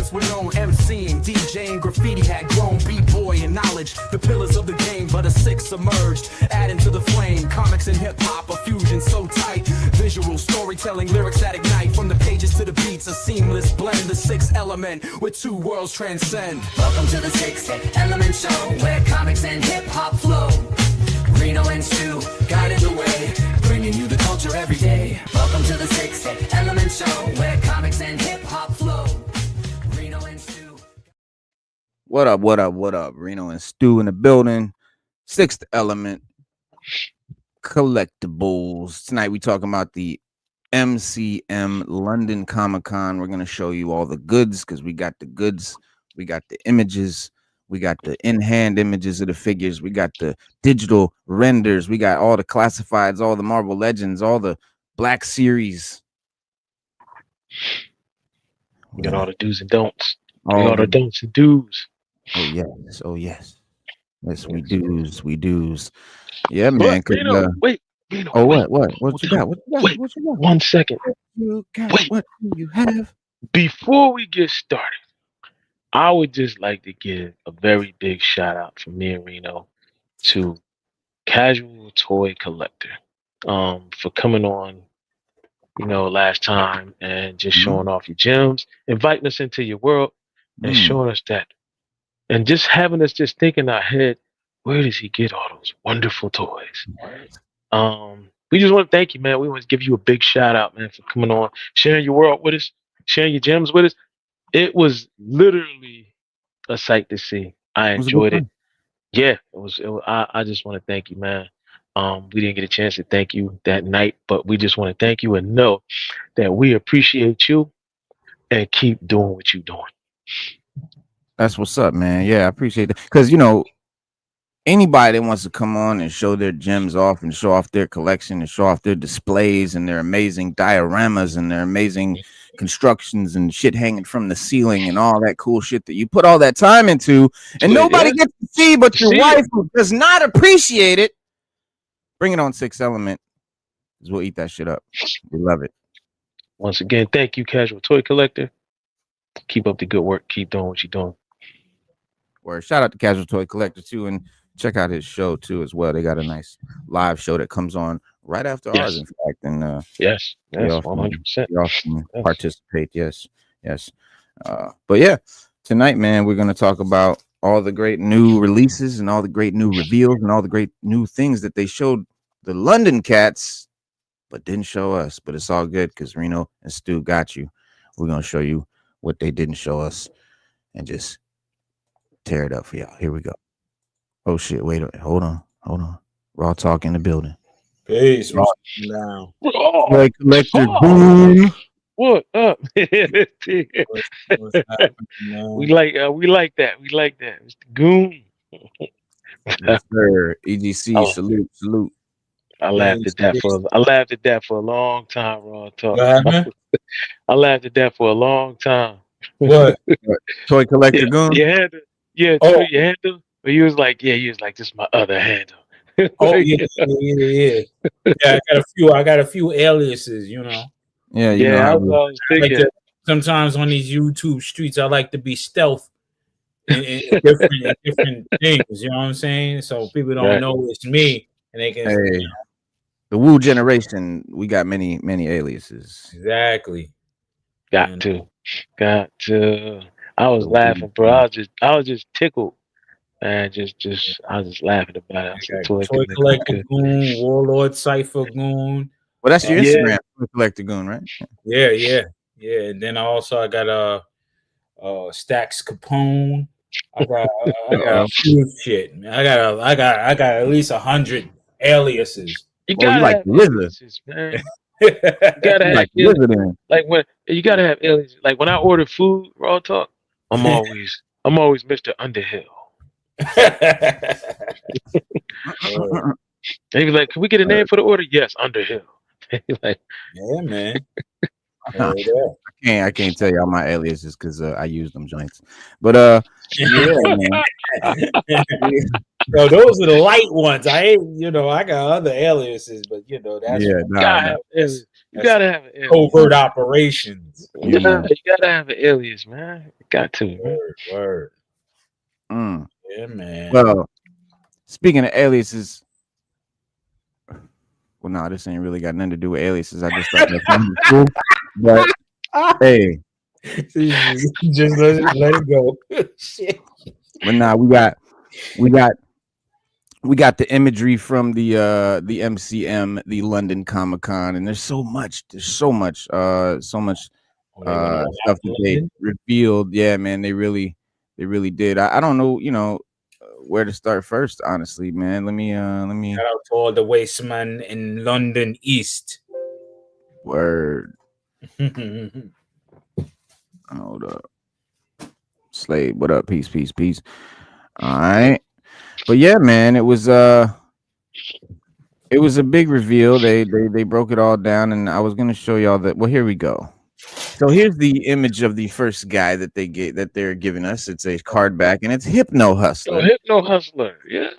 past were known MCing, DJing, graffiti had grown, B-boy and knowledge, the pillars of the game, but a sixth emerged, adding to the flame, comics and hip-hop, a fusion so tight, visual storytelling, lyrics that ignite, from the pages to the beats, a seamless blend, the sixth element, where two worlds transcend. Welcome to the Sixth Element Show, where comics and hip-hop flow. Reno and Stu guiding the way, bringing you the culture every day. Welcome to the Sixth Element Show, where comics and hip-hop flow. Reno and Stu. What up, what up, what up? Reno and Stu in the building. Sixth Element collectibles. Tonight we talking about the MCM London ComiCon. We're going to show you all the goods because we got the goods. We got the images. We got the in-hand images of the figures. We got the digital renders. We got all the classifieds, all the Marvel Legends, all the Black Series. We got all the do's and don'ts. All the don'ts and do's. Oh, yes. Oh, yes. Yes, we do's. We do's. Yeah, man. Wait. Oh, what you got? What you got? Wait, what you got? 1 second. You got? Wait. What do you have? Before we get started, I would just like to give a very big shout out from me and Reno to Casual Toy Collector for coming on, last time and just showing off your gems, inviting us into your world and showing us that, and just having us just think in our head, where does he get all those wonderful toys? We just want to thank you, man. We want to give you a big shout out, man, for coming on, sharing your world with us, sharing your gems with us. It was literally a sight to see. I enjoyed it. Yeah, it was. I just want to thank you, man. We didn't get a chance to thank you that night, but we just want to thank you and know that we appreciate you and keep doing what you're doing. That's what's up, man. Yeah, I appreciate that. Because, anybody that wants to come on and show their gems off and show off their collection and show off their displays and their amazing dioramas and their amazing constructions and shit hanging from the ceiling and all that cool shit that you put all that time into and nobody gets to see but your wife who does not appreciate it. Bring it on Sixth Element, because we'll eat that shit up. We love it. Once again, thank you, Casual Toy Collector. Keep up the good work. Keep doing what you're doing. Word. Shout out to Casual Toy Collector too, and check out his show too as well. They got a nice live show that comes on right after ours, in fact. And yes, 100%. You often participate. Yes. But yeah, tonight, man, we're gonna talk about all the great new releases and all the great new reveals and all the great new things that they showed the London cats, but didn't show us. But it's all good because Reno and Stu got you. We're gonna show you what they didn't show us and just tear it up for y'all. Here we go. Oh shit! Wait, hold on. Raw Talk in the building. Peace. Now, Toy Collector Goon. What up? What's happening, man? We like that. We like that. Mr. Goon. Yes, sir. EGC, salute. I laughed at that for a long time, Raw Talk. I laughed at that for a long time. What? Toy Collector Goon? Your handle. Yeah, your handle. But he was like, this is my other handle. Oh yeah. Yeah, I got a few aliases, Yeah, I was thinking. Sometimes on these YouTube streets, I like to be stealth in different things. You know what I'm saying? So people don't know it's me, and they can. Hey, the Woo generation, we got many aliases. Exactly. Got to. I was laughing, bro. I was just tickled. And I was just laughing about it. Toy Collector Goon, Warlord Cypher Goon. Well, that's your Instagram, Toy Collector Goon, right? Yeah. And then I got Stacks Capone. I got a few shit, man. I got at least 100 aliases. You gotta have aliases, man. You gotta have aliases. Like when you gotta have aliases. Like when I order food, Raw Talk, I'm always Mr. Underhill. They be like, can we get a name for the order? Yes, Underhill. Like, yeah, man. I can't tell y'all my aliases because I use them joints. But yeah, man. So those are the light ones. I got other aliases, but that's You gotta have an alias. Covert operations. Yeah. You gotta have an alias, man. You got to, man. Word. Mm. Yeah, man. Well, speaking of aliases, well, no, this ain't really got nothing to do with aliases. I just thought that was cool. But hey, Just let it go. Shit. but nah, we got the imagery from the MCM, the London ComiCon, and there's so much stuff that they revealed. Yeah, man, they really did. I don't know, where to start first, honestly, man. Let me Shout out to all the wastemen in London East. word. Hold up. Slade, what up? Peace. All right. But yeah, man, it was a big reveal. They broke it all down, and I was gonna show y'all that. Well, here we go. So here's the image of the first guy that they're giving us. It's a card back, and it's Hypno Hustler. Hypno Hustler, yeah.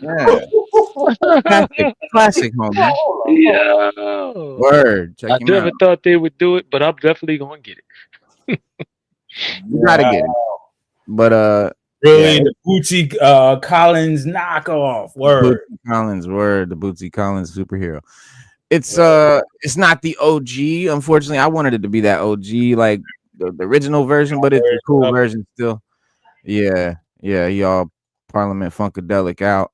Classic, homie. Yeah. Word. Check I him never out. thought they would do it, but I'm definitely gonna get it. You gotta get it. But really, the Bootsy Collins knockoff. Word. Bootsy Collins, the Bootsy Collins superhero. It's not the OG. Unfortunately, I wanted it to be that OG, like the original version, but it's a cool version still. Yeah, y'all Parliament Funkadelic out.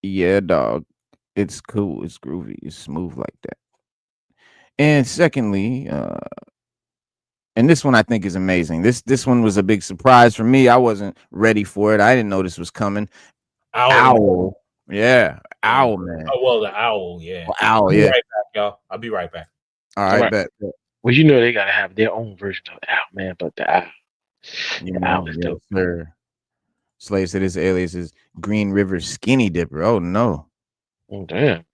Yeah, dog. It's cool. It's groovy. It's smooth like that. And secondly, and this one I think is amazing. This one was a big surprise for me. I wasn't ready for it. I didn't know this was coming. Owl. Yeah. Owl, man. Oh, well, the owl, yeah. Well, owl, I'll be right back, y'all. I'll be right back. All right, bet. Well, they gotta have their own version of Owl, man. But the Owl, Owl is dope. Sir. Slave said his alias is Green River Skinny Dipper. Oh no. Oh, damn.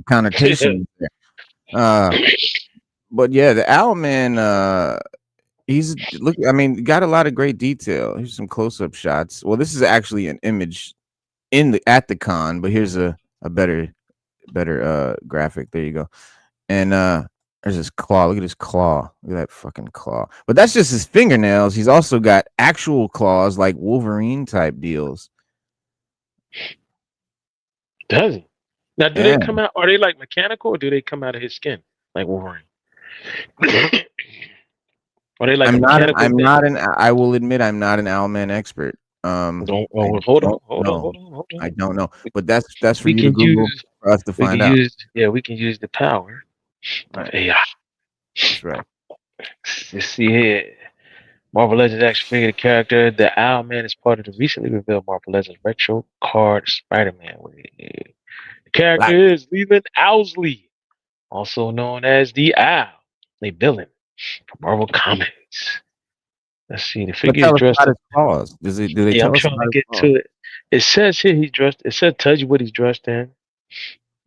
Connotation there. But yeah, the Owl man, he's got a lot of great detail. Here's some close-up shots. Well, this is actually an image at the con, but here's a better graphic. There you go. And there's this claw. Look at his claw. Look at that fucking claw. But that's just his fingernails. He's also got actual claws, like Wolverine type deals. Does he? Now, do they come out? Are they like mechanical, or do they come out of his skin like Wolverine? Are they like I will admit I'm not an Owlman expert. Hold on. I don't know, but that's for you to Google, for us to find out. We can use the power of AI. That's right. Let's see here. Marvel Legends action figure character. The Owlman is part of the recently revealed Marvel Legends retro card Spider-Man. The character is Leland Owlsley, also known as the Owl, a villain from Marvel Comics. Let's see. The figure is dressed. Claws. Do they tell us I'm trying to get to it. It says here he's dressed. It says tells you what he's dressed in.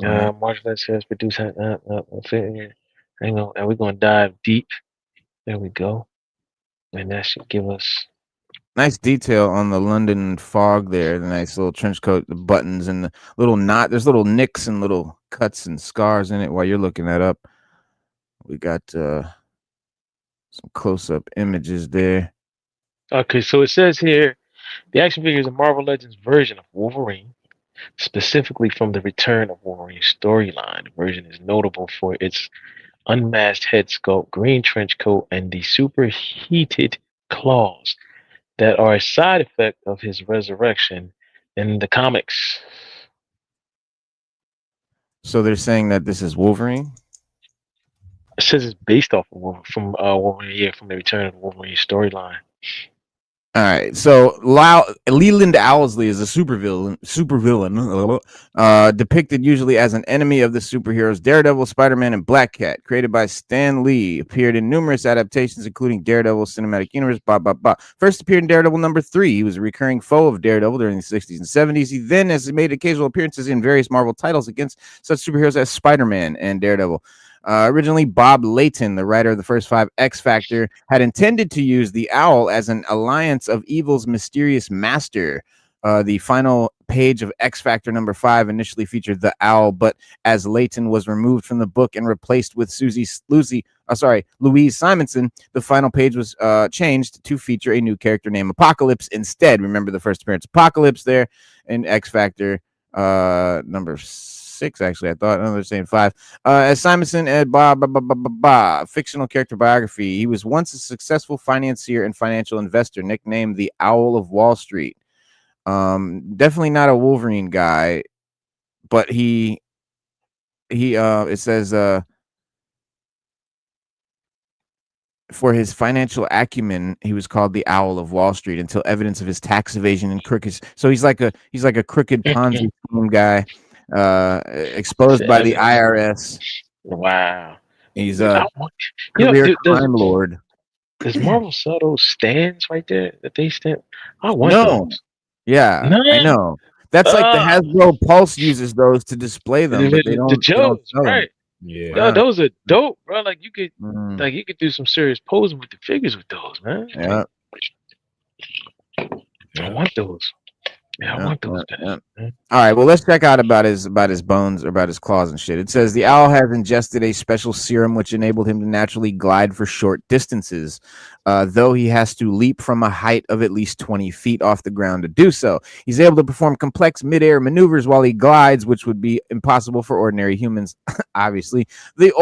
Marvel Legends says produce. Hang on, and we're gonna dive deep. There we go. And that should give us nice detail on the London fog there. The nice little trench coat, the buttons, and the little knot. There's little nicks and little cuts and scars in it. While you're looking that up, we got some close-up images there. Okay, so it says here the action figure is a Marvel Legends version of Wolverine, specifically from the Return of Wolverine storyline. The version is notable for its unmasked head sculpt, green trench coat, and the superheated claws that are a side effect of his resurrection in the comics. So they're saying that this is Wolverine? It says it's based off of Wolverine, from the Return of Wolverine storyline. All right, so Leland Owlsley is a supervillain, depicted usually as an enemy of the superheroes Daredevil, Spider-Man, and Black Cat. Created by Stan Lee, appeared in numerous adaptations, including Daredevil Cinematic Universe. First appeared in Daredevil #3. He was a recurring foe of Daredevil during the 60s and 70s. He then has made occasional appearances in various Marvel titles against such superheroes as Spider-Man and Daredevil. Originally, Bob Layton, the writer of the first 5 X Factor, had intended to use the owl as an alliance of evil's mysterious master. The final page of X Factor number 5 initially featured the Owl, but as Layton was removed from the book and replaced with Louise Simonson, the final page was changed to feature a new character named Apocalypse instead. Remember the first appearance, Apocalypse, there in X Factor number 6. Actually, I thought they're saying 5. As Simonson and fictional character biography. He was once a successful financier and financial investor, nicknamed the Owl of Wall Street. Definitely not a Wolverine guy, but it says for his financial acumen, he was called the Owl of Wall Street until evidence of his tax evasion and crooked. So he's like a crooked Ponzi scheme guy, exposed by the IRS. Wow. He's a career crime lord. Does Marvel sell those stands right there that they stand? I want those. Yeah, I know. That's like the Hasbro Pulse uses those to display them, but they don't. The Joes, right? Yeah, yo, those are dope, bro. Like you could do some serious posing with the figures with those, man. Yeah, I want those. Yeah, I want those. Yeah. All right, well, let's check out about his bones or about his claws and shit. It says the Owl has ingested a special serum which enabled him to naturally glide for short distances, though he has to leap from a height of at least 20 feet off the ground to do so. He's able to perform complex midair maneuvers while he glides, which would be impossible for ordinary humans. Obviously, the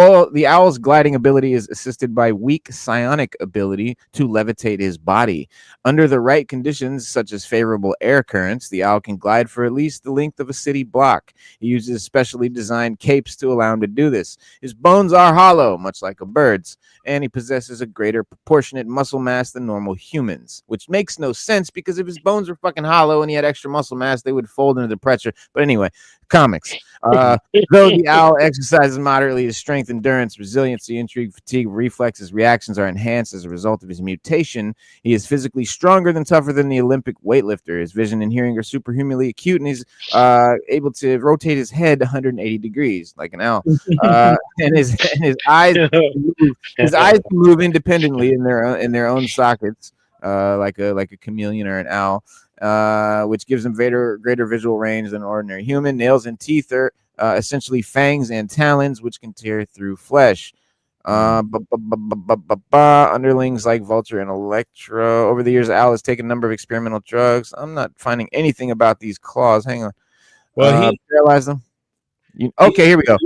Owl's gliding ability is assisted by weak psionic ability to levitate his body. Under the right conditions, such as favorable air currents, the Owl can glide for at least the length of a city block. He uses specially designed capes to allow him to do this. His bones are hollow, much like a bird's, and he possesses a greater proportionate muscle mass than normal humans, which makes no sense because if his bones were fucking hollow and he had extra muscle mass, they would fold under the pressure. But anyway, comics. Though the Owl exercises moderately, his strength, endurance, resiliency, intrigue, fatigue, reflexes, reactions are enhanced as a result of his mutation. He is physically stronger than tougher than the Olympic weightlifter. His vision and hearing are superhumanly acute, and he's able to rotate his head 180 degrees like an owl. And his eyes can move independently in their own sockets, like a chameleon or an owl. Which gives him greater visual range than an ordinary human. Nails and teeth are essentially fangs and talons, which can tear through flesh. Underlings like Vulture and Electro. Over the years, Al has taken a number of experimental drugs. I'm not finding anything about these claws. Hang on. Well, he paralyzed them. Okay, here we go.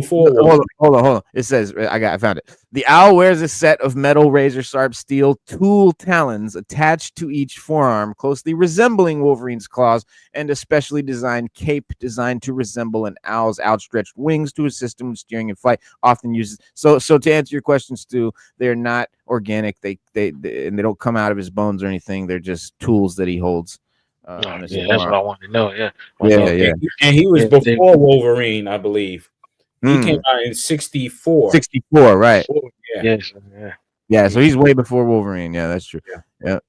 Hold on. It says I found it. The Owl wears a set of metal razor sharp steel tool talons attached to each forearm, closely resembling Wolverine's claws, and a specially designed cape designed to resemble an owl's outstretched wings to assist him with steering and flight. Often uses so to answer your question, Stu, they're not organic. They don't come out of his bones or anything. They're just tools that he holds. That's what I wanted to know. Yeah. And he was before Wolverine, I believe. He came out in 64. 64, right? Yeah. So he's way before Wolverine. Yeah, that's true. Yeah.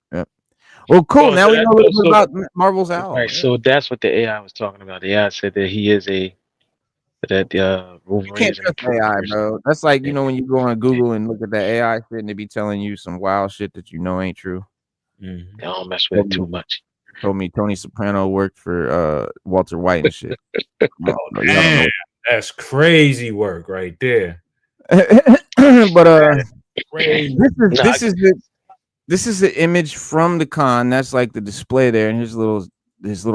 Well, cool. Now we know a little bit about Marvel's Owl. Right. So that's what the AI was talking about. The AI said that he is Wolverine. You can't trust AI, bro. That's like when you go on Google and look at the AI shit and they be telling you some wild shit that ain't true. Don't mess with it too much. Told me Tony Soprano worked for Walter White and shit. Man, that's crazy work right there. But this is the image from the con. That's like the display there, and his little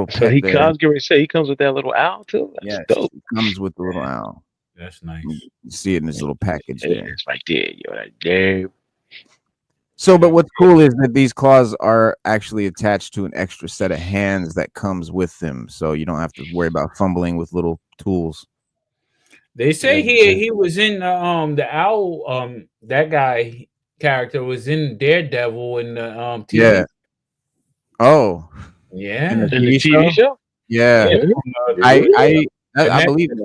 pet there. I was going to say he comes with that little owl too. That's dope. He comes with the little owl. That's nice. You see it in this little package there. It's right there, right there. So, but what's cool is that these claws are actually attached to an extra set of hands that comes with them, so you don't have to worry about fumbling with little tools. They say he was in the Owl. That guy character was in Daredevil in the TV. Yeah. Oh. Yeah. In the TV show? Yeah. I believe it.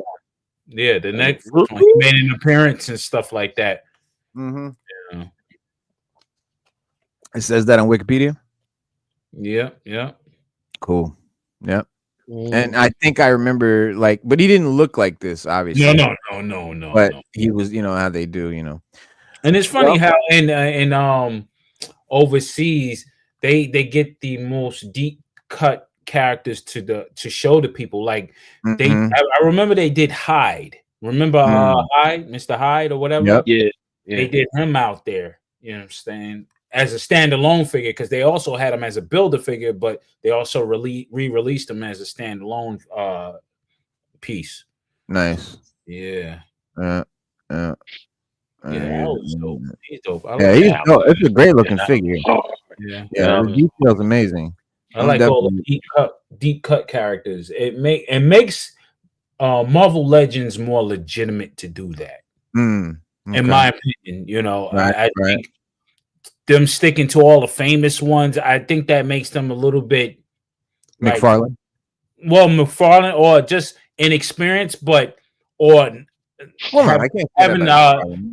Yeah, the next one, he made an appearance and stuff like that. Mm-hmm. Yeah. It says that on Wikipedia. Yeah. Cool. Yep. And I think I remember but he didn't look like this, obviously. No. But he was, how they do, And it's funny how in overseas they get the most deep cut characters to show to people. Like Mhm. I remember they did Hyde. Remember Hyde, Mr. Hyde or whatever? Yep. Yeah. They did him out there. You know what I'm saying? As a standalone figure, because they also had him as a builder figure, but they also re-released him as a standalone piece. Nice. Yeah. Yeah. Yeah, that was dope. He's dope. I Yeah, like he's that. dope. It's a great looking figure. Yeah. Yeah, the detail's amazing. I like all the deep cut characters. It makes Marvel Legends more legitimate to do that. In my opinion, you know, I think them sticking to all the famous ones, I think that makes them a little bit McFarlane. Well, McFarlane or just inexperienced,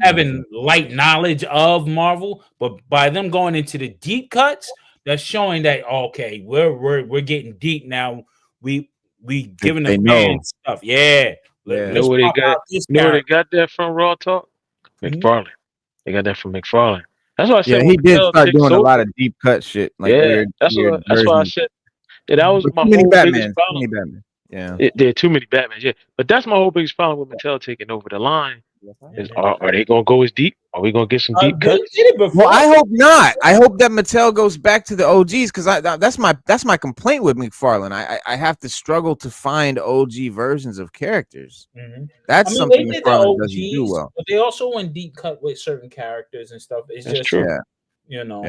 having light knowledge of Marvel, but by them going into the deep cuts, that's showing that okay, we're getting deep now. We giving the fans stuff. Yeah. You know where they got? You know where they got that from? Raw Talk. McFarlane. They got that from McFarlane. That's why I said. Yeah, he did start doing a lot of deep cut shit. Like that's why I said. Yeah, that was my whole biggest problem. Yeah, there are too many Batmans. Yeah, but that's my whole biggest problem with Mattel taking over the line. Is are they gonna go as deep? Are we gonna get some deep cuts? Well, I hope not. I hope that Mattel goes back to the OGs because that's my complaint with McFarlane. I have to struggle to find OG versions of characters. That's something McFarlane doesn't do well. But they also went deep cut with certain characters and stuff. It's just true. You know,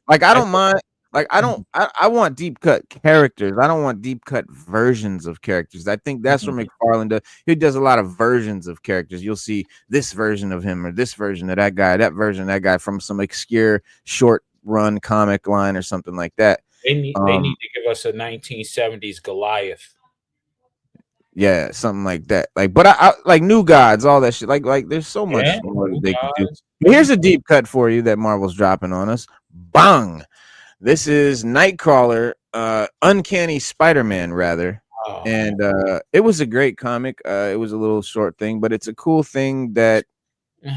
like I don't mind. Like I want deep cut characters. I don't want deep cut versions of characters. I think that's what McFarlane does. He does a lot of versions of characters. You'll see this version of him or this version of that guy, that version of that guy from some obscure short run comic line or something like that. They need to give us a 1970s Goliath. Yeah, something like that. Like, but I like New Gods, all that shit. Like there's so much more they can do. But here's a deep cut for you that Marvel's dropping on us. Bang! This is Nightcrawler, Uncanny Spider-Man, rather. And it was a great comic. It was a little short thing, but it's a cool thing that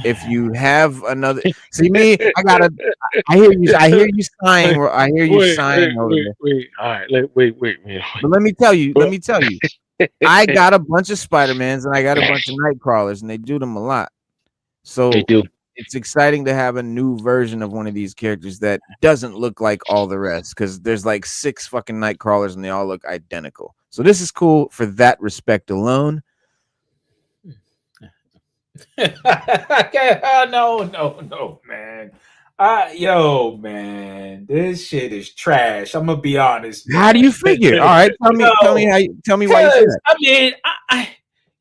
if you have another see me, I hear you sighing. I hear you sighing over there. Wait. All right, wait. But let me tell you. I got a bunch of Spider-Mans and I got a bunch of Nightcrawlers, and they do them a lot. So they do. It's exciting to have a new version of one of these characters that doesn't look like all the rest, because there's like 6 fucking Nightcrawlers and they all look identical. So this is cool for that respect alone. No, man. Man, this shit is trash. I'm gonna be honest. How do you figure? All right, tell me why you say that. I mean,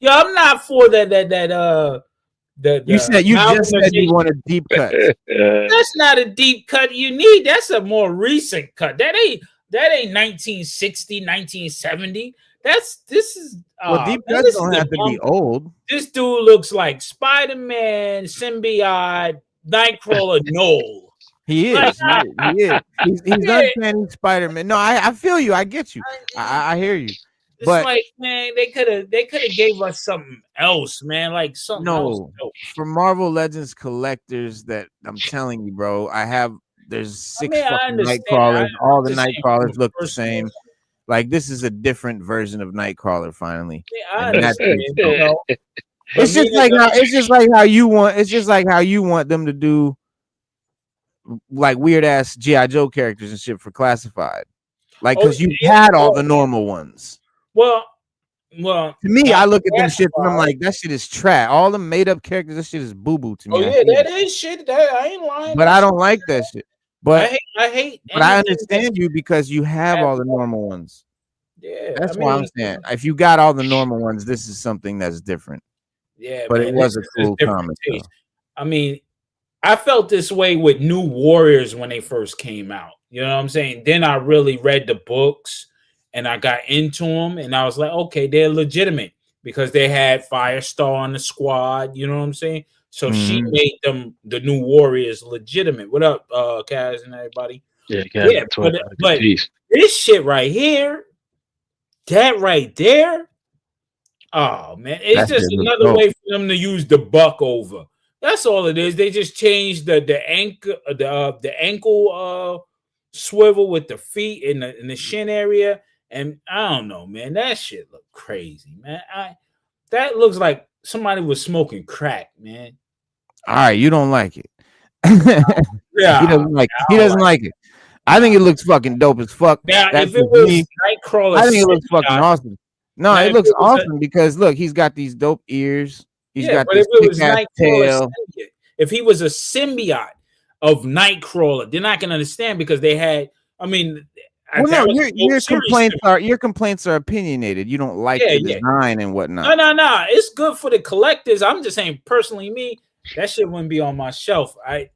I'm not for that. You just said you want a deep cut. That's not a deep cut you need. That's a more recent cut. That ain't 1960, 1970. This is deep cuts don't have to be old. This dude looks like Spider-Man, Symbiote, Nightcrawler, Knoll. He is. He is. He's Uncanny Spider-Man. No, I feel you. I get you. I hear you. It's like, man, they could have gave us something else, man. Like something else. For Marvel Legends collectors, that I'm telling you, bro, there's 6 fucking Nightcrawlers. All the Nightcrawlers look the same. Like, this is a different version of Nightcrawler finally. It's just like how you want them to do like weird ass G.I. Joe characters and shit for Classified. Like, because you had all the normal ones. Well, to me, I look at them shit and I'm like, that shit is trash. All the made up characters, that shit is boo boo to me. Oh yeah, that is shit. I ain't lying. But I don't like that shit. But I hate. But I understand you because you have all the normal ones. Yeah, that's why I'm saying. If you got all the normal ones, this is something that's different. Yeah, but it was a cool comic. I mean, I felt this way with New Warriors when they first came out. You know what I'm saying? Then I really read the books. And I got into them, and I was like, okay, they're legitimate because they had Firestar on the squad. You know what I'm saying? So she made them the New Warriors legitimate. What up, Kaz and everybody? Yeah. But this shit right here, that right there, oh man, it's just another way for them to use the buck over. That's all it is. They just changed the ankle swivel with the feet in the shin area. And I don't know, man. That shit look crazy, man. That looks like somebody was smoking crack, man. All right, you don't like it. Yeah, he doesn't like. He doesn't like it. I think it looks fucking dope as fuck. Now, That's if it just was me. Nightcrawler, I think it looks fucking awesome. No, Now, it if looks it was awesome because look, he's got these dope ears. He's got but this if it was kick-ass Nightcrawler tail. symbiote, if he was a symbiote of Nightcrawler, they're not gonna understand because they had. I mean, Well, that no, was your serious complaints to me. are opinionated. You don't like the design and whatnot. No. It's good for the collectors. I'm just saying, personally, me, that shit wouldn't be on my shelf. I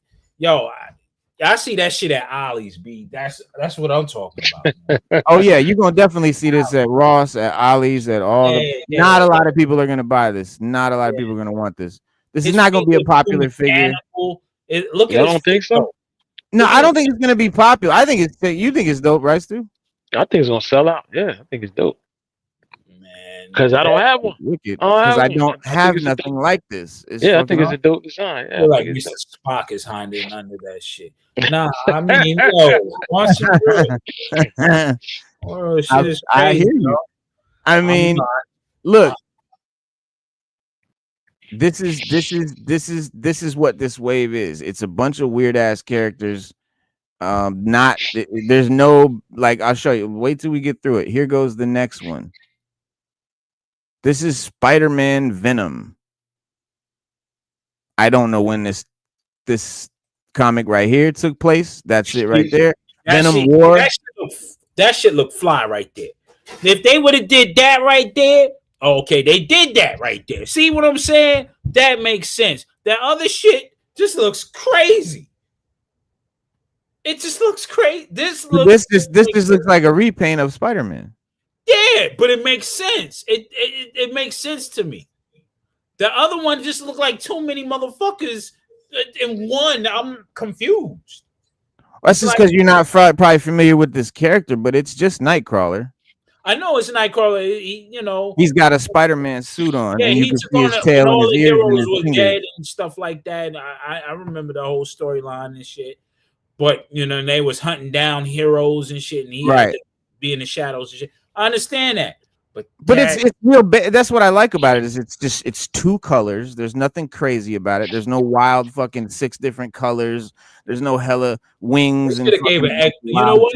see that shit at Ollie's, B. That's what I'm talking about. Oh yeah, you're gonna definitely see this at Ross, at Ollie's, at all. Not a lot of people are gonna buy this. Not a lot of people are gonna want this. This is not gonna be a popular figure. Look at. I don't think so. No, I don't think it's gonna be popular. I think it's. You think it's dope, right, Stu? I think it's gonna sell out. Yeah, I think it's dope. Man, because I don't have one. Because I don't have nothing like this. I think it's a dope design. Yeah, I feel like Mr. Spock is hiding under that shit. Nah, I mean, once you shit is crazy, I hear you. bro. I mean, look, this is what this wave is. It's a bunch of weird ass characters. There's no, like, I'll show you. Wait till we get through it. Here goes the next one. This is Spider-Man Venom. I don't know when this comic right here took place. That's it right there. Venom War. That shit look fly right there. If they would have did that right there, okay, they did that right there. See what I'm saying? That makes sense. That other shit just looks crazy. It just looks crazy. This just looks like a repaint of Spider-Man. Yeah, but it makes sense. It makes sense to me. The other one just looked like too many motherfuckers in one. I'm confused. That's just because you're not probably familiar with this character, but it's just Nightcrawler. I know it's Nightcrawler. He's got a Spider-Man suit on, yeah, and you can see his and tail all and the his ears heroes and his were fingers. dead and stuff like that. I remember the whole storyline and shit. But and they was hunting down heroes and shit, and he had to be in the shadows and shit. I understand that. But it's real. That's what I like about it. Is it's two colors. There's nothing crazy about it. There's no wild fucking 6 different colors. There's no hella wings. They should have gave it. You know what?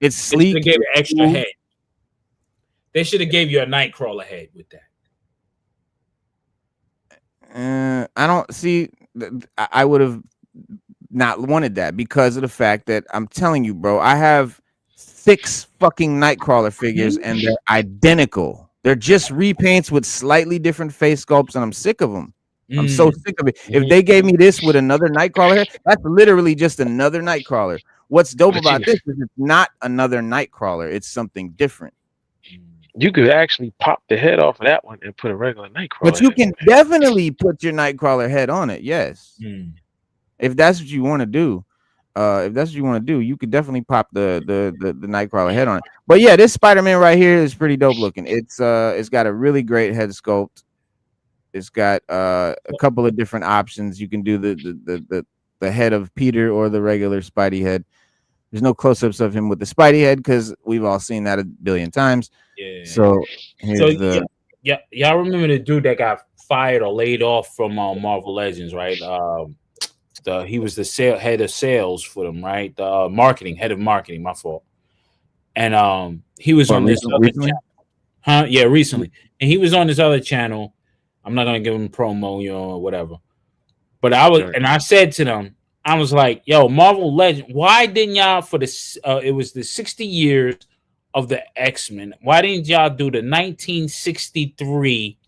It's sleek. They gave an extra head. They should have gave you a Nightcrawler head with that. I don't see. I would have not wanted that because of the fact that I'm telling you, bro. I have 6 fucking Nightcrawler figures and they're identical. They're just repaints with slightly different face sculpts, and I'm sick of them. I'm so sick of it. If they gave me this with another Nightcrawler head, that's literally just another Nightcrawler. What's dope about this is it's not another Nightcrawler. It's something different. You could actually pop the head off of that one and put a regular Nightcrawler. But you can definitely put your Nightcrawler head on it. Yes. If that's what you want to do. You could definitely pop the Nightcrawler head on it. But yeah, this Spider-Man right here is pretty dope looking. It's got a really great head sculpt. It's got a couple of different options. You can do the head of Peter or the regular Spidey head. There's no close-ups of him with the Spidey head because we've all seen that a billion times. Yeah. So y'all remember the dude that got fired or laid off from Marvel Legends, right? He was the head of sales for them, right? The head of marketing, my fault. And he was on this other channel. Yeah, recently. And he was on this other channel. I'm not gonna give him promo, or whatever. But I said to them, I was like, yo, Marvel Legend, why didn't y'all for this it was the 60 years of the X-Men, why didn't y'all do the 1963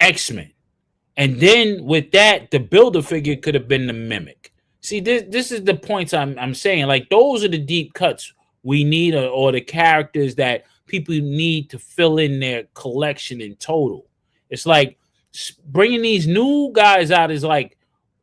X-Men? And then with that, the Builder figure could have been the Mimic. See, this is the points I'm saying. Like, those are the deep cuts we need, or the characters that people need to fill in their collection in total. It's like bringing these new guys out is like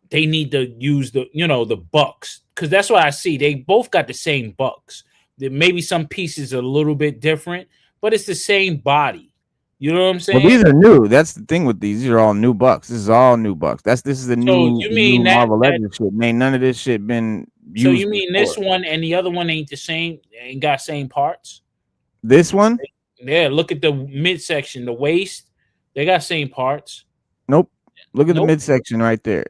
they need to use the bucks, because that's what I see. They both got the same bucks. Maybe some pieces are a little bit different, but it's the same body. You know what I'm saying? Well, these are new. That's the thing with these. These are all new bucks. This is all new bucks. This is the new Marvel Legends shit. Man, none of this shit been used. So you mean before. This one and the other one ain't the same? Ain't got same parts? This one? Yeah, look at the midsection, the waist. They got same parts. Nope. Look at the Nope. midsection right there.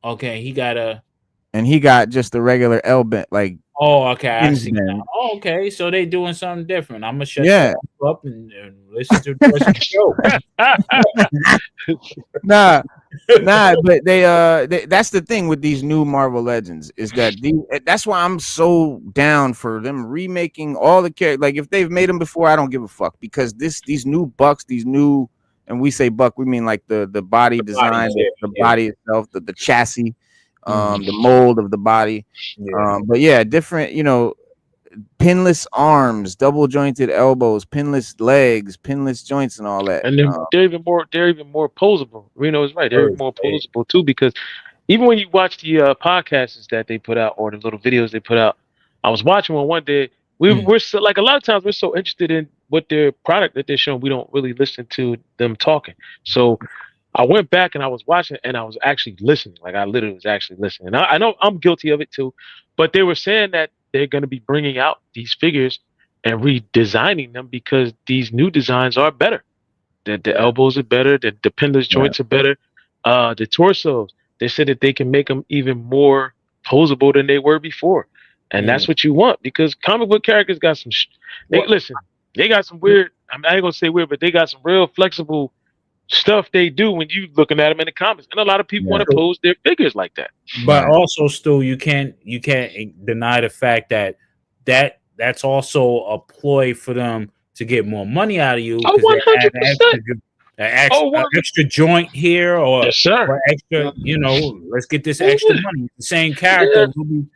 Okay, he got a. And he got just a regular L bend, like Oh, okay, I hinge see. bend. Now. Oh, okay, so they doing something different. I'm gonna shut Yeah. you up and listen to the rest of the show. Nah, but they that's the thing with these new Marvel Legends is that that's why I'm so down for them remaking all the characters. Like if they've made them before, I don't give a fuck because these new bucks, these new, and we say buck, we mean like the body design, the body itself, the chassis, the mold of the body. Yeah. But yeah, different, pinless arms, double jointed elbows, pinless legs, pinless joints, and all that. And then they're even more posable. Reno is right. They're even more posable too, because even when you watch the podcasts that they put out or the little videos they put out, I was watching one day. We're so, like a lot of times we're so interested in what their product that they're showing, we don't really listen to them talking. So I went back and I was watching and I was actually listening. Like I literally was actually listening. And I know I'm guilty of it too, but they were saying that they're going to be bringing out these figures and redesigning them because these new designs are better. The elbows are better. The pinless joints are better. The torsos, they said that they can make them even more posable than they were before. And that's what you want because comic book characters got some. They got some weird. I ain't gonna say weird, but they got some real flexible stuff they do when you looking at them in the comics, and a lot of people want to pose their figures like that. But also, Stu, you can't deny the fact that that's also a ploy for them to get more money out of you. 100%. An extra joint here or, yes, sir. Or extra, let's get this extra money. The same character will be,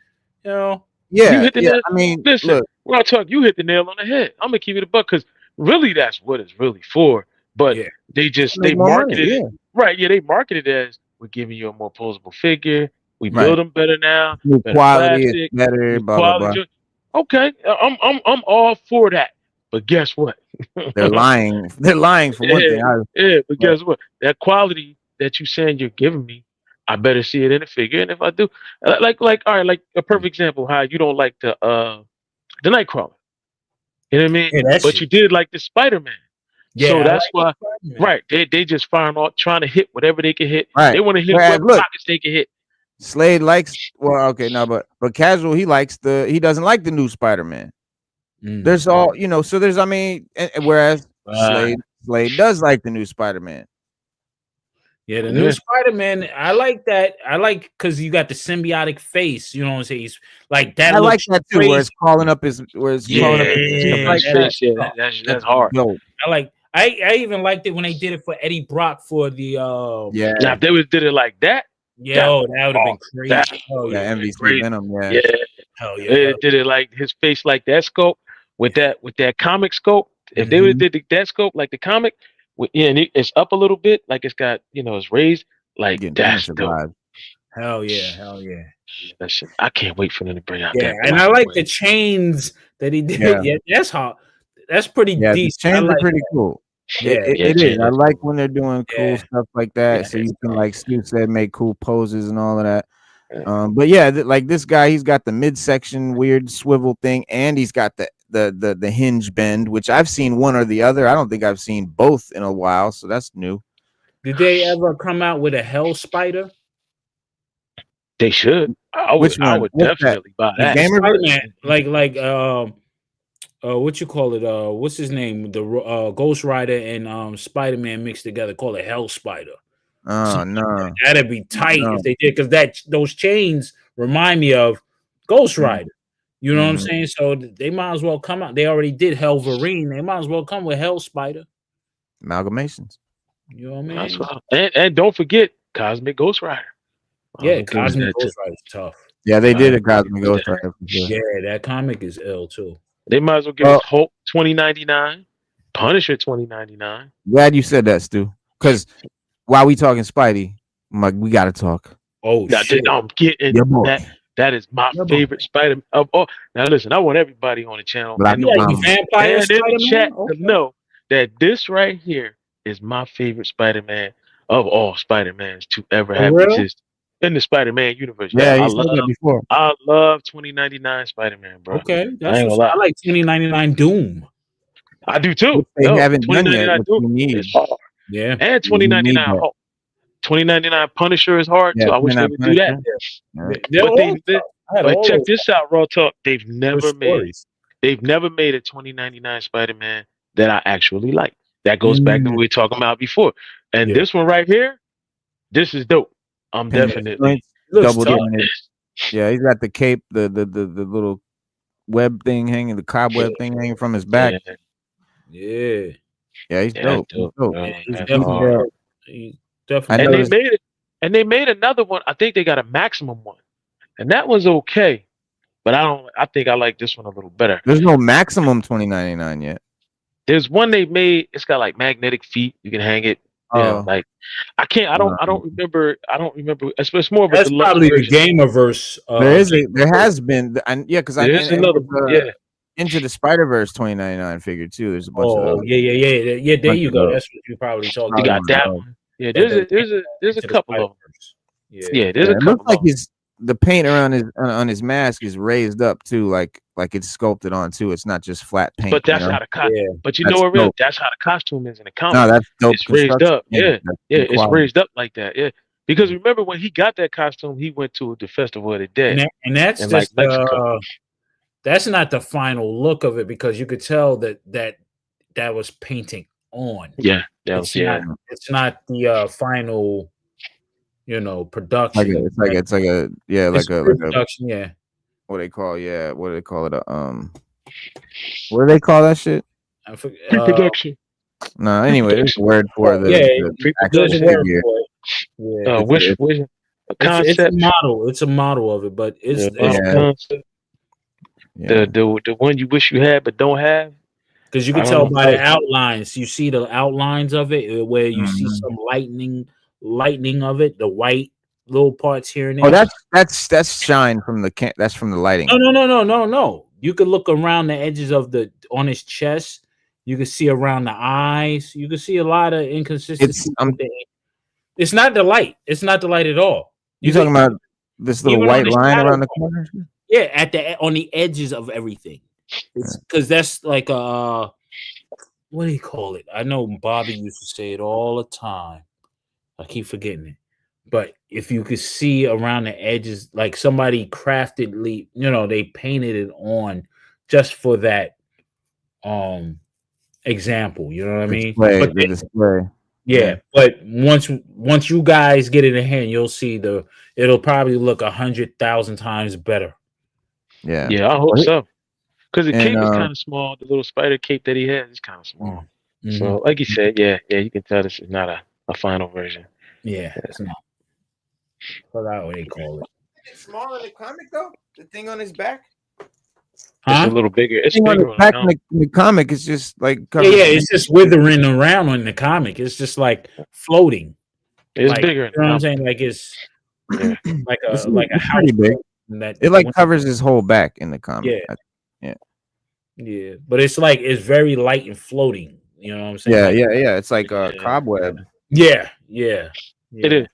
Yeah, you hit the nail. I mean, listen, look, when I talk, you hit the nail on the head. I'm gonna keep it a buck because really that's what it's really for. But they marketed it right. Yeah, they marketed it as we're giving you a more posable figure. We build them better now. New better quality plastic, is better. Blah blah blah. Okay, I'm all for that. But guess what? They're lying. They're lying for one thing. But guess what? That quality that you saying you're giving me, I better see it in the figure. And if I do, like all right, like a perfect example, how you don't like the Nightcrawler. You know what I mean? Yeah, but you did like the Spider-Man. Yeah, so that's why, right? They just firing off, trying to hit whatever they can hit. Right. They want to hit whatever pockets they can hit. Slade likes but Casual he doesn't like the new Spider-Man. There's all so there's whereas Slade does like the new Spider-Man. Yeah, the new Spider-Man, I like that. I like because you got the symbiotic face. You know what I'm saying? He's like that. I like that too, where it's calling up his that's hard. No. I even liked it when they did it for Eddie Brock for the Now if they did it like that, that would have been crazy. MVC Venom, hell yeah. They did it like his face like that scope with that comic scope. If they would have did that scope like the comic, and it's up a little bit, like it's got it's raised, like that's dope. Hell yeah. That shit, I can't wait for them to bring out that. And I like the chains that he did. Yeah, that's hot. That's pretty decent. The chains are pretty cool. It is. I like when they're doing cool stuff like that. So you can, like Stu said, make cool poses and all of that. But yeah, like this guy, he's got the midsection weird swivel thing, and he's got the hinge bend, which I've seen one or the other. I don't think I've seen both in a while, so that's new. Did they ever come out with a Hell Spider? They should. I would definitely buy that. Spider-Man, like what you call it? What's his name? The Ghost Rider and Spider-Man mixed together. Call it Hell Spider. Oh no, that'd be tight if they did, because those chains remind me of Ghost Rider. You know what I'm saying? So they might as well come out. They already did Hellverine. They might as well come with Hell Spider. Amalgamations. You know what I mean? That's right. And don't forget Cosmic Ghost Rider. Yeah, Cosmic Ghost Rider is tough. Yeah, they did a Cosmic Ghost Rider. Yeah, that comic is ill too. They might as well give us Hulk $20.99, Punisher $20.99. Glad you said that, Stu. Because while we talking Spidey, I'm like, we gotta talk. Oh shit! I'm getting that. That is my favorite Spider. Now listen, I want everybody on the channel and in the chat to know that this right here is my favorite Spider-Man of all Spider-Mans to ever have existed. in the Spider-Man universe. Yeah, Yeah, you said that before. I love 2099 Spider-Man, bro. Okay, I that's ain't what's, gonna lie. I like 2099 Doom. I do too. Which they No, haven't done yet. 2099 Which Doom we need. is hard, Yeah, and We need 2099 that. Hulk. 2099 Punisher is hard Yeah, too. I wish they would do that. Yeah. they're But all tough. I had but all check those this out, Raw Talk. good stories. They've never made a 2099 Spider-Man that I actually like. That goes back to Mm, what we were talking about before. And yeah, this one right here, this is dope. I'm Pin definitely it looks double tough. down it. Yeah, he's got the cape, the little web thing hanging, the cobweb thing hanging from his back. yeah, Yeah, Yeah, he's yeah, dope. that's He's dope, dope. bro. he's That's definitely hard. he's I definitely. And they noticed made it. And they made another one. I think they got a maximum one, and that one's okay. But I don't. I think I like this one a little better. there's no maximum 2099 yet. There's one they made. It's got like magnetic feet. You can hang it. You know, Oh, like I can't. I don't remember. I don't remember. It's more of a That's deluxe probably the version. Gamerverse. there has been, and yeah, because I There's and another. there's, Yeah. Into the Spider-Verse 2099 figure too. There's a bunch of Oh those. yeah. There Bunch you of go. those. That's what you probably talking You Probably got about. one of that those. one. Yeah. Yeah, There's a Into the couple of them. Spider-Verse. Yeah. Yeah. There's a It looks couple like of them. the paint around his mask is raised up too, like it's sculpted on too. It's not just flat paint. But that's you know? how the costume. Yeah. But you That's know what? Really, dope. that's how the costume is in the comic. No, that's dope. It's raised construction. up. Yeah. That's Yeah. good It's quality. raised up like that. Yeah. Because remember when he got that costume, he went to the Festival of the Dead And that's in like just Mexico. that's not the final look of it because you could tell that was painting on. Yeah. That was, yeah. It's not the final, production. It's like a yeah, It's like a production. Yeah. what do they call it? What do they call that shit? I forget, Pre-production. No, anyway, there's a word for the actual there's a word figure. for it. Yeah. Wish a concept. It's a model. It's a model of it, but it's concept. Yeah. The one you wish you had but don't have. because you can I tell don't by know. the outlines. You see the outlines of it where you see Mhm. some lightning of it, the white little parts here and there. Oh, that's shine from the that's from the lighting. No. You could look around the edges of on his chest. You can see around the eyes. You can see a lot of inconsistencies. It's not the light. It's not the light at all. You talking about this little even on white the line shadow around the part. corner? Yeah, on the edges of everything. It's because that's like what do you call it? I know Bobby used to say it all the time. I keep forgetting it. But if you could see around the edges, like somebody craftedly, they painted it on just for that example. You know what I mean? The display. Yeah, but once you guys get it in hand, you'll see it'll probably look 100,000 times better. Yeah. Yeah, I hope so. Because the cape is And, kind of small. The little spider cape that he has is kind of small. Mhm. So, like you said, yeah, you can tell this is not a final version. Yeah, it's not. Forgot what they call it. It's small in the comic though. The thing on his back. It's a little bigger. It's The thing on bigger his back on in the comic is just like Yeah, it's just withering around in the comic. It's just like floating. It's like, bigger. You know what I'm saying? Like it's like a it's house pretty big. that It like covers his whole back in the comic. Yeah, but it's very light and floating. You know what I'm saying? Yeah. It's like a cobweb. Yeah. It is.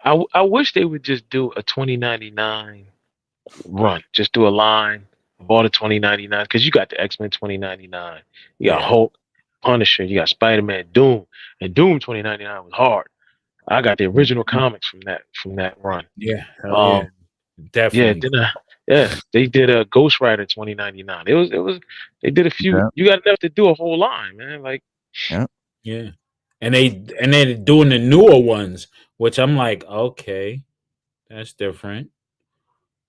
I wish they would just do a 2099 run. Just do a line of all the 2099 because you got the X-Men 2099, you got Hulk, Punisher, you got Spider-Man, Doom, and Doom 2099 was hard. I got the original comics from that run. Yeah, definitely. They did a Ghost Rider 2099. It was they did a few. Yeah. You got enough to do a whole line, man. Like yeah, and they're doing the newer ones, which I'm like, okay, that's different.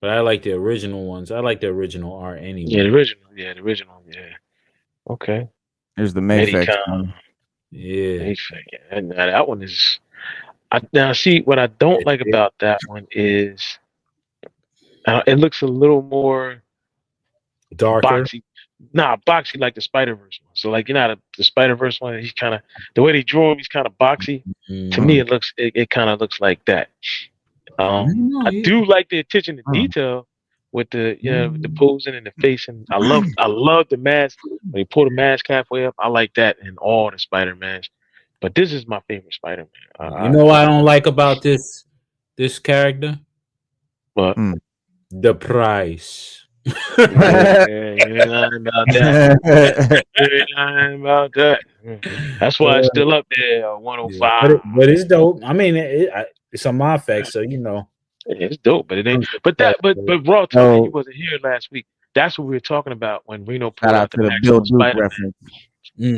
But I like the original ones. I like the original art anyway. Yeah, the original. Yeah. Okay. There's the Mayfix one. Yeah. Mayfix. And that one is. Now see what I don't like about that one is it looks a little more darker. Boxy. Boxy like the Spider-Verse one. So like the Spider-Verse one, he's kind of the way they drew him, he's kind of boxy. Mm-hmm. To me, it kind of looks like that. I do like the attention to detail with the the posing and the face, and I love the mask when he pull the mask halfway up. I like that in all the Spider-Mans, but this is my favorite Spider-Man. You know what I don't like about this character? But The price. you ain't lying about that. You ain't lying about that. That's why it's still up there, 105. But it's dope. I mean, it's on my effect, so you know. Yeah, it's dope, but it ain't. But Raw talking, you wasn't here last week. That's what we were talking about when Reno pulled Shout out out the to the Maximum Bill Duke Spider-Man. reference.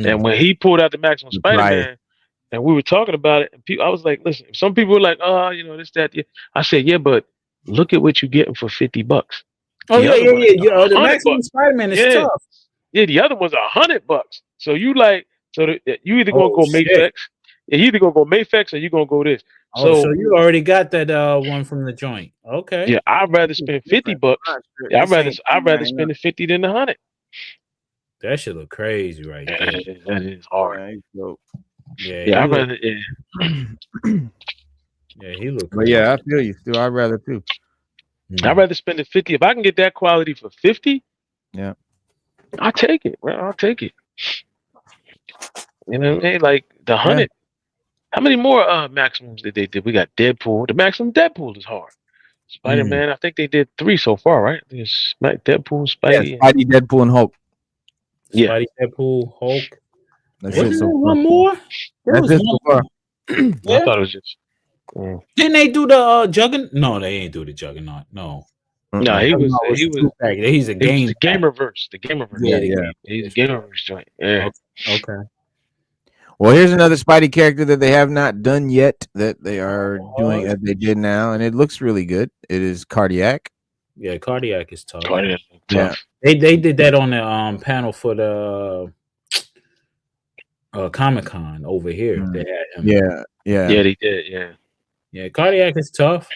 And when he pulled out the Maximum Spider-Man, and we were talking about it, and I was like, listen, some people were like, oh, you know, this, that. Yeah. I said, yeah, but look at what you're getting for $50. Oh, The other one is The $100. Maximum Spider-Man is tough. Yeah, the other one's $100. So you like, you either gonna go Mayflex, you either gonna go Mayflex or you gonna go this. So you already got that one from the joint. Okay. Yeah, I'd rather spend $50. Yeah, I'd rather spend the 50 than the 100. That should look crazy right there. That is hard. Yeah, I'd rather. Yeah, he looked. But yeah, I feel you. Still, I'd rather too. I'd rather spend the 50 if I can get that quality for 50. Yeah, I'll take it. Well, I'll take it. You know what I mean? Like the 100. Yeah. How many more maximums did they do? We got Deadpool. The maximum Deadpool is hard. Spider-Man. I think they did 3 so far, right? There's Deadpool, Spidey, Spidey, Deadpool, and Hulk. Yeah, Spidey, Deadpool, Hulk. That's it so far. One more? That's it so far. I thought it was just. Didn't they do the Juggernaut? No, they ain't do the Juggernaut. No. No, he was. He's a game. The Gamerverse. The Gamerverse. Yeah. He's a Gamerverse joint. Yeah. Okay. Well, here's another Spidey character that they have not done yet that they are doing as they did now, and it looks really good. It is Cardiac. Yeah, Cardiac is tough. Cardiac is tough. They did that on the panel for the ComiCon over here. They had him. Yeah, they did. Yeah, Cardiac is tough.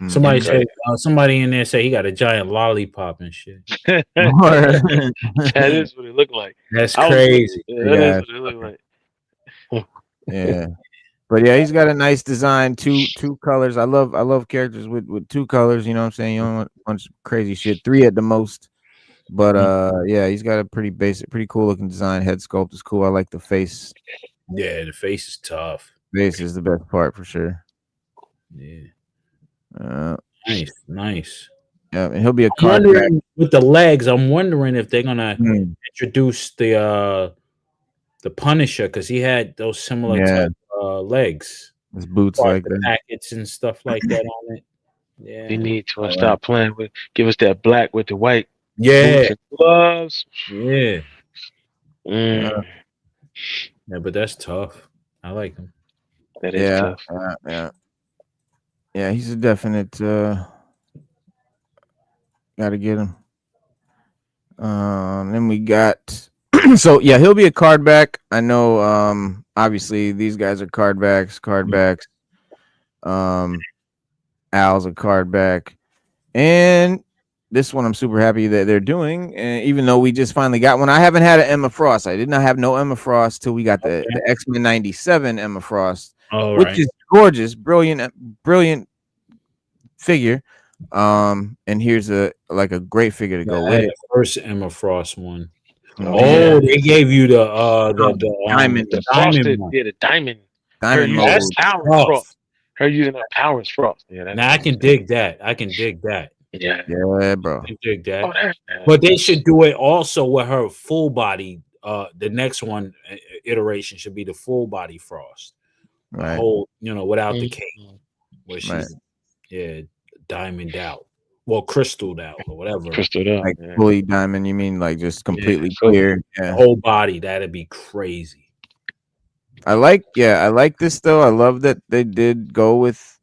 Somebody said somebody in there said he got a giant lollipop and shit. That is what it looked like. That's crazy. That is what it looked like. Yeah, but yeah, he's got a nice design. Two colors. I love characters with 2 colors. You know what I'm saying? You don't want a bunch of crazy shit. 3 at the most. But yeah, he's got a pretty basic, pretty cool looking design. Head sculpt is cool. I like the face. Yeah, the face is tough. Face is the best part for sure. Yeah. Nice. Yeah, and he'll be a card with the legs. I'm wondering if they're gonna introduce the Punisher because he had those similar type, legs. His boots like the packets and stuff like that on it. Yeah, they need to stop playing with. Give us that black with the white. Yeah, gloves. Yeah. Yeah, but that's tough. I like him. That is tough. Yeah, he's a definite. Gotta get him. Then we got. So yeah, he'll be a card back. I know. Obviously these guys are card backs. Al's a card back, and this one I'm super happy that they're doing. And even though we just finally got one, I haven't had an Emma Frost. I did not have no Emma Frost till we got the X-Men '97 Emma Frost, which is gorgeous, brilliant figure. And here's a great figure to go with it. First Emma Frost one. They gave you the diamond, the diamond one. Yeah, the diamond. Diamond mode. Frost. Her using her powers Frost. Yeah, now I can dig that. Yeah, bro. I can dig that. But they should do it also with her full body. The next one iteration should be the full body Frost. Right. Whole, without the cape. Where she's diamond out. Well, crystalled out or whatever. Crystalled out. Like fully diamond, you mean like just completely clear? Yeah. Whole body, that'd be crazy. I like this though. I love that they did go with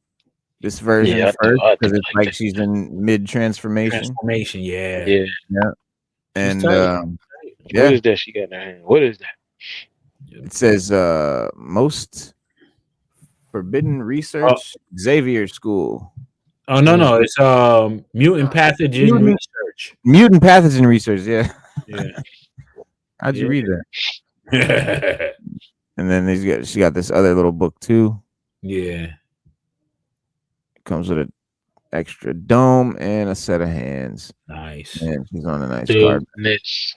this version first because it's like she's in mid transformation. Yeah. And what is that she got in her hand? What is that? It says most forbidden research Xavier School. Oh no, it's mutant pathogen research. Mutant pathogen research, yeah. How'd you read that? And then she got this other little book too. Yeah. It comes with an extra dome and a set of hands. Nice. And she's on a nice card. Nice.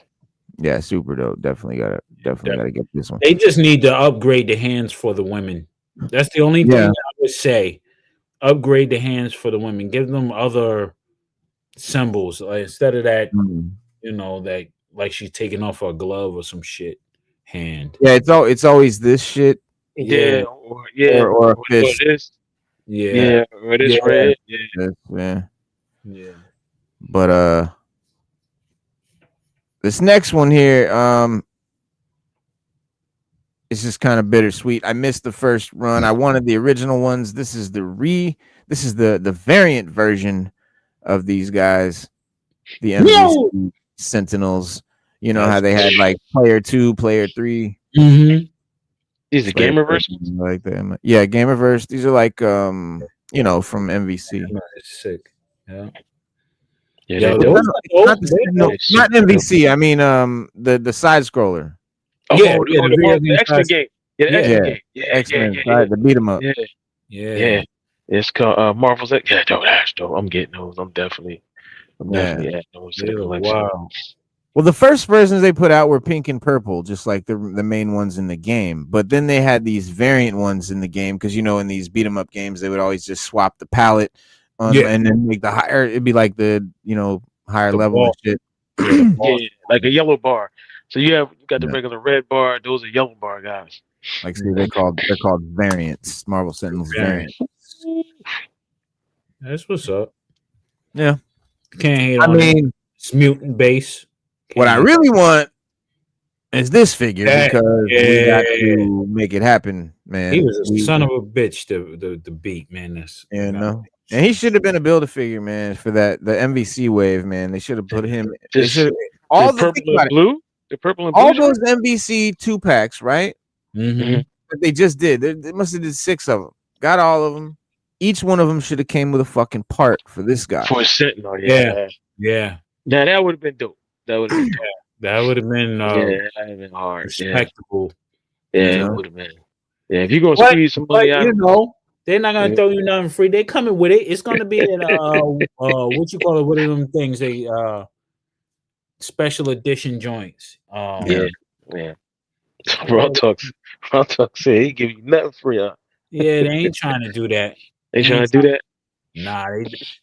Yeah, super dope. Definitely gotta get this one. They just need to upgrade the hands for the women. That's the only thing I would say. upgrade the hands for the women. Give them other symbols instead of that. You know, that like she's taking off her glove or some shit hand. Yeah, it's always this shit Yeah, or a or fish. this, Yeah, or this Yeah. red, yeah. Yeah. yeah. But this next one here, it's just kind of bittersweet. I missed the first run. I wanted the original ones. This is the variant version of these guys, the MVC Sentinels. You know how they had like player 2, player 3. Mm-hmm. These are player Gamerverse. 4, like them. Yeah, Gamerverse. These are like you know, from MVC. It's sick. Yeah. Yeah, Yo, they those dope. are Not, dope. not MVC. I mean the side scroller. Oh, Yeah, oh, yeah, oh, the video the game X-Men size- game. Yeah, the Yeah. X-Men game. Yeah, X-Men, yeah. the beat 'em up. Yeah, yeah. It's called Marvel's X. Yeah, dope. That's dope. I'm getting those. I'm definitely adding those to the collection. Wow. Well, the first versions they put out were pink and purple, just like the main ones in the game. But then they had these variant ones in the game because, you know, in these beat 'em up games, they would always just swap the palette on and then make the higher. It'd be like the, you know, higher The level ball. and shit. Yeah, like a yellow bar. So you got the regular red bar. Those are yellow bar guys. Like, see, they're called variants. Marvel Sentinels variants. That's what's up. Yeah. Can't hate I on it. mean, It's mutant base. what I really want is this figure That- because we got to make it happen, man. He was a son of a bitch to beat, man. That's You know. And he should have been a Build-A-Figure, man, for the MVC wave, man. They should have put him. They should all the purple think about and blue. The purple and all blue. those MVC 2-packs, right? Mm-hmm. That they just did. They must have did 6 of them. Got all of them. Each one of them should have came with a fucking part for this guy. For a Sentinel, Yeah. Yeah, that would have been dope. That would have been dope. That would have been Yeah, that would have been hard. respectable. Yeah, You it know? would have been. Yeah, if you're gonna squeeze some money out, you know, they're not gonna Yeah. throw you nothing free. They coming with it. It's gonna be an what you call it? What are them things? They special edition joints. yeah. Raw Talks said he give you nothing free. Yeah, they ain't trying to do that. They trying to do that. Nah,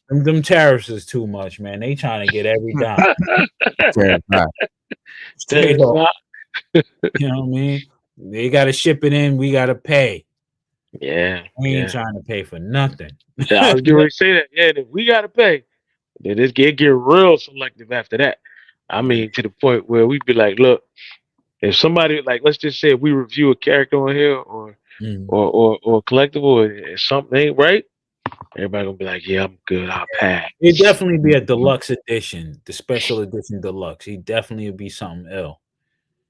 them tariffs is too much, man. They trying to get every dime. Straight up. You know what I mean? They gotta ship it in, we gotta pay. Yeah, We ain't trying to pay for nothing. Yeah, I was getting ready to say that. Yeah, if we gotta pay. Then this get real selective after that. I mean, to the point where we'd be like, look, if somebody like, let's just say if we review a character on here or collectible, and something ain't right, everybody gonna be like, yeah, I'm good, I'll pay. It'd definitely be a deluxe edition, the special edition deluxe. He'd definitely be something ill.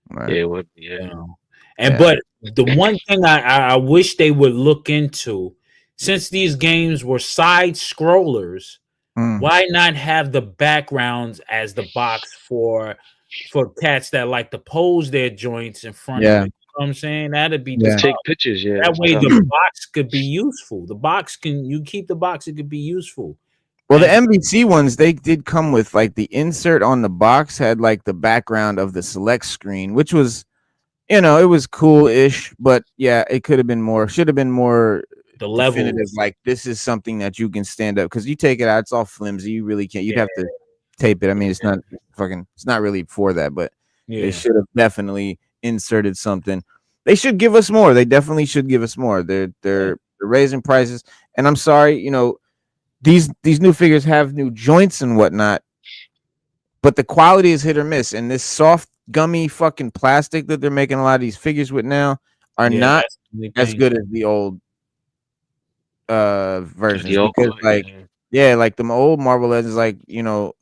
Right. Yeah, it would. You Yeah. know. And but the one thing I wish they would look into, since these games were side scrollers, why not have the backgrounds as the box for cats that like to pose their joints in front of it? You know what I'm saying? That'd be Take pictures, yeah. that way the box could be useful. The box you keep the box, it could be useful. Well, the MVC ones, they did come with like the insert on the box had like the background of the select screen, which was, you know, it was cool-ish, but yeah, it could have been more, should have been more the level. Like this is something that you can stand up because you take it out, it's all flimsy. You really can't. You'd have to tape it. I mean, it's not really for that, but they should have definitely inserted something. They should give us more. They definitely should give us more. They're raising prices, and I'm sorry, you know, these new figures have new joints and whatnot, but the quality is hit or miss. And this soft, gummy fucking plastic that they're making a lot of these figures with now are not as good as the old versions. Because like the old Marvel Legends, like, you know,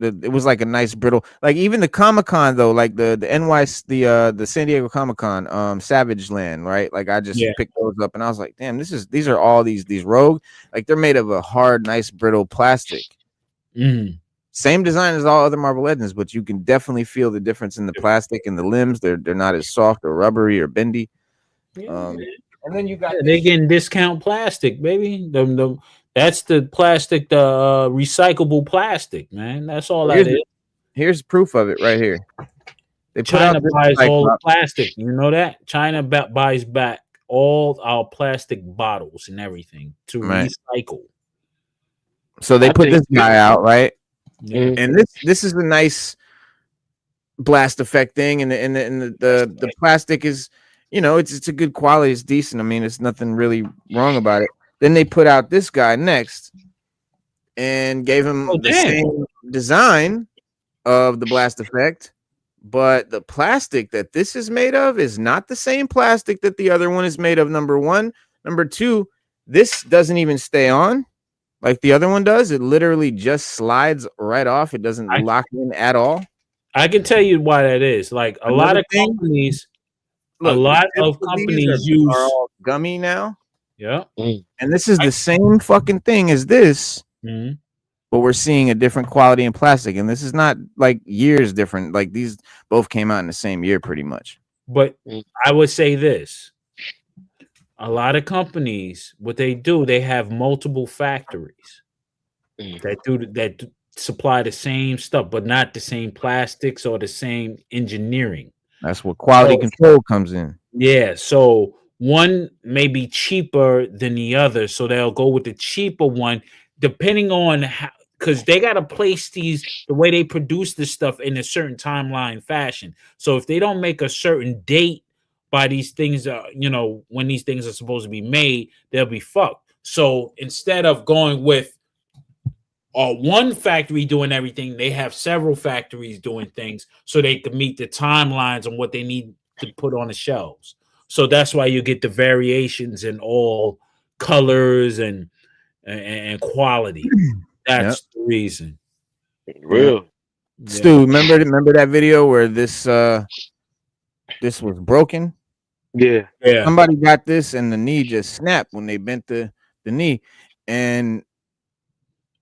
it was like a nice brittle, like even the ComiCon though, like the the San Diego ComiCon, Savage Land, right? Like I just picked those up and I was like, damn, these are all these Rogue, like they're made of a hard, nice, brittle plastic. Same design as all other Marvel Legends, but you can definitely feel the difference in the plastic and the limbs. They're not as soft or rubbery or bendy. And then you got they getting discount plastic, baby. That's the plastic, the recyclable plastic, man. That's all that is. Here's proof of it right here. China buys all the plastic. You know that? China buys back all our plastic bottles and everything to Right. recycle. So they I put think- this guy out, right? Yeah. And this is a nice blast effect thing, and the plastic is, you know, it's a good quality, it's decent. I mean, it's nothing really wrong about it. Then they put out this guy next and gave him Oh, the damn. same design of the blast effect, but the plastic that this is made of is not the same plastic that the other one is made of. Number one. Number two, this doesn't even stay on like the other one does. It literally just slides right off. It doesn't lock in at all. I can tell you why that is. Like a lot of companies, Look, a lot the of tips companies these use. are all gummy now, Yeah. and this is the same fucking thing as this, Mhm. but we're seeing a different quality in plastic, and this is not like years different. Like these both came out in the same year, pretty much. But I would say this: a lot of companies, what they do, they have multiple factories that supply the same stuff, but not the same plastics or the same engineering. That's what quality control comes in. Yeah, so one may be cheaper than the other, so they'll go with the cheaper one, depending on how, because they got to place these the way they produce this stuff in a certain timeline fashion. So if they don't make a certain date by these things, you know, when these things are supposed to be made, they'll be fucked. So instead of going with one factory doing everything, they have several factories doing things so they can meet the timelines on what they need to put on the shelves. So that's why you get the variations in all colors and quality. That's the reason. Real. Stu, remember that video where this was broken? Yeah. Somebody got this and the knee just snapped when they bent the knee. And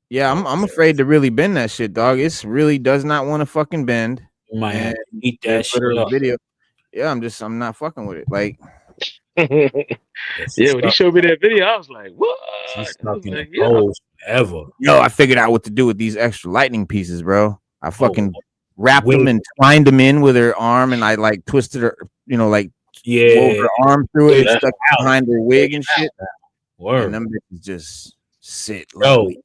yeah, I'm afraid to really bend that shit, dog. It really does not want to fucking bend. You might have to eat that shit literal up. video. Yeah, I'm not fucking with it. Like, yeah, when he showed me that video, I was like, what? She's I stuck was in like, the post forever. yo, I figured out what to do with these extra lightning pieces, bro. I fucking wrapped wait. them and twined them in with her arm, and I like twisted her, you know, like wove her arm through it and stuck it behind her wig and shit. Word. And them bitches just sit.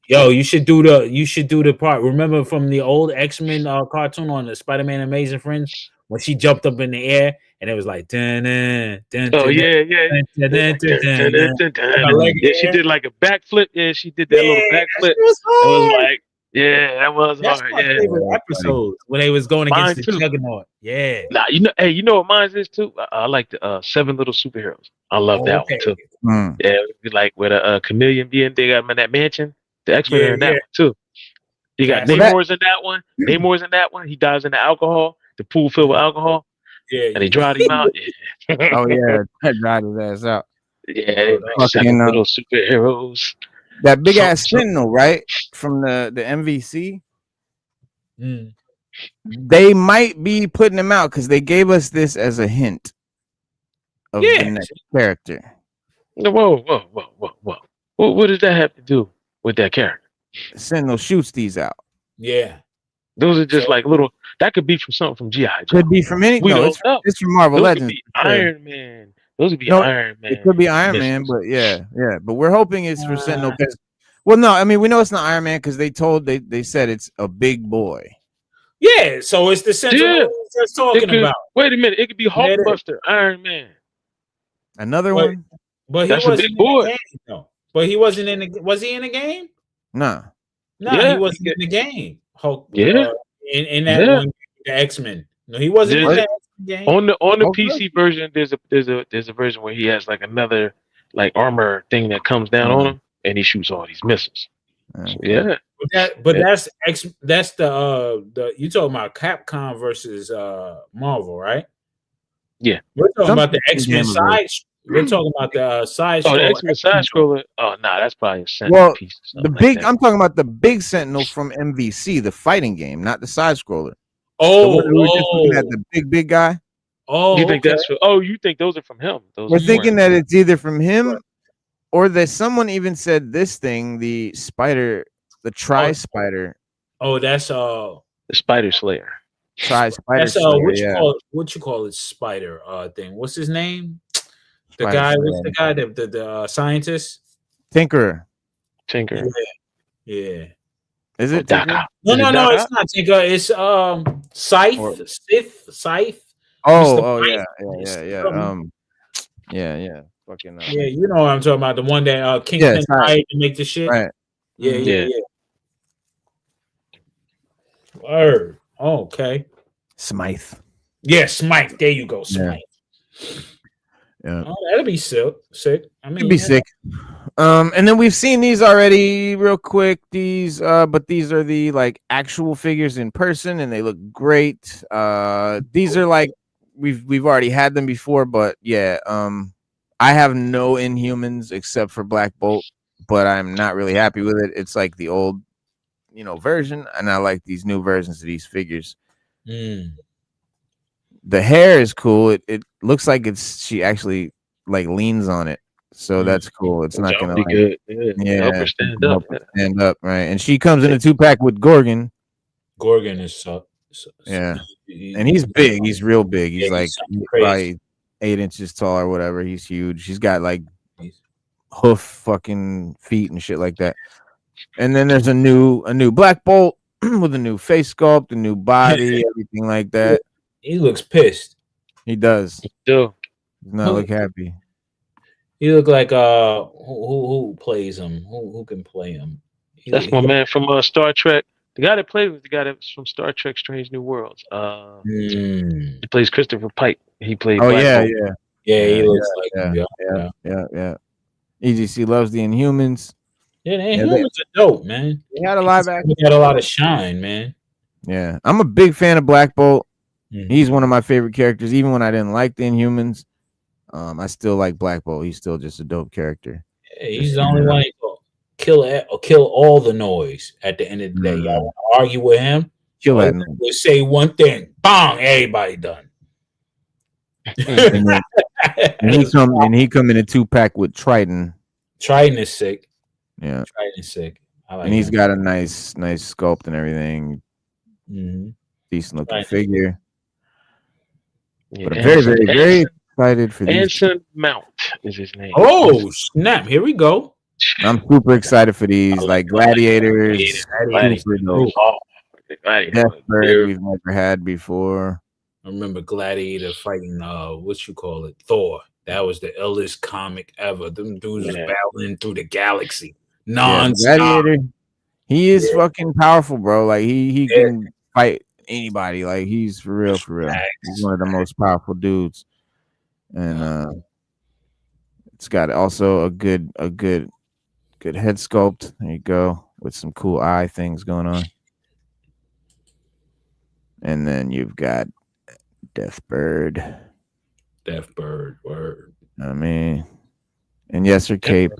Yo, you should do the part. Remember from the old X-Men cartoon on the Spider-Man Amazing Friends when she jumped up in the air and it was like dun, dun, dun, oh dun, yeah. dun, dun, dun, dun, dun, dun. Yeah, she did like a backflip. Yeah, she did that little backflip. It was like, yeah, that was That's hard. my Yeah, favorite episodes when they was going Mine against the too. Juggernaut. Yeah. Nah, you know, hey, you know what mine is too? I like the Seven Little Superheroes. I love that one too. Yeah, it'd be like with a chameleon being they got him in that mansion. The X-Men are in that one too. You got Namor's in that one. Namor's in that one. He dies in the alcohol, the pool filled with alcohol. Yeah, and they dried him out. Yeah. Oh yeah, that dried his ass out. Yeah, like Seven Little Superheroes. That big ass Sentinel, right? From the MVC. They might be putting him out because they gave us this as a hint of the next character. Whoa. What does that have to do with that character? Sentinel shoots these out. Yeah. Those are just like little. That could be from something from G.I. Joe. Could be from any. We don't know. It's from Marvel Those Legends. Could be Iron Man. Those would be Iron Man. It could be Iron Man, but yeah. But we're hoping it's for Sentinel. Well, no, I mean we know it's not Iron Man because they said it's a big boy. Yeah, so it's the Sentinel we're talking about. Wait a minute, it could be Hulkbuster, Iron Man. Another one, but he wasn't a big boy. No. But he wasn't in the. Was he in the game? No, he wasn't in the game. Hulk. Yeah, in that one, the X-Men. No, he wasn't in that game. On the PC version, there's a version where he has like another like armor thing that comes down on him, and he shoots all these missiles. So, yeah. That's the you talking about Capcom versus Marvel, right? Yeah, we're talking about the X-Men side. We're talking about the side. Oh, the X-Men side scroller. Oh, nah, that's probably a Sentinel piece. The big. I'm talking about the big Sentinel from MVC, the fighting game, not the side scroller. Oh, the big guy. Oh, you think that's? You think those are from him? We're thinking that it's either from him, or that someone even said this thing, the spider, the Tri-Spider. Oh, that's the Spider Slayer. Tri-Spider. That's what you call it, Spider thing. What's his name? The guy, what's the guy? The scientist? Tinkerer. Tinker. Yeah. Is it Doc Tinkerer? Ock. No, Is it no, Doc it's Ock? not Tinker. It's Scythe. Oh, Mr. yeah. Something. Yeah. Fucking. Yeah, you know what I'm talking about. The one that Yeah, Kingpin hired to make the shit. right. Yeah. Word. Oh, okay. Smythe. Yeah, Smite. There you go, Smite. Yeah. Oh, that'll be sick. I mean, It'd be sick. And then we've seen these already real quick. These but these are the like actual figures in person and they look great. These are like we've already had them before, but yeah, I have no Inhumans except for Black Bolt, but I'm not really happy with it. It's like the old, version, and I like these new versions of these figures. The hair is cool. It looks like she actually like leans on it, so that's cool. It's not gonna be good. Yeah. Help her yeah, stand help up. her stand up, right? And she comes in a 2-pack with Gorgon. Gorgon is Yeah, and he's big. He's real big. He's like crazy. probably 8 inches tall or whatever. He's huge. He's got like hoof fucking feet and shit like that. And then there's a new Black Bolt with a new face sculpt, a new body, everything like that. He looks pissed. He does. Still. Does not look happy. He look like who plays him? Who can play him? That's my man from Star Trek. The guy that played was the guy that's from Star Trek: Strange New Worlds. He plays Christopher Pike. He played. Oh Black Bolt. yeah. He looks like yeah. EGC loves the Inhumans. Yeah, the Inhumans are dope, man. They had a live action. He got a lot of shine, man. Yeah, I'm a big fan of Black Bolt. He's one of my favorite characters. Even when I didn't like the Inhumans, I still like Black Bolt. He's still just a dope character. Yeah, he's the only one who kill all the noise at the end of the day. Y'all want to argue with him? Kill that. We'll say one thing. Bang! Everybody done. and he come in a 2-pack with Triton. Triton is sick. Yeah, Triton is sick. And he's got a nice sculpt and everything. Decent looking figure. Yeah, but I'm very, very, very excited for these. Anson Mount is his name. Oh snap! Here we go. I'm super excited for these, like Gladiators. Deathbird we've never had before. I remember Gladiator fighting Thor. That was the illest comic ever. Them dudes was battling through the galaxy. Gladiator. He is fucking powerful, bro. Like he can fight anybody. Like he's for real. He's one of the most powerful dudes. And it's got also a good head sculpt. There you go, with some cool eye things going on. And then you've got Deathbird. Word. I mean, and yes, her cape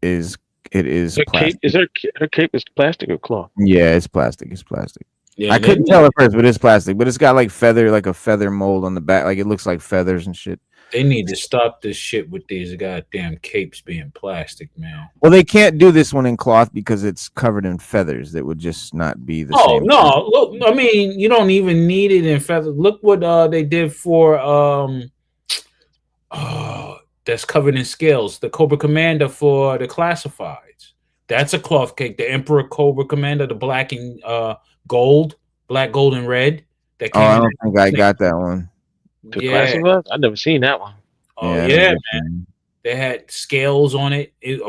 is plastic. Her cape is plastic or cloth? Yeah, it's plastic. It's plastic. Yeah, I couldn't tell at first, but it's plastic. But it's got like a feather mold on the back. Like it looks like feathers and shit. They need to stop this shit with these goddamn capes being plastic, man. Well, they can't do this one in cloth because it's covered in feathers. That would just not be the same. No, look, I mean, you don't even need it in feathers. Look what they did for that's covered in scales. The Cobra Commander for the classifieds. That's a cloth cake. The Emperor Cobra Commander, the black and gold, black, gold, and red. That came I don't think I got that one. Classified? I've never seen that one. Oh yeah, man. They had scales on it. And it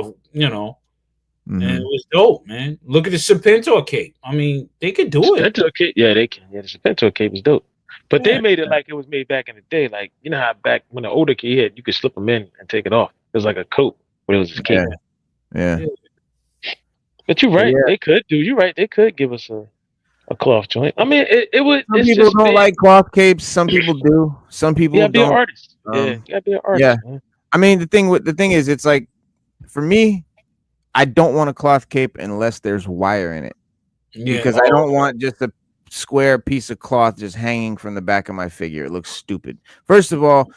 was dope, man. Look at the Serpentor cape. I mean, they could do it. Serpentor cape, yeah, they can. Yeah, the Serpentor cape is dope. But they made it like it was made back in the day. Like, you know how back when the older kid had, you could slip them in and take it off. It was like a coat, but it was his cape. Yeah. But you're right. They could do. You're right. They could give us a cloth joint. I mean, it would. Some people don't like cloth capes. Some people do. Some people don't. You gotta be an artist. You gotta be an artist. Yeah. Man. I mean, the thing is, it's like, for me, I don't want a cloth cape unless there's wire in it. Because I don't want just a square piece of cloth just hanging from the back of my figure. It looks stupid. First of all,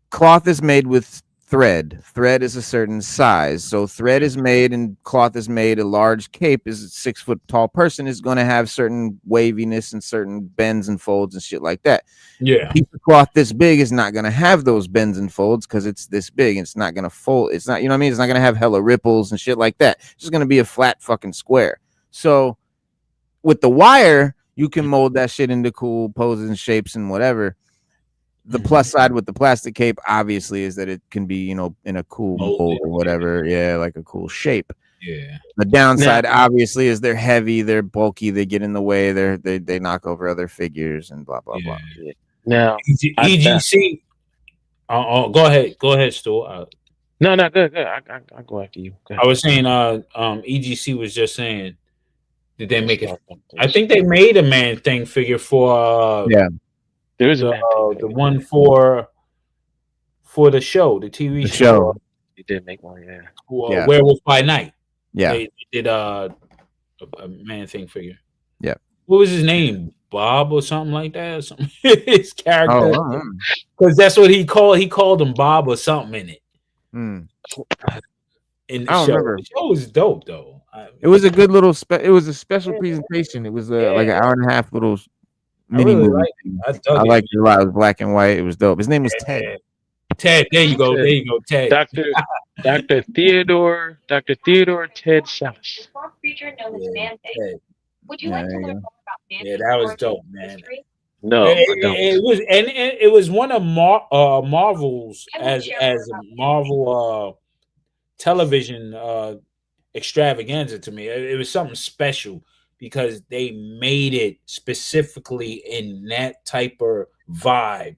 cloth is made with thread. Thread is a certain size. So thread is made and cloth is made. A large cape is a 6 foot tall person is going to have certain waviness and certain bends and folds and shit like that. Yeah. A piece of cloth this big is not going to have those bends and folds because it's this big. It's not going to fold. It's not, you know what I mean? It's not going to have hella ripples and shit like that. It's just going to be a flat fucking square. So with the wire, you can mold that shit into cool poses and shapes and whatever. The plus side with the plastic cape, obviously, is that it can be, you know, in a cool mold or whatever. Yeah, like a cool shape. Yeah. The downside, obviously, is they're heavy, they're bulky, they get in the way, they knock over other figures and blah blah blah. Yeah. Now, EGC. Go ahead, Stuart. No, good. I'll go after you. I was saying, EGC was just saying, did they make it? I think they made a Man Thing figure for. Yeah. There is the one for the show, the TV show. They did make one, yeah. Werewolf by Night. Yeah, they did a Man Thing figure. Yeah. What was his name? Bob or something like that. Or something. His character, because that's what he called him Bob or something in it. In the show. Remember. The show was dope though. It was a good little. It was a special presentation. It was like an hour and a half little. Mini movie. I liked it a lot. It was black and white. It was dope. His name was Ted. Ted, there you go, Ted. Dr. Theodore Ted Salas. Would you like to learn more about that was dope, man. No, it was one of Marvel's as Marvel television extravaganza to me. It was something special because they made it specifically in that type of vibe,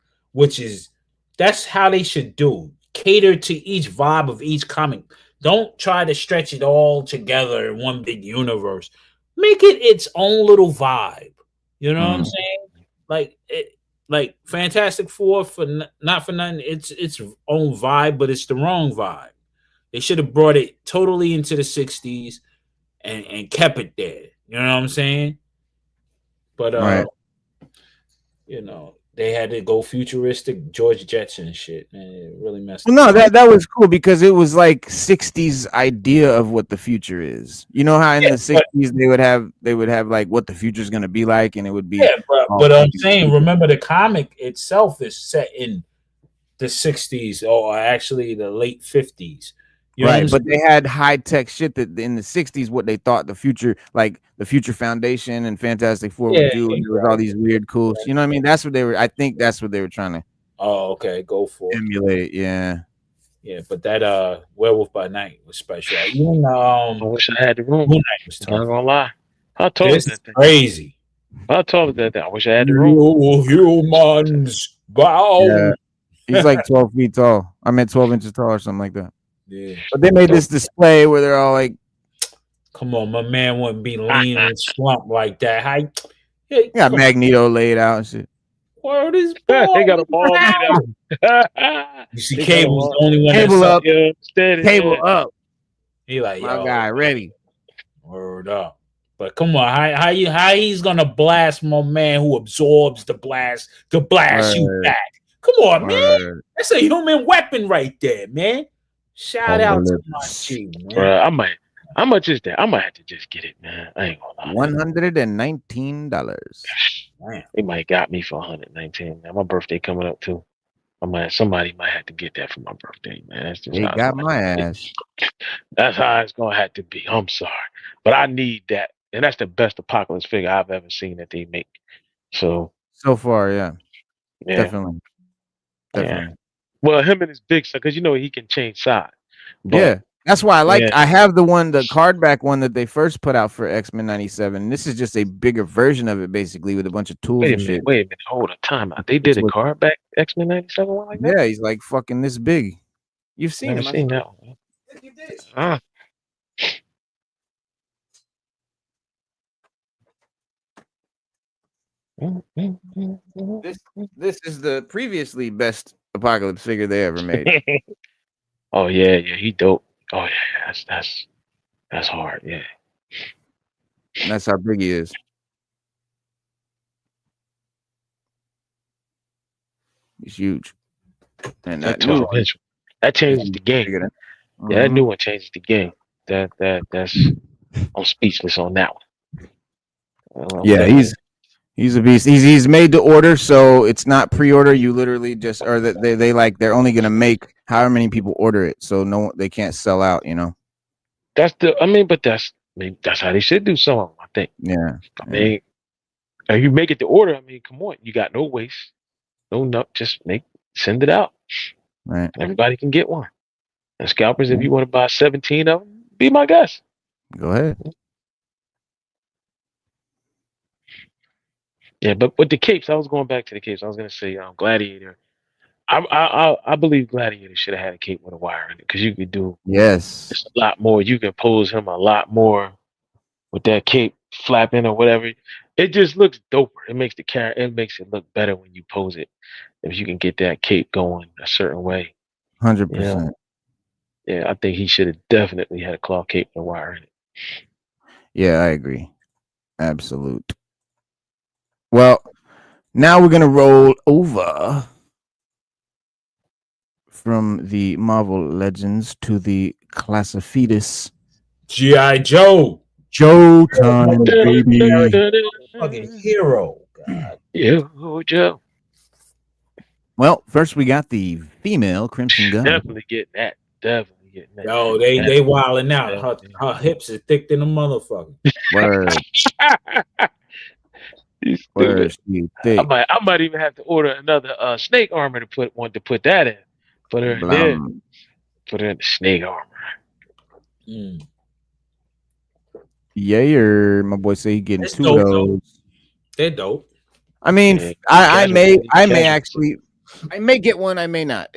that's how they should do. Cater to each vibe of each comic. Don't try to stretch it all together in one big universe. Make it its own little vibe. You know what I'm saying? Like Fantastic Four, not for nothing, it's its own vibe, but it's the wrong vibe. They should have brought it totally into the 60s and kept it there. You know what I'm saying? But you know, they had to go futuristic George Jetson shit, man. It really messed up. No, that was cool because it was like 60s idea of what the future is. You know how in the 60s they would have like what the future is going to be like, and it would be but I'm saying, remember the comic itself is set in the 60s or actually the late 50s. You know but they had high tech shit that in the 60s, what they thought the future, like the Future Foundation and Fantastic Four would do, and there was all these weird cool, you know what I mean? That's what they were. I think that's what they were trying to. Oh, okay, go for emulate. Yeah, but that Werewolf by Night was special. Even I wish I had the room. Moon Knight was tough. I'm not gonna lie. I told this is crazy. I told her that I wish I had the room. Humans bow. Yeah. He's like 12 feet tall. I meant 12 inches tall or something like that. Yeah. But they made this display where they're all like, come on, my man wouldn't be lean and slump like that. He got Magneto laid out and shit. Word is they got a ball laid out. You see, Cable's the only one Cable up. Cable up. He like, my guy, ready. Word up. But come on, how he's gonna blast my man who absorbs the blast to blast you back? Come on, man. That's a human weapon right there, man. Shout out to my G, man. Bro, how much is that? I might have to just get it, man. I ain't gonna lie. $119. They might got me for $119. Now my birthday coming up too. Somebody might have to get that for my birthday, man. That's just they got my ass. That's how it's gonna have to be. I'm sorry, but I need that, and that's the best Apocalypse figure I've ever seen that they make. So far, yeah. Definitely. Yeah. Well, him and his big son, because you know he can change size. But, that's why I like. I have the cardback one that they first put out for X-Men '97. This is just a bigger version of it, basically, with a bunch of tools and shit. Wait a minute, hold on, time out. They did a cardback X-Men '97 one like that? Yeah, he's like fucking this big. You've seen him? I've seen that one. You did. This is the previously best Apocalypse figure they ever made. Oh yeah, he dope. Oh yeah, that's hard. Yeah, and that's how big he is. He's huge. And that 12-inch. That changes the game. Yeah, that Mhm. new one changes the game. That's I'm speechless on that one. Yeah, he's a beast. He's made to order, so it's not pre-order. You literally just or that they like they're only gonna make however many people order it, so they can't sell out. You know. That's that's how they should do some of them, I think. Yeah. I mean, if you make it to order, I mean, come on, you got no waste, no, just send it out. Right. Everybody can get one. And scalpers, if you want to buy 17 of them, be my guest. Go ahead. Yeah, but with the capes, I was going back to the capes. I was gonna say, Gladiator. I believe Gladiator should have had a cape with a wire in it because you could do Yes. a lot more. You can pose him a lot more with that cape flapping or whatever. It just looks doper. It makes it makes it look better when you pose it. If you can get that cape going a certain way. 100%. Yeah, I think he should have definitely had a claw cape with a wire in it. Yeah, I agree. Absolute. Well, now we're gonna roll over from the Marvel Legends to the Classifetus. G.I. Joe. Joe time, baby. Fucking hero. God. Yo, Joe. Well, first we got the female Crimson Gun. Definitely getting that. Definitely getting that. Yo, they wilding out. Her hips are thick than a motherfucker. Word. Word. I might even have to order another snake armor to put that in. Put her in there. Put her in the snake armor. Yeah, my boy say he getting That's 2 dope, of those. They're dope. I mean, Yeah, I may casual. I may get one, I may not.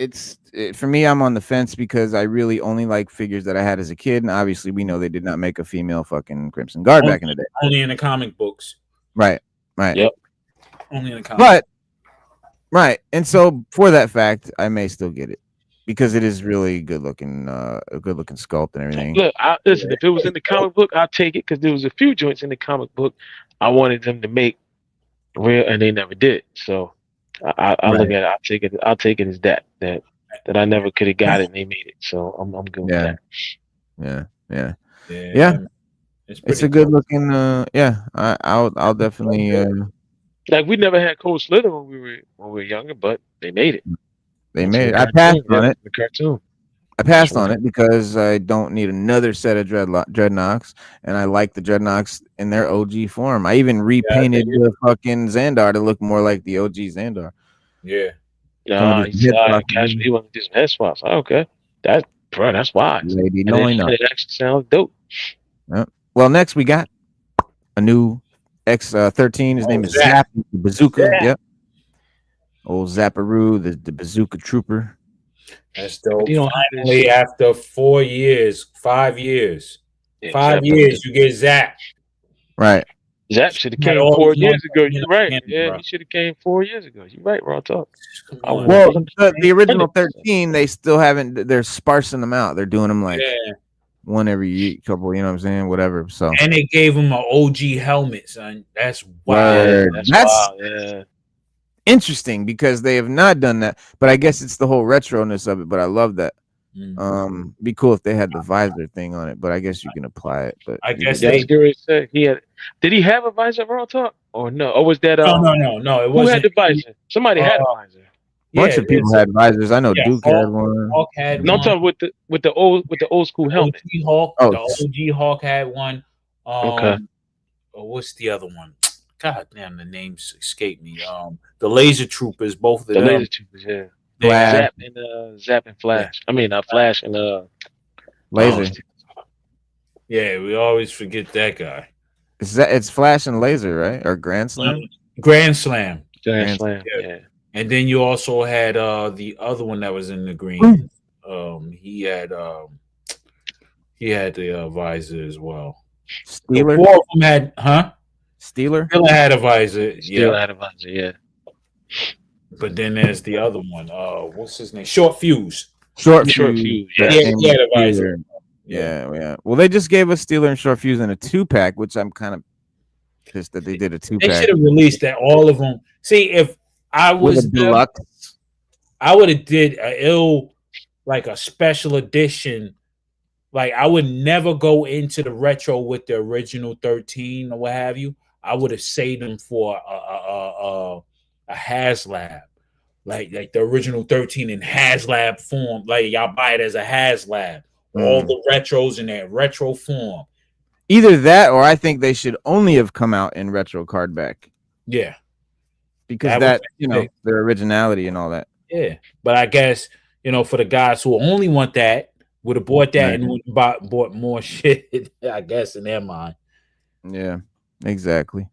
For me, I'm on the fence because I really only like figures that I had as a kid, and obviously we know they did not make a female fucking Crimson Guard back in the day. Only in the comic books. Right. Yep. Only in the comic. But right, and so for that fact, I may still get it because it is really good looking, a good looking sculpt and everything. Look, listen. If it was in the comic book, I'll take it because there was a few joints in the comic book I wanted them to make real, and they never did. So I look at it. I'll take it as that I never could have got it, and they made it. So I'm good with that. Yeah. It's a good looking. I'll definitely. Like we never had Cold Slither when we were younger, but they made it. They made it. I passed on it. The cartoon. I passed on it because I don't need another set of Dreadnoks, and I like the Dreadnoks in their OG form. I even repainted the fucking Xandar to look more like the OG Xandar. Yeah. He wanted to do some head swaps. Okay, that's wise. Lady, and it actually sounds dope. Yep. Well, next we got a new X-13. His name is Zap the Bazooka. Yep. Old Zapparoo, the Bazooka Trooper. That's dope. Finally, after 5 years, you get Zap. Right. Zap should have came 4 years ago. You're right. Yeah, he should have came 4 years ago. You're right, Raw Talk. Well, the original 13, they still haven't. They're sparsing them out. They're doing them like one every couple. You know what I'm saying? Whatever. So and they gave him an OG helmet, son. That's wild. That's wild. Yeah. Interesting because they have not done that, but I guess it's the whole retroness of it. But I love that. Be cool if they had the visor thing on it, but I guess you can apply it. But I guess he had. Did he have a visor, Raw Talk, or no? Or was that no? It wasn't. Who had the visor? Somebody had a visor. A bunch of people had visors. I know Duke had one. Hawk had one. I'm talking with the old school helmet. The OG Hawk had one. Okay. What's the other one? God damn, the names escape me. The Laser Troopers, both of them. The Laser Troopers, yeah. Zap and Flash. I mean, Flash and Laser. Yeah, we always forget that guy. It's Flash and Laser, right? Or Grand Slam? Grand Slam. Yeah. And then you also had the other one that was in the green. He had the visor as well. Steeler. Four of them had, Steeler had a visor. Had a visor, yeah. But then there's the other one. What's his name? Short Fuse. Short Fuse. Yeah, he had a visor. Yeah. Well, they just gave us Steeler and Short Fuse in a 2-pack, which I'm kind of pissed that they did a 2-pack. They should have released that all of them. See, if I was deluxe, I would have did a ill like a special edition. Like I would never go into the retro with the original 13 or what have you. I would have saved them for a HasLab, like the original 13 in HasLab form. Like y'all buy it as a HasLab. All the retros in that retro form. Either that, or I think they should only have come out in retro card back. Yeah, because that their originality and all that. Yeah, but I guess for the guys who only want that, would have bought that and would have bought more shit. I guess in their mind. Yeah, exactly.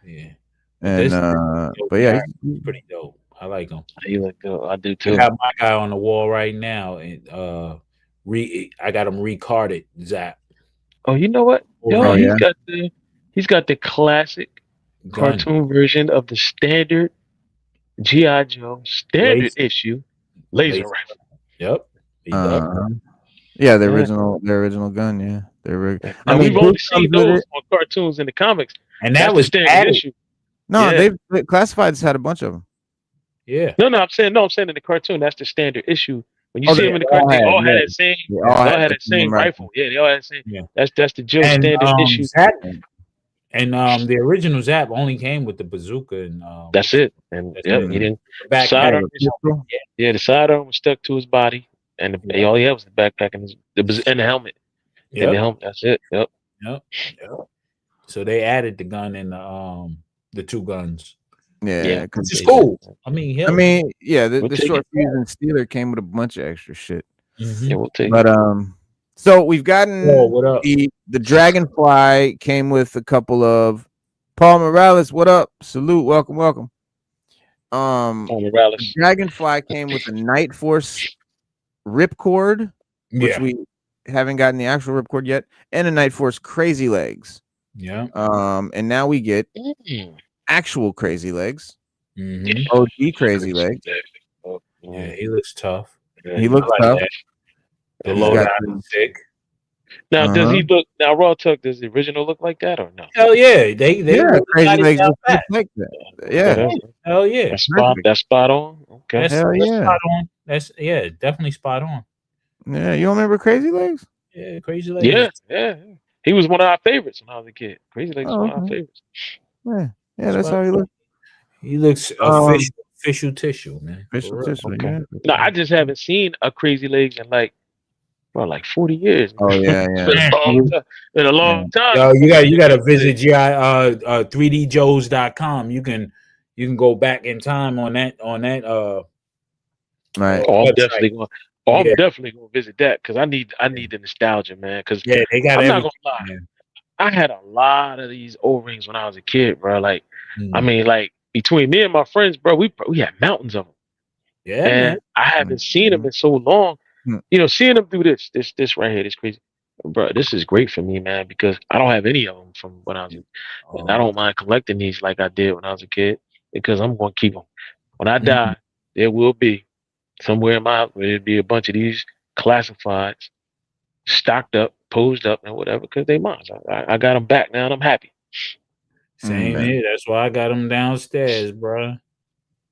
Yeah, and but yeah, he's pretty dope. I like him. He look good. I do too. I got my guy on the wall right now, and I got him recarded. Zap. Oh, you know what? Yo, he's got the classic Gun. cartoon version of the standard G.I. Joe standard issue laser rifle. Yep. Yeah, the original gun. Yeah, I mean, we've only seen those on cartoons in the comics, and that was standard issue. No, they've Classifieds had a bunch of them. Yeah. No, I'm saying in the cartoon that's the standard issue. When you see them in the cartoon, they all had that same. They all had that same rifle. Yeah, they all had the same. Yeah. That's the Joe standard issue. And the original Zap only came with the bazooka and that's it. And he didn't. The sidearm was stuck to his body, and all he had was the backpack and the helmet. Yep. And the helmet. That's it. Yep. So they added the gun and the two guns. Yeah, which is cool. I mean, the short fuse and Steeler came with a bunch of extra shit. Mm-hmm. Yeah, we'll take but so we've gotten the Dragonfly came with a couple of Paul Morales. What up? Salute, welcome. Paul Morales. Dragonfly came with a Night Force ripcord, which we haven't gotten the actual ripcord yet, and a Night Force Crazy Legs. Yeah. And now we get actual Crazy Legs. Mm-hmm. OG Crazy Legs. Yeah, he looks tough. He looks tough. The loadout is sick. Now, does he look? Now, Raw Talk, does the original look like that or no? Hell yeah, they Crazy Legs look like that. Yeah, hell yeah, that's spot on. Okay, that's spot on. That's definitely spot on. Yeah, you don't remember Crazy Legs? Yeah, Crazy Legs. Yeah. He was one of our favorites when I was a kid. Crazy Legs was one of our favorites. Yeah, that's how he looks. He looks official tissue, man. Official tissue. Okay. No, I just haven't seen a Crazy Legs in like 40 years. Oh yeah. In a long time. Yo, you gotta visit 3djoes.com. You can go back in time on that. Right. I'm definitely gonna visit that because I need the nostalgia, man. Because they got. I'm not gonna lie. Man. I had a lot of these O-rings when I was a kid, bro. Like, I mean, like between me and my friends, bro, we had mountains of them. Yeah, and man. I haven't seen them in so long. Seeing them do this right here, this crazy, bro. This is great for me, man, because I don't have any of them from when I was, and I don't mind collecting these like I did when I was a kid because I'm going to keep them. When I die, there will be somewhere in my house where there'll be a bunch of these classifieds stocked up, posed up, and whatever because they mine. I got them back now, and I'm happy. Same here. That's why I got them downstairs, bro.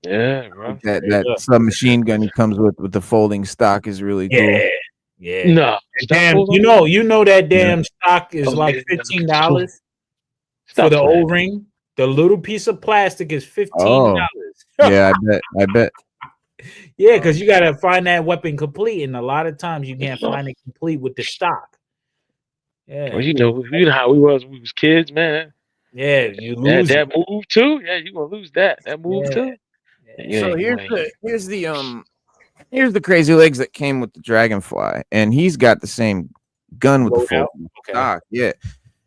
Yeah, bro. That submachine gun he comes with the folding stock is really cool. Yeah. No, damn, you know that damn stock is like $15 for the O-ring. The little piece of plastic is $15. Yeah, I bet. Yeah, because you gotta find that weapon complete, and a lot of times you can't find it complete with the stock. Yeah, well, you know how we was when we was kids, man. Yeah, you lose that move too. Yeah, you gonna lose that move too. Yeah, so here's the Crazy Legs that came with the Dragonfly, and he's got the same gun with the folding stock. Yeah,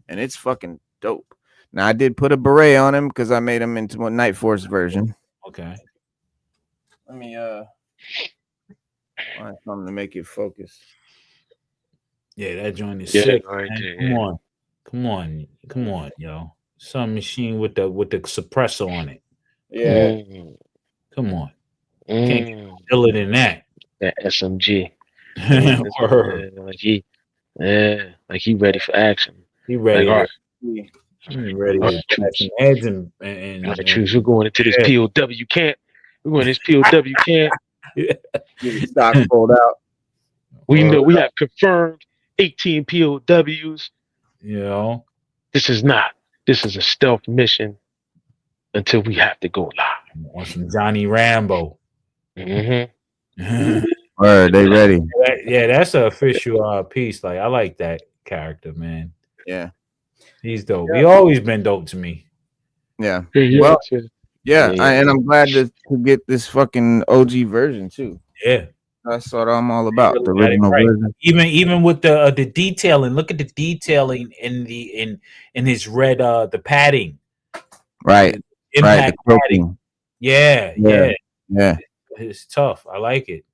and it's fucking dope. Now I did put a beret on him because I made him into a Night Force version. Okay. Let me find something to make it focus. Yeah, that joint is sick. Right there, come on, yo. Some machine with the suppressor on it. Yeah. Come on. Can't get iller than that. That SMG. Like he ready for action. He ready. Like, He ready to put some heads and we're going into this POW camp. We're going to this POW camp. Get the stock pulled out. We know we have confirmed 18 POWs. You know, This is a stealth mission until we have to go live. on some Johnny Rambo. Mm-hmm. Or they ready? Yeah, that's an official piece. Like I like that character, man. Yeah, He's dope. He always been dope to me. yeah. Yeah, Well, yeah. yeah, Yeah. and I'm glad to get this fucking OG version too. Yeah, That's what I'm all about. The Got it original right. version. Even with the detailing. Look at the detailing in his red the padding. Right, Impact the padding. cloaking. Yeah. Yeah, It's tough. I like it.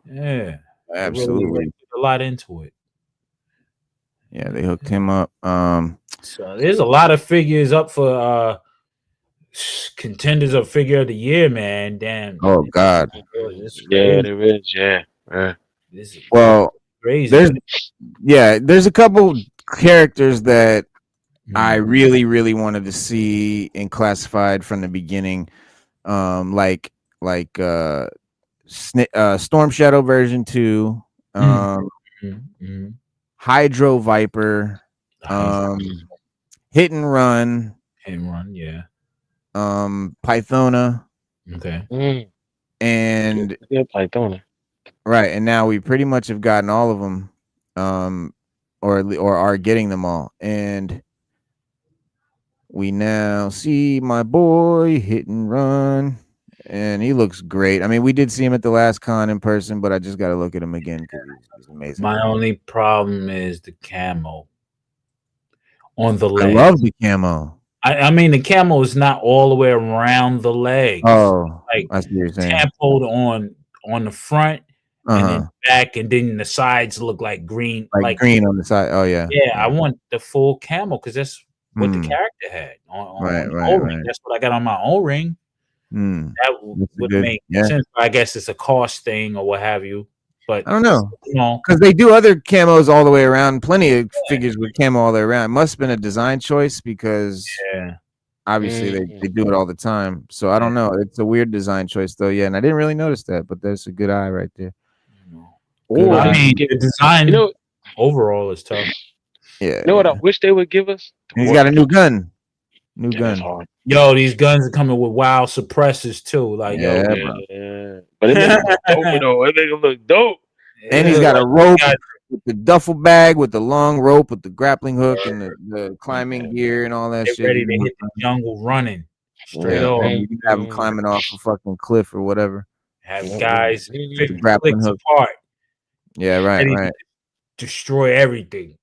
Yeah, absolutely. Really put a lot into it. Yeah, they hooked him up. So there's a lot of figures up for contenders of figure of the year, man. Damn. Oh God. It's Yeah, crazy. there is. Yeah. This is Well, crazy. there's a couple characters that I really wanted to see in Classified from the beginning, like Storm Shadow version 2, Hydro Viper, Hit and Run, yeah. Pythona, Okay. and Yeah, Pythona. right, and now we pretty much have gotten all of them, or are getting them all, and we now see my boy Hit and Run, and he looks great. I mean, we did see him at the last con in person, but I just got to look at him again because he's amazing. My only problem is the camo on the leg. I love the camo. I mean, the camo is not all the way around the legs. Oh, like I see what you're saying. tempoed on the front and then back, and then the sides look like green, like green on the side. Oh yeah. I want the full camo because that's what the character had on Right, the right, O-ring. right. That's what I got on my O-ring. That would make yeah. sense. I guess it's a cost thing or what have you. But I don't know. You know, because they do other camos all the way around. Plenty of figures with camo all the way around. It must have been a design choice because obviously they do it all the time. So I don't know. It's a weird design choice though. Yeah, and I didn't really notice that, but that's a good eye right there. Or I mean, the design overall is tough. Yeah. You know what I wish they would give us? He's got a new gun. New gun. Yo, these guns are coming with wild suppressors too. Like, yeah, but it look dope, though. It make them look dope. And he's got a rope with the duffel bag, with the long rope, with the grappling hook, and the climbing gear and all that shit. Ready to hit the jungle running straight off. You can have him climbing off a fucking cliff or whatever. Have guys the grappling hook apart. Yeah, right. Destroy everything.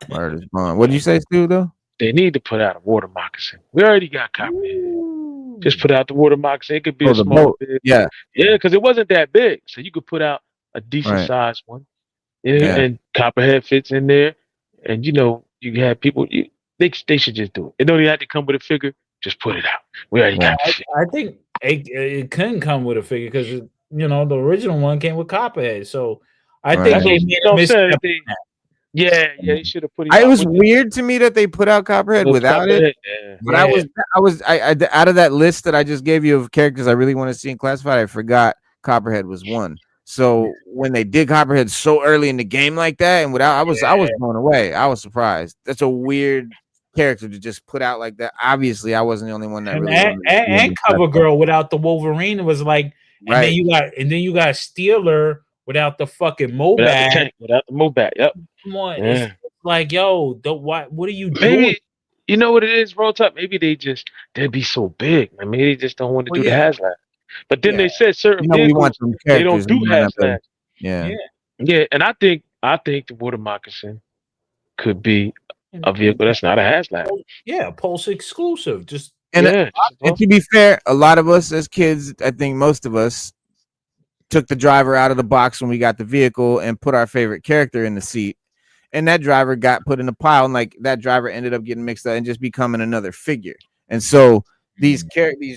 Word is gone. What did you say, Stu? Though they need to put out a water moccasin. We already got Copperhead. Just put out the water moccasin. It could be a small, big. Yeah, because it wasn't that big, so you could put out a decent sized one. Yeah, and Copperhead fits in there, and you know you have people. They should just do it. It don't even have to come with a figure. Just put it out. We already got. I think it couldn't come with a figure because you know the original one came with Copperhead, so I think they made a misstep. Yeah, they should have put it. It was weird to me that they put out Copperhead without it. But I was out of that list that I just gave you of characters I really want to see in Classified, I forgot Copperhead was one. So when they did Copperhead so early in the game like that and without, I was blown away. I was surprised. That's a weird character to just put out like that. Obviously, I wasn't the only one that and Cover Girl without the Wolverine was like, and then you got Steeler without the fucking Mobat. Without the Mobat, yep. Come on, it's like, yo, what are you doing? Maybe, you know what it is, Roll Top? Maybe they'd be so big. I mean, they just don't want to do the HasLab. But then they said certain vehicles, they don't do HasLab. Yeah, and I think the water moccasin could be a vehicle that's not a HasLab. Yeah, Pulse exclusive. Just and to be fair, a lot of us as kids, I think most of us took the driver out of the box when we got the vehicle and put our favorite character in the seat. And that driver got put in a pile, and like that driver ended up getting mixed up and just becoming another figure. And so these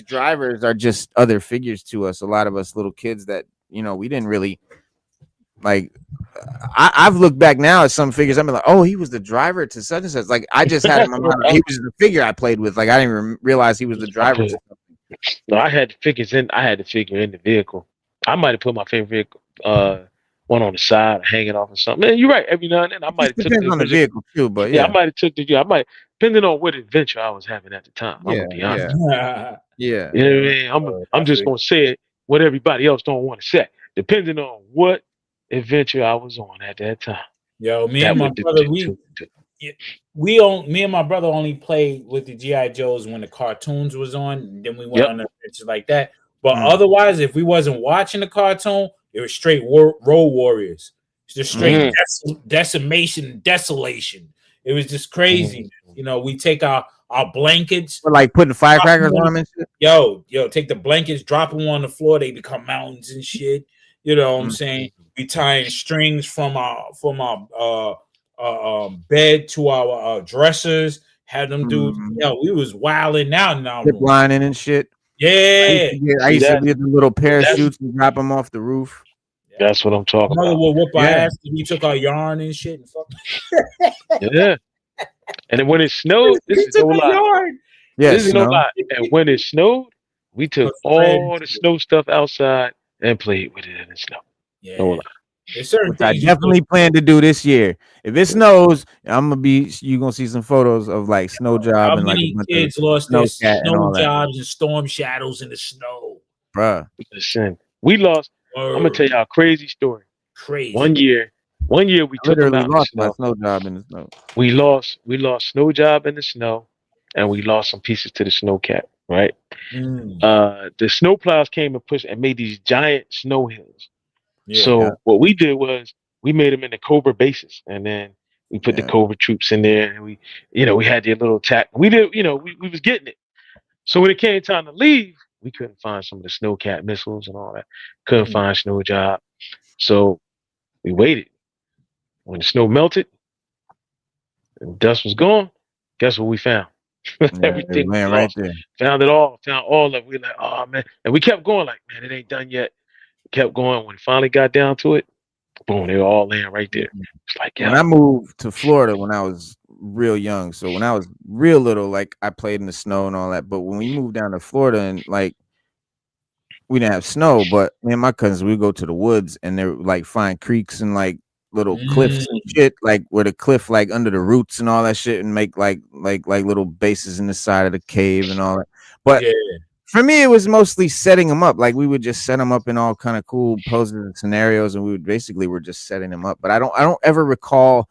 drivers are just other figures to us. A lot of us little kids that, you know, we didn't really like. I've looked back now at some figures. I'm like, oh, he was the driver to such and such. Like I just had him. He was the figure I played with. Like I didn't even realize he was the driver. No, I had figures in. I had the figure in the vehicle. I might have put my favorite one on the side, hanging off or something. Man, you're right. Every now and then, I might have took Depends the on the original. vehicle too, but Yeah, yeah, I might have took the. Yeah, I might, depending on what adventure I was having at the time. I'm yeah, gonna be honest. yeah, yeah. You know what I mean? I'm just gonna say it what everybody else don't want to say, depending on what adventure I was on at that time. Yo, me That and my would brother, do. me and my brother only played with the GI Joes when the cartoons was on. And then we went Yep. on adventures like that. But Mm. otherwise, if we wasn't watching the cartoon, it was straight Road Warriors. It's just straight decimation and desolation. It was just crazy. You know, we take our blankets, But like putting firecrackers on them and shit. yo, take the blankets, drop them on the floor, they become mountains and shit. You know what I'm saying? We tying strings from our bed to our dressers, had them do. Yo, we was wilding out in our Zip room. lining and shit. Yeah, I used to get the little parachutes and drop them off the roof. That's what I'm talking Mother about. would whoop our ass and we took our yarn and shit. And fuck. Yeah. And then when it snowed, this is no lie. Yeah, This is no lie. And when it snowed, we took all the snow stuff outside and played with it in the snow. Yeah. No lie. There's certain Which I things definitely plan to do this year. If it snows, you gonna see some photos of like snow job How and like many a bunch kids of lost their cat and snow all that. jobs and storm shadows in the snow? Bruh. Listen, we lost. I'm gonna tell y'all a crazy story. Crazy. One year we took them Literally out in the lost my snow. snow job in the snow. We lost snow job in the snow, and we lost some pieces to the snow cat. Right. The snow plows came and pushed and made these giant snow hills. What we did was we made them into Cobra bases, and then we put the Cobra troops in there, and we had their little attack. We did, we was getting it. So when it came time to leave, we couldn't find some of the Snowcat missiles and all that. Couldn't find Snow Job. So we waited. When the snow melted and dust was gone, guess what we found? Everything man, we right lost. there. Found it all. Found all of it. We were like, oh man. And we kept going like, man, it ain't done yet. Kept going. When it finally got down to it, boom, they were all laying right there. It's like, When I moved to Florida when I was real young, so when I was real little, like I played in the snow and all that. But when we moved down to Florida and like we didn't have snow, but me and my cousins we go to the woods and they're like find creeks and like little cliffs and shit, like where the cliff like under the roots and all that shit, and make like little bases in the side of the cave and all that. But for me, it was mostly setting them up. Like we would just set them up in all kind of cool poses and scenarios, and we would basically were just setting them up. But I don't ever recall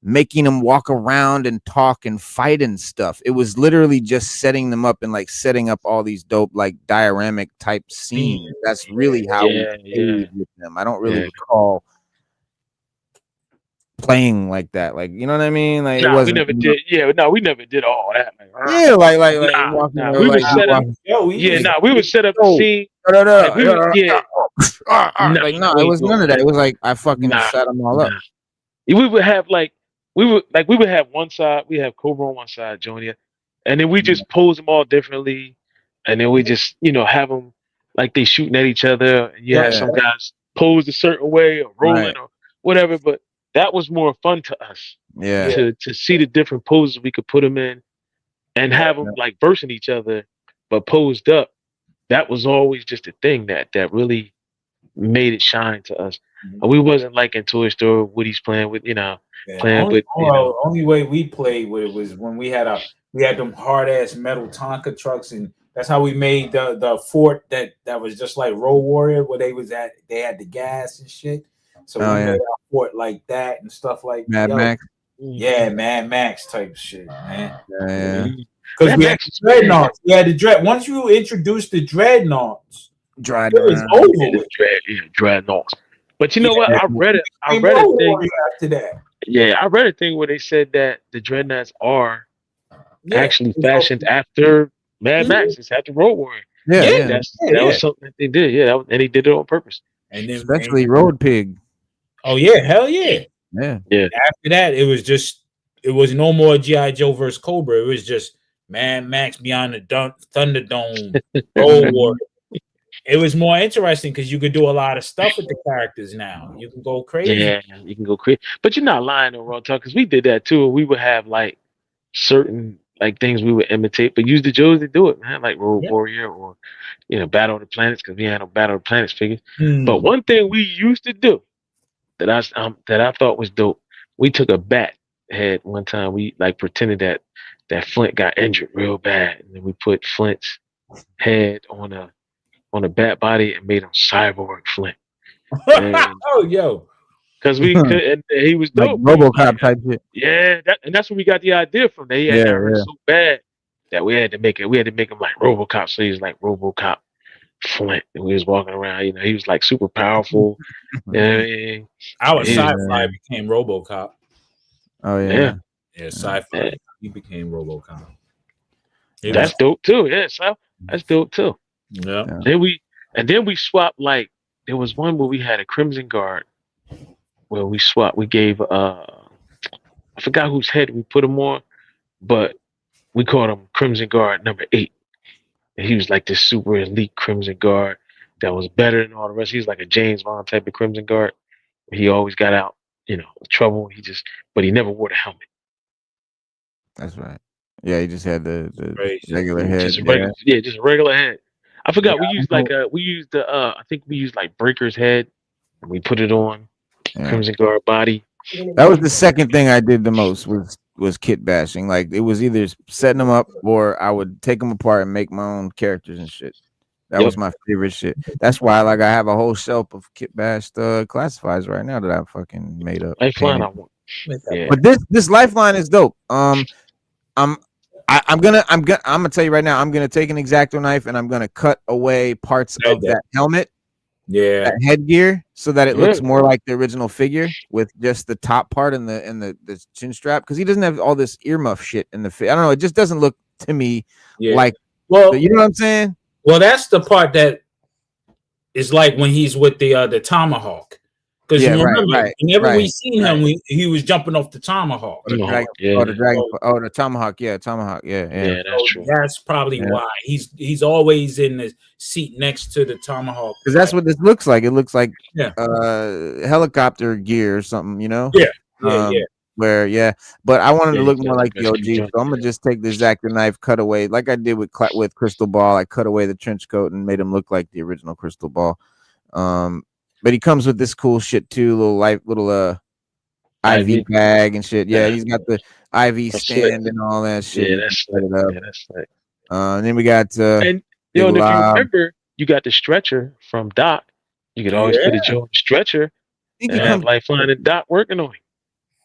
making them walk around and talk and fight and stuff. It was literally just setting them up and like setting up all these dope like dioramic type scenes. That's really how we played with them. I don't really recall playing like that. Like, you know what I mean? Like, it wasn't, we never did. Yeah, no, we never did all that. Like, we would set up. We would set up the scene. It was none of that. It was like I fucking set them all up. We would have we would have one side. We have Cobra on one side, Junior, and then we just pose them all differently, and then we just have them like they shooting at each other. And you have some guys posed a certain way or rolling or whatever, but that was more fun to us. To see the different poses we could put them in, and have them like versing each other, but posed up. That was always just a thing that really made it shine to us. We wasn't like in Toy Story, Woody's playing with, only way we played with it was when we had them hard ass metal Tonka trucks, and that's how we made the fort that was just like Road Warrior, where they had the gas and shit. So we made our fort like that and stuff like Mad Max. Yeah, Mad Max type shit, man. Because we had the dreadnoughts. We had the dread. Once you introduce the dreadnoughts, it was over with. Dreadnoughts. But you know what? I read a thing after that. Yeah, I read a thing where they said that the dreadnoughts are actually fashioned after Mad Max. It's after Road Warrior. That was something that they did. And they did it on purpose. And then, especially Road Pig. Oh yeah, hell yeah. Yeah. After that, it was no more G.I. Joe versus Cobra. It was just Mad Max Beyond the Thunderdome, Road Warrior. It was more interesting because you could do a lot of stuff with the characters now. You can go crazy. Yeah, you can go crazy. But you're not lying on Raw Talk, because we did that too. We would have like certain like things we would imitate, but use the Joes to do it, man. Like Road Yeah. Warrior or Battle of the Planets, because we had no Battle of the Planets figures. Hmm. But one thing we used to do that I thought was dope, we took a bat head one time. We like pretended that Flint got injured real bad, and then we put Flint's head on a bat body and made him Cyborg Flint. Oh, yo. Because we could, and he was Like dope. RoboCop type shit. Yeah, that's where we got the idea from. He had got hurt so bad that we had to make him like RoboCop. So he was like RoboCop Flint, and we was walking around. He was like super powerful. And Our sci-fi became RoboCop. Oh yeah. Yeah, sci-fi. He became RoboCop. That's dope too. Yeah, so that's dope too. Yeah. Then we swapped. Like there was one where we had a Crimson Guard where we swapped. We gave I forgot whose head we put him on, but we called him Crimson Guard number 8. And he was like this super elite Crimson Guard that was better than all the rest. He was like a James Bond type of Crimson Guard. He always got out, trouble. But he never wore the helmet. That's right. Yeah, he just had the regular head. Just a regular head. I forgot we used I think we used like Breaker's head and we put it on Crimson Guard body. That was the second thing I did the most was kit bashing. Like it was either setting them up or I would take them apart and make my own characters and shit. That was my favorite shit. That's why I have a whole shelf of kit bashed classifies right now that I fucking made up. Lifeline, I want. Yeah. But this Lifeline is dope. I'm gonna tell you right now. I'm gonna take an X-Acto knife and I'm gonna cut away parts of that helmet, that headgear, so that it looks more like the original figure with just the top part and the chin strap, because he doesn't have all this earmuff shit in the I don't know. It just doesn't look to me like. Well, you know what I'm saying? Well, that's the part that is like when he's with the tomahawk. Because whenever we seen him, he was jumping off the tomahawk. The tomahawk, tomahawk, yeah. That's true. That's probably why he's always in the seat next to the tomahawk. Because that's what this looks like. It looks like helicopter gear or something, But I wanted to look more like the OG, so I'm gonna just take the X-Acto knife, cut away like I did with Crystal Ball. I cut away the trench coat and made him look like the original Crystal Ball. But he comes with this cool shit too, little IV bag and shit. Yeah, he's got the IV stand and all that shit. Yeah, that's slick. And then we got and if you remember, you got the stretcher from Doc. You could always put a Joe on the stretcher and have Lifeline and Doc working on him.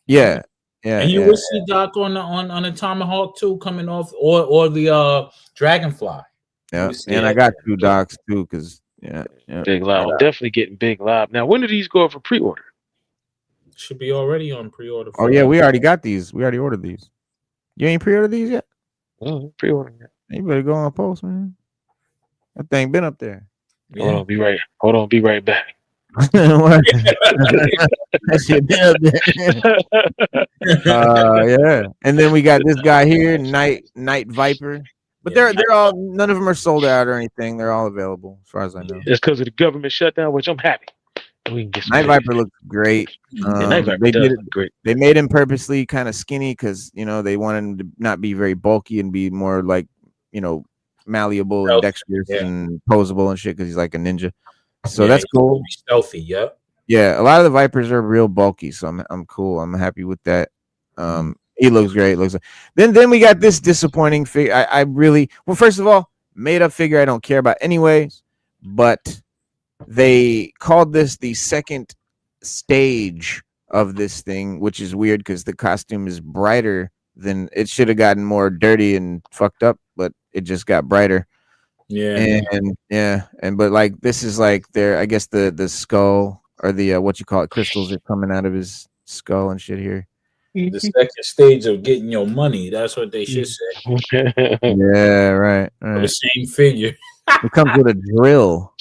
Yeah. And you will see Doc on the tomahawk too, coming off, or the dragonfly. Yeah, and I got 2 Docs too, because Big Lob. I'm definitely getting Big Lob. Now, when do these go for pre-order? Should be already on pre-order. Oh yeah, we already got these. We already ordered these. You ain't pre-ordered these yet? Pre-ordering yet. You better go on post, man. That thing been up there. Yeah. Hold on, be right back. That shit been up there. And then we got this guy here, Night Viper. But they're all, none of them are sold out or anything. They're all available as far as I know. It's because of the government shutdown, which I'm happy. We can get Night Viper looks great. Great. They made him purposely kind of skinny because they wanted him to not be very bulky and be more like malleable and dexterous and posable and shit because he's like a ninja. So that's cool. Stealthy, yeah. A lot of the Vipers are real bulky, so I'm cool. I'm happy with that. He looks great. Then we got this disappointing figure. I really first of all, made up figure I don't care about anyways, but they called this the second stage of this thing, which is weird because the costume is brighter than it should have gotten more dirty and fucked up, but it just got brighter. But like this is like I guess the skull or the what you call it, crystals are coming out of his skull and shit here. The second stage of getting your money. That's what they should say. Yeah, right. The same figure. It comes with a drill.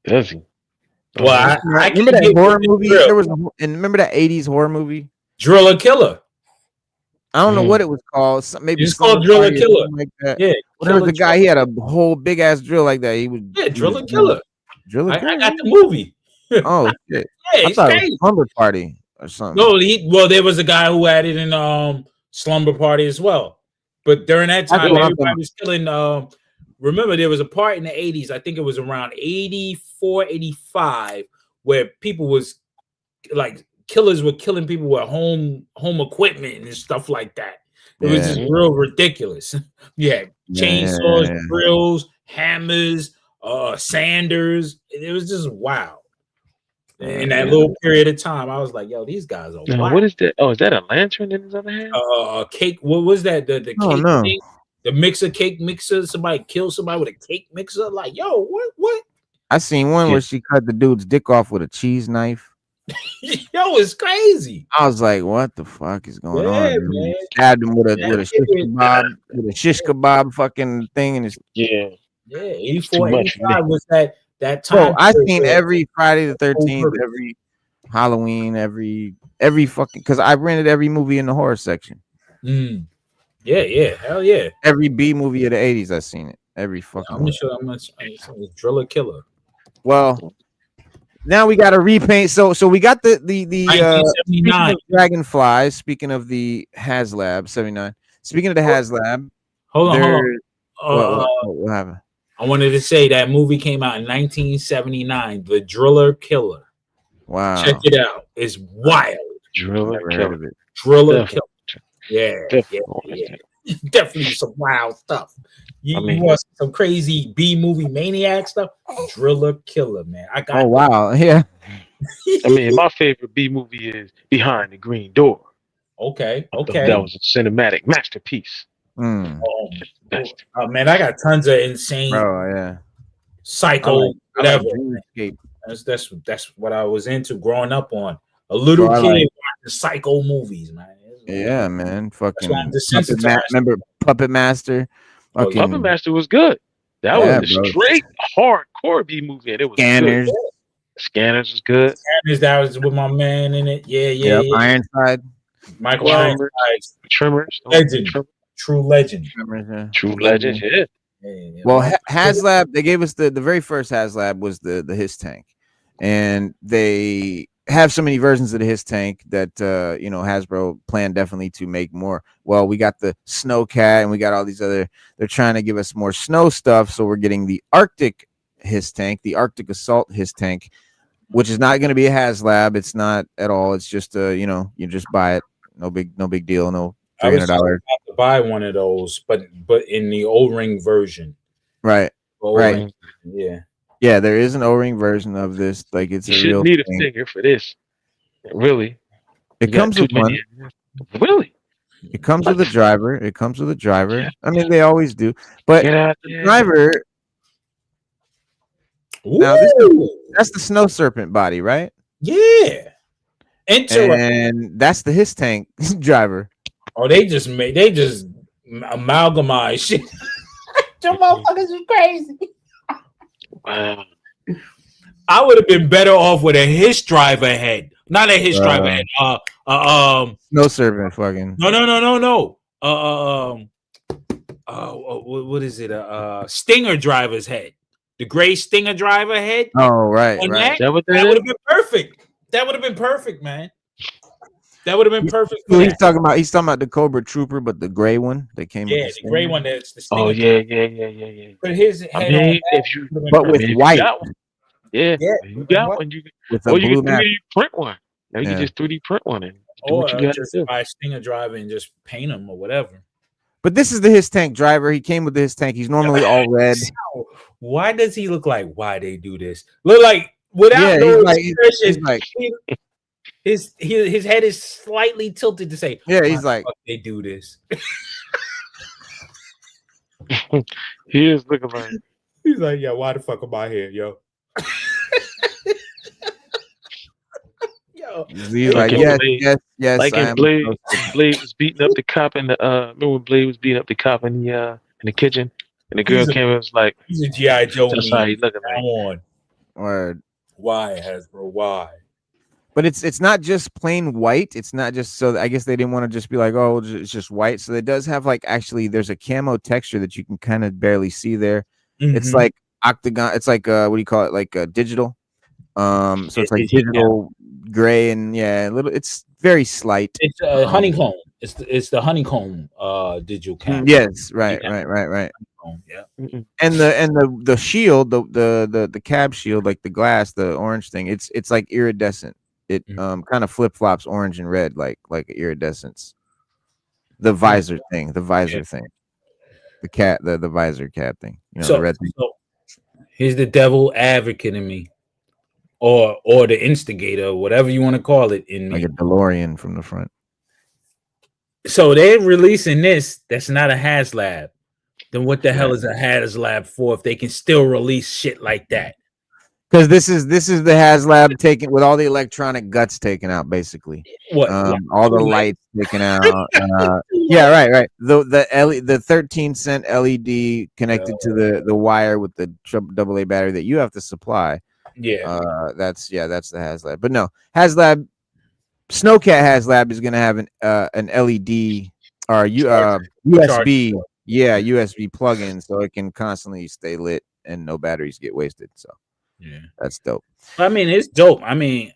Does he? Well, I remember that horror movie. Remember that 80s horror movie? Driller Killer. I don't know what it was called. Maybe it's called Driller Killer. Like that. Yeah. There was a guy. He had a whole big ass drill like that. He was Driller Killer. Driller Killer. I got the movie. Oh shit! Yeah, I thought it was Slumber Party or something. No, there was a guy who had it in Slumber Party as well. But during that time, what I'm everybody talking was killing. Remember, there was a part in the 80s, I think it was around 84, 85, where people was like killers were killing people with home equipment and stuff like that. It was just real ridiculous. Yeah, chainsaws, drills, hammers, sanders. It was just wow. In that little period of time, I was like, "Yo, these guys are wild." What is that? Oh, is that a lantern in his other hand? Cake. What was that? The cake no. thing? The cake mixer. Somebody killed somebody with a cake mixer. Like, yo, what? I seen one where she cut the dude's dick off with a cheese knife. Yo, it's crazy. I was like, what the fuck is going on? Man. Stabbed him with a shish kebab fucking thing, and it's 84, 85 was that time. Bro, I seen every Friday the 13th, every Halloween, every fucking, because I rented every movie in the horror section. Yeah, hell yeah. Every B movie of the 80s, I seen it. Every fucking. I'm sure I'm Driller Killer. Well, now we got to repaint. So we got the 1979 Dragonflies. Speaking of the HasLab 79. Speaking of the HasLab, hold on. What happened? I wanted to say that movie came out in 1979, The Driller Killer. Wow. Check it out. It's wild. Driller Killer. Driller Killer. Yeah. Definitely some wild stuff. You want some crazy B movie maniac stuff? Driller Killer, man. I got wow. Yeah. I mean, my favorite B movie is Behind the Green Door. Okay. That was a cinematic masterpiece. Man, I got tons of insane, psycho, whatever. That's what I was into growing up on. A little kid watching psycho movies, man. Yeah, man. Fucking remember Puppet Master. Puppet Master was good. That was a straight hardcore B movie, and it was Scanners. Good. Scanners was good. Scanners, that was with my man in it. Yeah. Ironside. Michael Ironside. Tremors. Legend. True legend. True legend. Yeah. Well, HasLab, they gave us the very first HasLab was the Hiss tank, and they have so many versions of the Hiss tank that Hasbro planned definitely to make more. Well, we got the Snowcat, and we got all these other. They're trying to give us more snow stuff, so we're getting the Arctic Hiss tank, the Arctic Assault Hiss tank, which is not going to be a HasLab. It's not at all. It's just you just buy it. No big deal. No $300. To buy one of those, but in the O-ring version. Right. O-ring. Right. Yeah, there is an O-ring version of this. Like it's you a real need thing. A finger for this. Really. It comes with one. Really? It comes with a driver. Yeah. I mean, they always do. But the driver. Now that's the Snow Serpent body, right? Yeah. And that's the Hiss tank driver. Oh, they just amalgamate shit. Your motherfuckers are crazy. Wow. I would have been better off with a Hiss driver head. Not a Hiss driver head. Snow Serpent fucking. No. What is it? Stinger driver's head. The gray Stinger driver head. Oh, right. That would have been perfect. That would have been perfect, man. That would have been perfect. He's talking about the Cobra Trooper, but the gray one that came. Yeah, the gray one that's the Stinger. Oh yeah. But his head with white. You got one. You can 3D print one. Now you can just 3D print one and do what you got to do. Buy a Stinger driver and just paint them or whatever. But this is the Hiss tank driver. He came with the Hiss tank. He's normally all red. Why does he look like? Why they do this? Look like without those expressions. His head is slightly tilted to say, yeah, he's like, they do this. He is looking like, he's like, yeah, why the fuck am I here, yo? He's like, yes. Like in Blade was beating up the cop in the remember when Blade was beating up the cop in the kitchen, and the girl came and was like, he's a G.I. Joe. That's how he looking like. Come on. Word. Why, Hasbro? Why? But it's not just plain white. It's not just so. I guess they didn't want to just be like, oh, it's just white. So it does have actually there's a camo texture that you can kind of barely see there. Mm-hmm. It's like octagon. It's like what do you call it? Like digital. So it's like digital gray and a little. It's very slight. It's honeycomb. It's the honeycomb digital cap. Yes, right. Honeycomb, yeah. And the shield, the cab shield, like the glass, the orange thing, it's like iridescent. It kind of flip flops orange and red, like iridescence. The visor thing, the visor cap thing. You know, the red thing. So here's the devil advocate in me, or the instigator, whatever you want to call it, in me. Like a DeLorean from the front. So they're releasing this. That's not a HasLab. Then what the hell is a HasLab for? If they can still release shit like that? Because this is the HasLab taken with all the electronic guts taken out, basically. What? All the lights taken out. Yeah, right. The 13-cent LED connected to the wire with the AA battery that you have to supply. Yeah. That's the HasLab. But no, HasLab, Snowcat HasLab is gonna have an LED or USB. Yeah, USB plug-in, so it can constantly stay lit and no batteries get wasted. So yeah, that's dope. I mean, it's dope. I mean,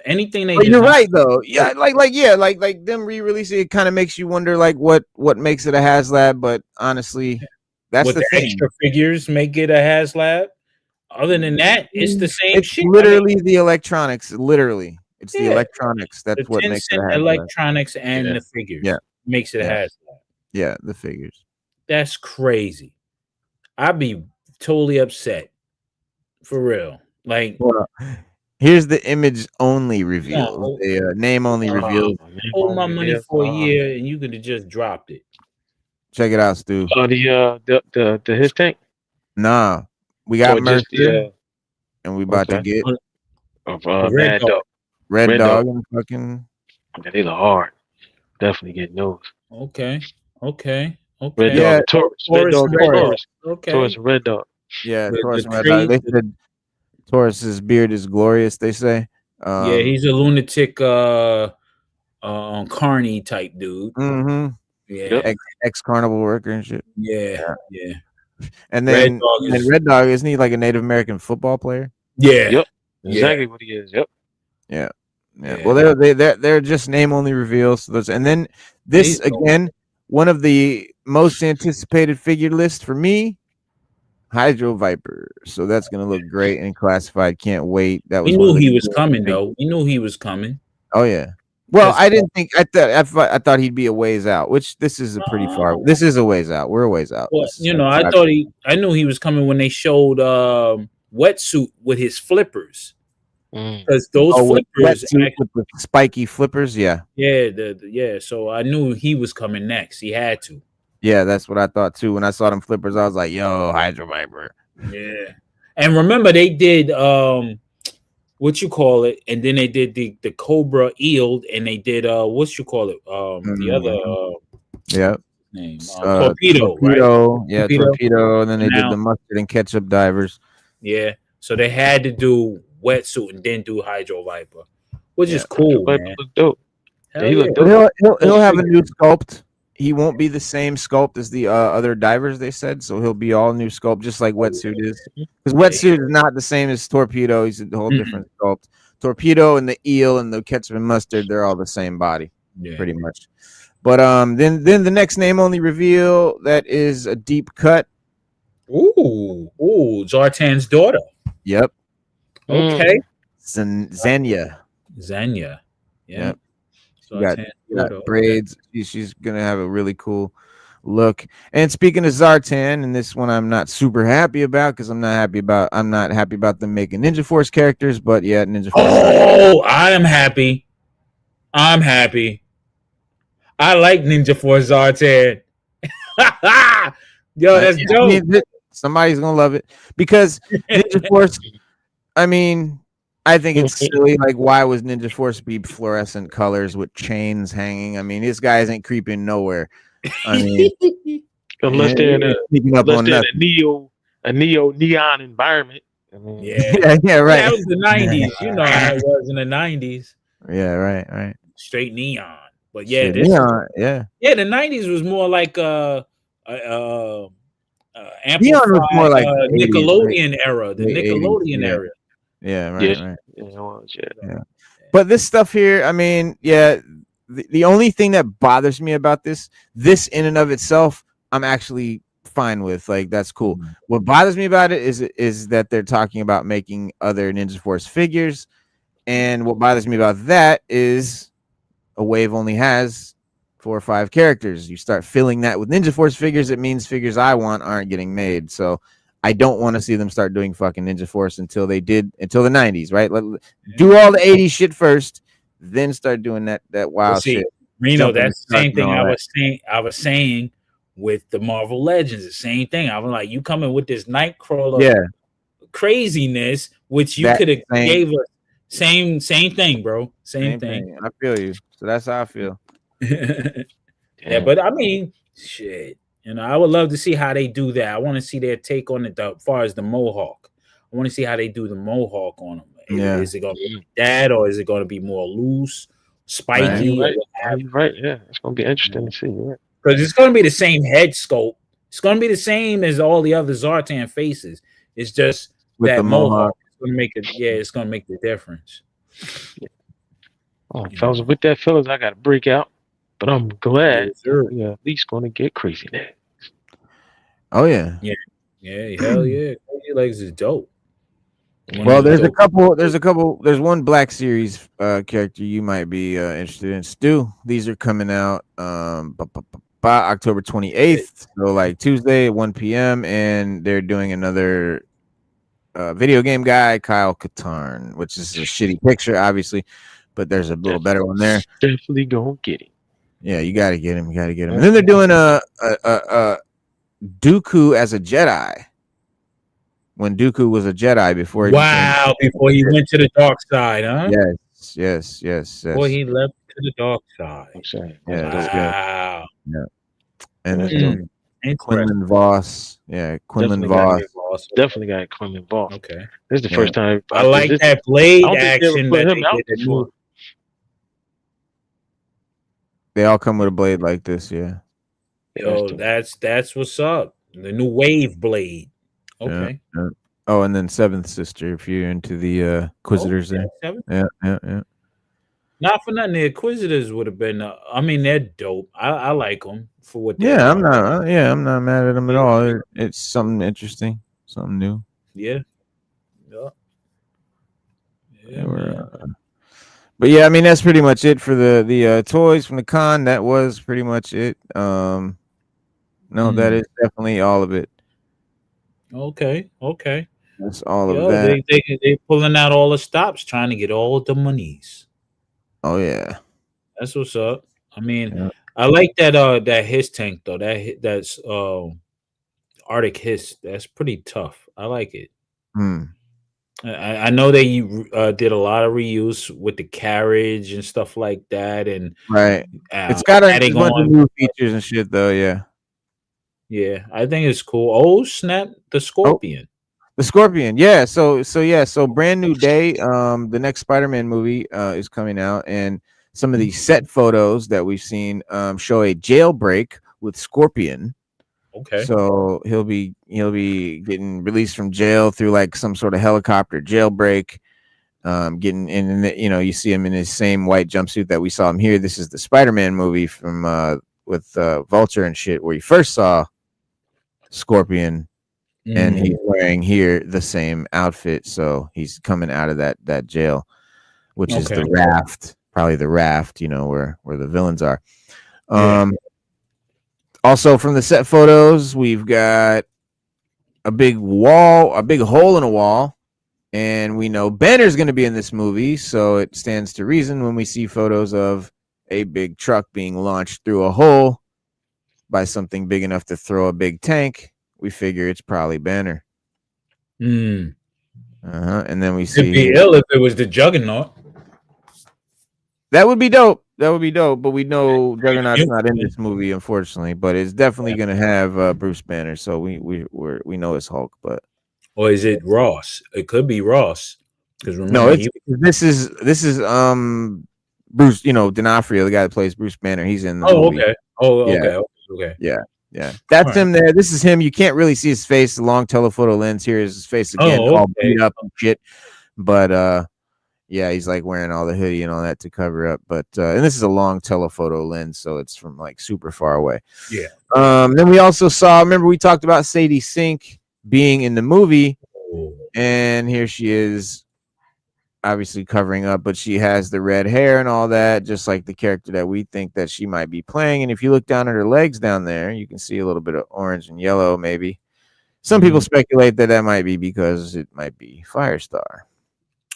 anything they. But you're right though. Yeah, like them re-releasing it kind of makes you wonder like what makes it a HasLab. But honestly, that's what the thing. Extra figures make it a HasLab. Other than that, it's the same it's shit. Literally the electronics. Literally, it's the electronics. That's the what makes it a HasLab. electronics and the figures. Yeah, makes it a HasLab. Yeah, the figures. That's crazy. I'd be totally upset. For real. Like, here's the image only reveal. The name only reveal. Hold my money for a year and you could have just dropped it. Check it out, Stu. The his tank. Nah, we got Mercer, and we about to get Red Dog. Red Dog and fucking. Yeah, they look hard. Definitely getting those. Okay. Red Dog, Taurus. Okay. Taurus and Red Dog. Yeah, Taurus and Red Dog. They said Taurus's beard is glorious. They say. Yeah, he's a lunatic, carny type dude. Mm-hmm. Yeah, ex carnival worker and shit. Yeah. And then Red Dog, isn't he like a Native American football player? Yeah. Yep. Exactly what he is. Yep. Yeah. Well, they're just name only reveals. And then this again, one of the most anticipated figure list for me, Hydro Viper. So that's gonna look great and classified. Can't wait. That was. We knew he was coming though. We knew he was coming. Oh yeah. Well, I didn't think I thought he'd be a ways out, which this is a pretty far. This is a ways out. We're a ways out. Well, I knew he was coming when they showed Wetsuit with his flippers. Because those flippers with the spiky flippers, yeah. So I knew he was coming next. He had to. Yeah, that's what I thought too. When I saw them flippers, I was like, yo, Hydro Viper. Yeah. And remember they did what you call it, and then they did the Cobra Eel, and they did what you call it, the other name Torpedo, right? Yeah, Torpedo, and then they did the mustard and ketchup divers. Yeah, so they had to do Wetsuit and then do Hydro Viper, which is cool, man. Look dope. He look dope. He'll have a new sculpt. He won't be the same sculpt as the other divers, they said, so he'll be all new sculpt, just like Wetsuit is. Because Wetsuit is not the same as Torpedo. He's a whole different sculpt. Torpedo and the eel and the ketchup and mustard, they're all the same body, pretty much. But then the next name only reveal, that is a deep cut. Ooh, Zartan's daughter. Yep. Okay. Xenia. Yeah. Yep. Got braids. She's gonna have a really cool look. And speaking of Zartan, and this one I'm not super happy about because I'm not happy about them making Ninja Force characters, but yeah, Ninja Force. Oh, I am happy. I'm happy. I like Ninja Force Zartan. Yo, that's dope. Somebody's gonna love it because Ninja Force. I mean, I think it's silly. Like, why was Ninja Force be fluorescent colors with chains hanging? I mean, these guys ain't creeping nowhere. I mean, unless they're in a neo neon environment. I mean, yeah, right. That was the 90s. You know how it was in the 90s. Yeah, right. Straight neon. But yeah, neon, the 90s was more like neon was more like Nickelodeon era, the Nickelodeon era. Yeah, right. Yeah. But this stuff here, I mean, the only thing that bothers me about this in and of itself, I'm actually fine with. Like, that's cool. What bothers me about it is that they're talking about making other Ninja Force figures, and what bothers me about that is a wave only has 4 or 5 characters. You start filling that with Ninja Force figures, it means figures I want aren't getting made. So I don't want to see them start doing fucking Ninja Force until the 90s, right? Do all the 80s shit first, then start doing that wild shit. Reno, that's the same thing I was saying with the Marvel Legends. The same thing. I was like, you coming with this Nightcrawler craziness, which you could have gave us same thing, bro. Same thing. I feel you. So that's how I feel. Yeah, but I mean, shit. You know, I would love to see how they do that. I want to see their take on it as far as the Mohawk. I want to see how they do the Mohawk on them. Is it going to be that, or is it going to be more loose, spiky? Right. Yeah, it's going to be interesting to see. Because it's going to be the same head sculpt. It's going to be the same as all the other Zartan faces. It's just with that Mohawk. It's going to make it. Yeah, it's going to make the difference. Oh, fellas, with that, fellas, I got to break out. But I'm glad we're at least going to get Crazy Legs. Oh, yeah. Yeah, hell yeah. Crazy Legs is dope. Well, there's a couple. There's one Black Series character you might be interested in. Stu, these are coming out by October 28th. So, like Tuesday at 1 p.m. And they're doing another video game guy, Kyle Katarn, which is a shitty picture, obviously. But there's a little better one there. Definitely gonna get it. Yeah, you gotta get him. And then they're doing a Dooku as a Jedi. When Dooku was a Jedi before he before he went to the dark side, huh? Yes. Before he left to the dark side. Yeah, wow. Yeah. And then Quinlan Voss. Yeah, Quinlan Voss. Definitely got Quinlan Voss. Okay. This is the first time I like that blade action that they did before. They all come with a blade like this, yeah. Yo, that's what's up. The new wave blade. Okay. Yeah. Oh, and then Seventh Sister, if you're into the Inquisitors there. Yeah. Not for nothing, the Inquisitors would have been. I mean, they're dope. I like them for what. I'm not mad at them at all. It's something interesting, something new. Yeah. But yeah, I mean that's pretty much it for the toys from the con. That was pretty much it. That is definitely all of it. Okay. That's all of that. They pulling out all the stops, trying to get all the monies. Oh yeah, that's what's up. I mean, I like that that Hiss tank though. That's Arctic Hiss. That's pretty tough. I like it. I know they did a lot of reuse with the carriage and stuff like that, and it's got a bunch of new features and shit though. Yeah, I think it's cool. Oh snap, the Scorpion. The Scorpion, yeah. So brand new day. The next Spider-Man movie is coming out, and some of these set photos that we've seen show a jailbreak with Scorpion. Okay. So he'll be getting released from jail through like some sort of helicopter jailbreak. Getting in, you see him in his same white jumpsuit that we saw him here. This is the Spider-Man movie from with Vulture and shit, where you first saw Scorpion. And he's wearing here the same outfit, so he's coming out of that jail, which is the raft, probably the raft, where the villains are. Also from the set photos, we've got a big hole in a wall, and we know Banner's going to be in this movie, so it stands to reason when we see photos of a big truck being launched through a hole by something big enough to throw a big tank. We figure it's probably Banner. And then we see. It'd be ill if it was the Juggernaut. That would be dope. But we know Juggernaut's not in this movie, unfortunately. But it's definitely going to have Bruce Banner. So we know it's Hulk. But or is it Ross? It could be Ross. Because remember, this is Bruce. D'Onofrio, the guy that plays Bruce Banner. He's in the movie. Okay. Yeah, that's him there. This is him. You can't really see his face. The long telephoto lens here is his face again, all beat up and shit. But Yeah, he's like wearing all the hoodie and all that to cover up. But and this is a long telephoto lens, so it's from like super far away. Yeah. Then we also saw, remember we talked about Sadie Sink being in the movie, and here she is, obviously covering up, but she has the red hair and all that, just like the character that we think that she might be playing. And if you look down at her legs down there, you can see a little bit of orange and yellow, maybe. Some people speculate that that might be because it might be Firestar.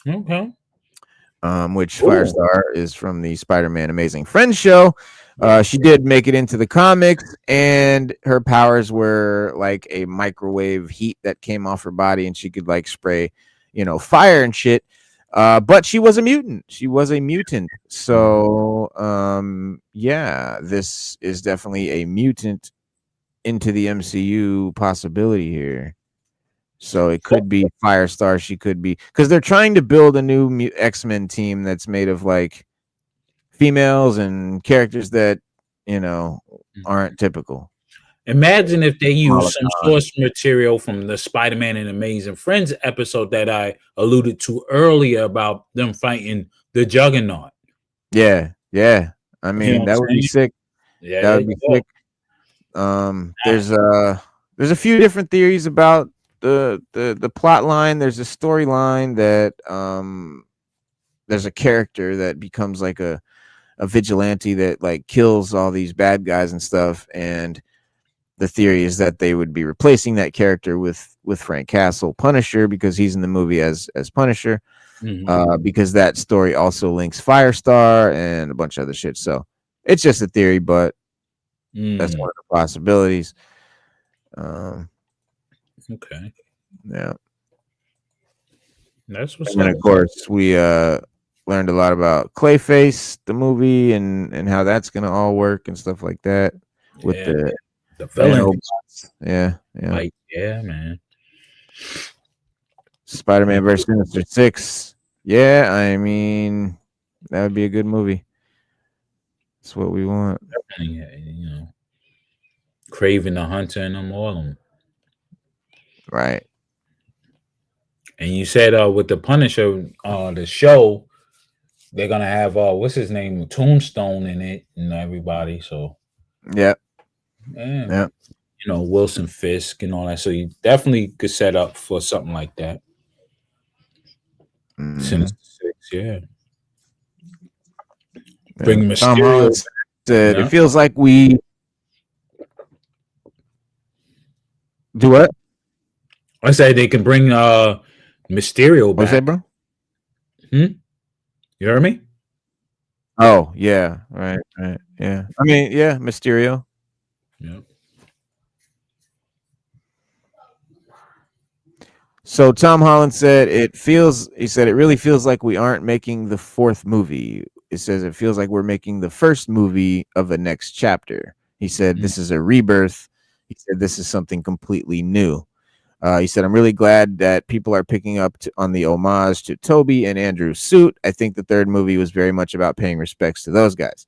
Okay. Which Firestar is from the Spider-Man Amazing Friends show. She did make it into the comics, and her powers were like a microwave heat that came off her body, and she could like spray, fire and shit. But she was a mutant. She was a mutant. So, yeah, this is definitely a mutant into the MCU possibility here. So it could be Firestar. She could be, because they're trying to build a new X-Men team that's made of like females and characters that aren't typical. Imagine if they use some source material from the Spider-Man and Amazing Friends episode that I alluded to earlier about them fighting the Juggernaut. Yeah. I mean, that would be sick. Yeah, that would be sick. There's a few different theories about the plot line. There's a storyline that there's a character that becomes like a vigilante that like kills all these bad guys and stuff, and the theory is that they would be replacing that character with Frank Castle, Punisher, because he's in the movie as Punisher. Because that story also links Firestar and a bunch of other shit. So it's just a theory, but that's one of the possibilities. Okay. Yeah. That's what's and then, of course, we learned a lot about Clayface, the movie, and how that's gonna all work and stuff like that. With the villain. Yeah. Like, yeah, man. Spider-Man vs. Sinister 6. Yeah, I mean, that would be a good movie. That's what we want. Craven the Hunter and them all of them. Right. And you said with the Punisher, the show, they're gonna have what's his name, Tombstone in it, and everybody. So yeah. Wilson Fisk and all that. So you definitely could set up for something like that. Sinister 6, yeah. Bring Mysterio. It feels like we do what? I said they can bring Mysterio back. What's that, bro? You heard me? Oh, yeah. Right. Yeah. I mean, yeah, Mysterio. Yeah. So Tom Holland said it really feels like we aren't making the fourth movie. It says it feels like we're making the first movie of the next chapter. He said this is a rebirth. He said this is something completely new. He said, I'm really glad that people are picking up on the homage to Toby and Andrew's suit. I think the third movie was very much about paying respects to those guys.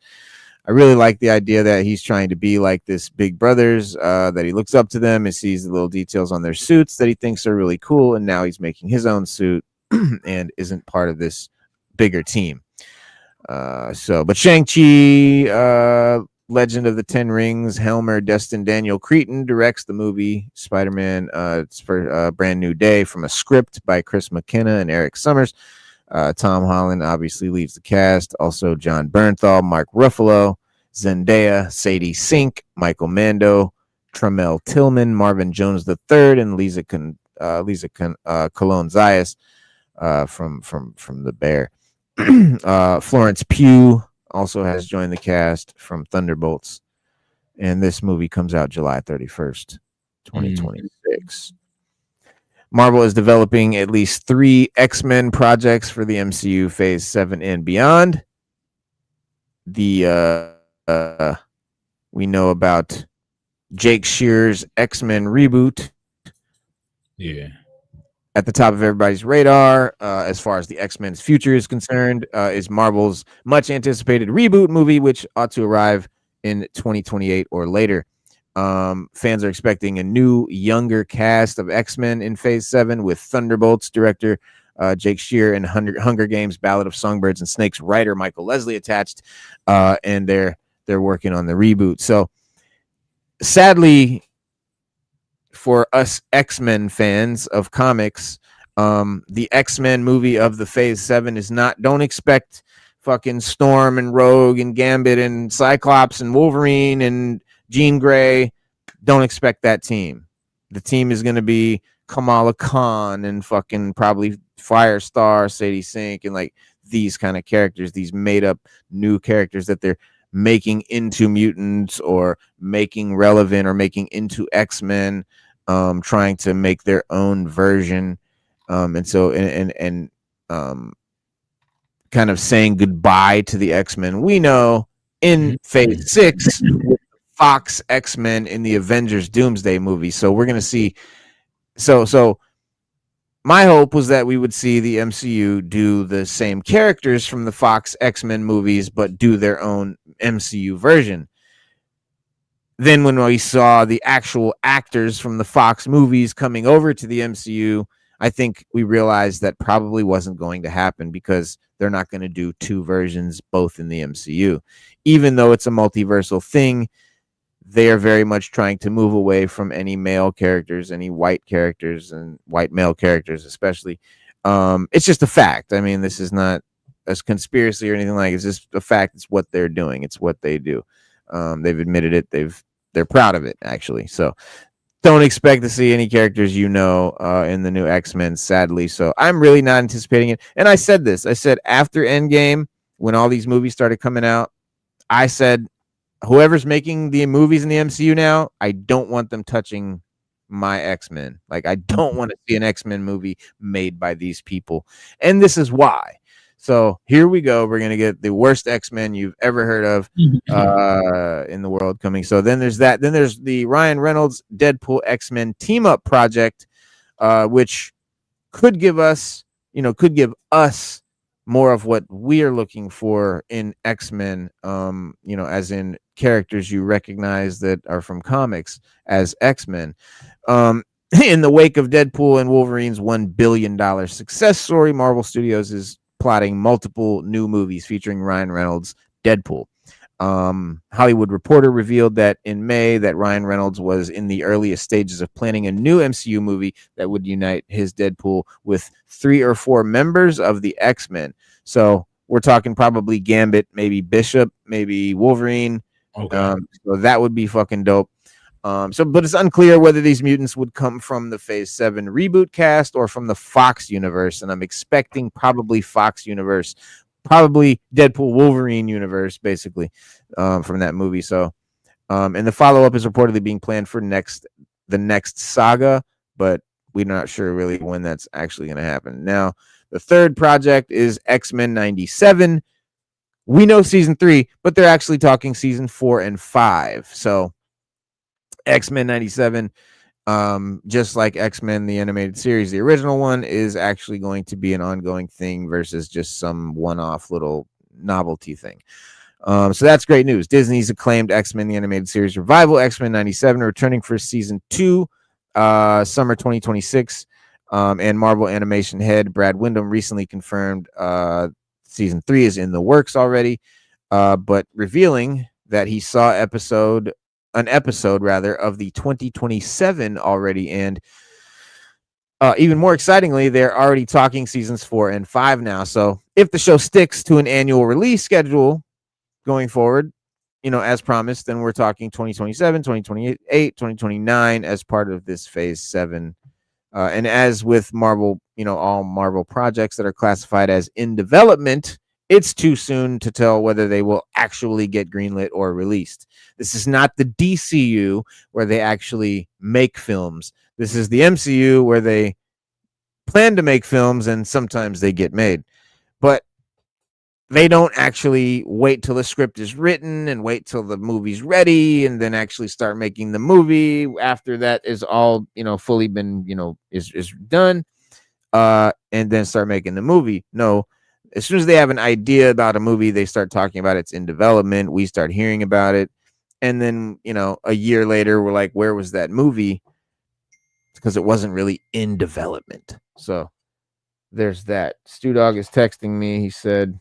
I really like the idea that he's trying to be like this big brothers, that he looks up to them and sees the little details on their suits that he thinks are really cool. And now he's making his own suit and isn't part of this bigger team. But Shang-Chi, Legend of the Ten Rings, Helmer Destin Daniel Cretton directs the movie Spider-Man. It's for a brand new day from a script by Chris McKenna and Eric Summers. Tom Holland obviously leads the cast. Also John Bernthal, Mark Ruffalo, Zendaya, Sadie Sink, Michael Mando, Tremel Tillman, Marvin Jones III, and Lisa Cologne Zayas from The Bear. Florence Pugh also has joined the cast from Thunderbolts, and this movie comes out July 31st, 2026. Marvel is developing at least 3 X-Men projects for the MCU Phase 7 and beyond. We know about Jake Shearer's X-Men reboot. Yeah. At the top of everybody's radar, as far as the X-Men's future is concerned, is Marvel's much anticipated reboot movie, which ought to arrive in 2028 or later. Fans are expecting a new, younger cast of X-Men in Phase 7 with Thunderbolts director Jake Shear, and Hunger Games Ballad of Songbirds and Snakes writer Michael Leslie attached, and they're working on the reboot. So sadly for us X-Men fans of comics, the X-Men movie of the Phase 7 is not, don't expect fucking Storm and Rogue and Gambit and Cyclops and Wolverine and Jean Grey. Don't expect that team. The team is going to be Kamala Khan and fucking probably Firestar, Sadie Sink, and like these kind of characters, these made up new characters that they're making into mutants or making relevant or making into X-Men, trying to make their own version. And so, kind of saying goodbye to the X-Men we know in Phase 6 with Fox X-Men in the Avengers Doomsday movie. So we're going to see. So my hope was that we would see the MCU do the same characters from the Fox X-Men movies, but do their own MCU version. Then when we saw the actual actors from the Fox movies coming over to the MCU, I think we realized that probably wasn't going to happen because they're not going to do two versions both in the MCU. Even though it's a multiversal thing, they are very much trying to move away from any male characters, any white characters, and white male characters especially. It's just a fact. I mean, this is not a conspiracy or anything like it. It's just a fact. It's what they're doing. It's what they do. They've admitted it. They're proud of it, actually. So don't expect to see any characters in the new X-Men, sadly. So I'm really not anticipating it. And I said this. I said after Endgame, when all these movies started coming out, I said, whoever's making the movies in the MCU now, I don't want them touching my X-Men. Like, I don't want to see an X-Men movie made by these people. And this is why. So here we go. We're going to get the worst X-Men you've ever heard of in the world coming. So then there's that. Then there's the Ryan Reynolds Deadpool X-Men team up project, which could give us more of what we are looking for in X-Men, as in characters you recognize that are from comics as X-Men. In the wake of Deadpool and Wolverine's $1 billion success story, Marvel Studios is plotting multiple new movies featuring Ryan Reynolds' Deadpool. Hollywood Reporter revealed that in May that Ryan Reynolds was in the earliest stages of planning a new MCU movie that would unite his Deadpool with 3 or 4 members of the X-Men. So we're talking probably Gambit, maybe Bishop, maybe Wolverine. Okay. So that would be fucking dope. But it's unclear whether these mutants would come from the Phase 7 reboot cast or from the Fox universe. And I'm expecting probably Fox universe, probably Deadpool Wolverine universe, basically, from that movie. So, and the follow-up is reportedly being planned for the next saga, but we're not sure really when that's actually going to happen. Now, the third project is X-Men 97. We know season 3, but they're actually talking season 4 and 5. So X-Men 97, just like X-Men, the animated series, the original one, is actually going to be an ongoing thing versus just some one-off little novelty thing. So that's great news. Disney's acclaimed X-Men, the animated series revival, X-Men 97, returning for season 2, summer 2026. And Marvel animation head Brad Windham recently confirmed season 3 is in the works already, but revealing that he saw an episode of the 2027 already, and even more excitingly, they're already talking seasons 4 and 5 now. So if the show sticks to an annual release schedule going forward, as promised, then we're talking 2027, 2028, 2029 as part of this Phase 7. And as with Marvel, all Marvel projects that are classified as in development, it's too soon to tell whether they will actually get greenlit or released. This is not the DCU where they actually make films. This is the MCU where they plan to make films and sometimes they get made. But they don't actually wait till the script is written and wait till the movie's ready and then actually start making the movie after that is all, fully been, is done, and then start making the movie. No, as soon as they have an idea about a movie, they start talking about it's in development. We start hearing about it. And then, a year later, we're like, where was that movie? Because it wasn't really in development. So there's that. Stu Dog is texting me. He said,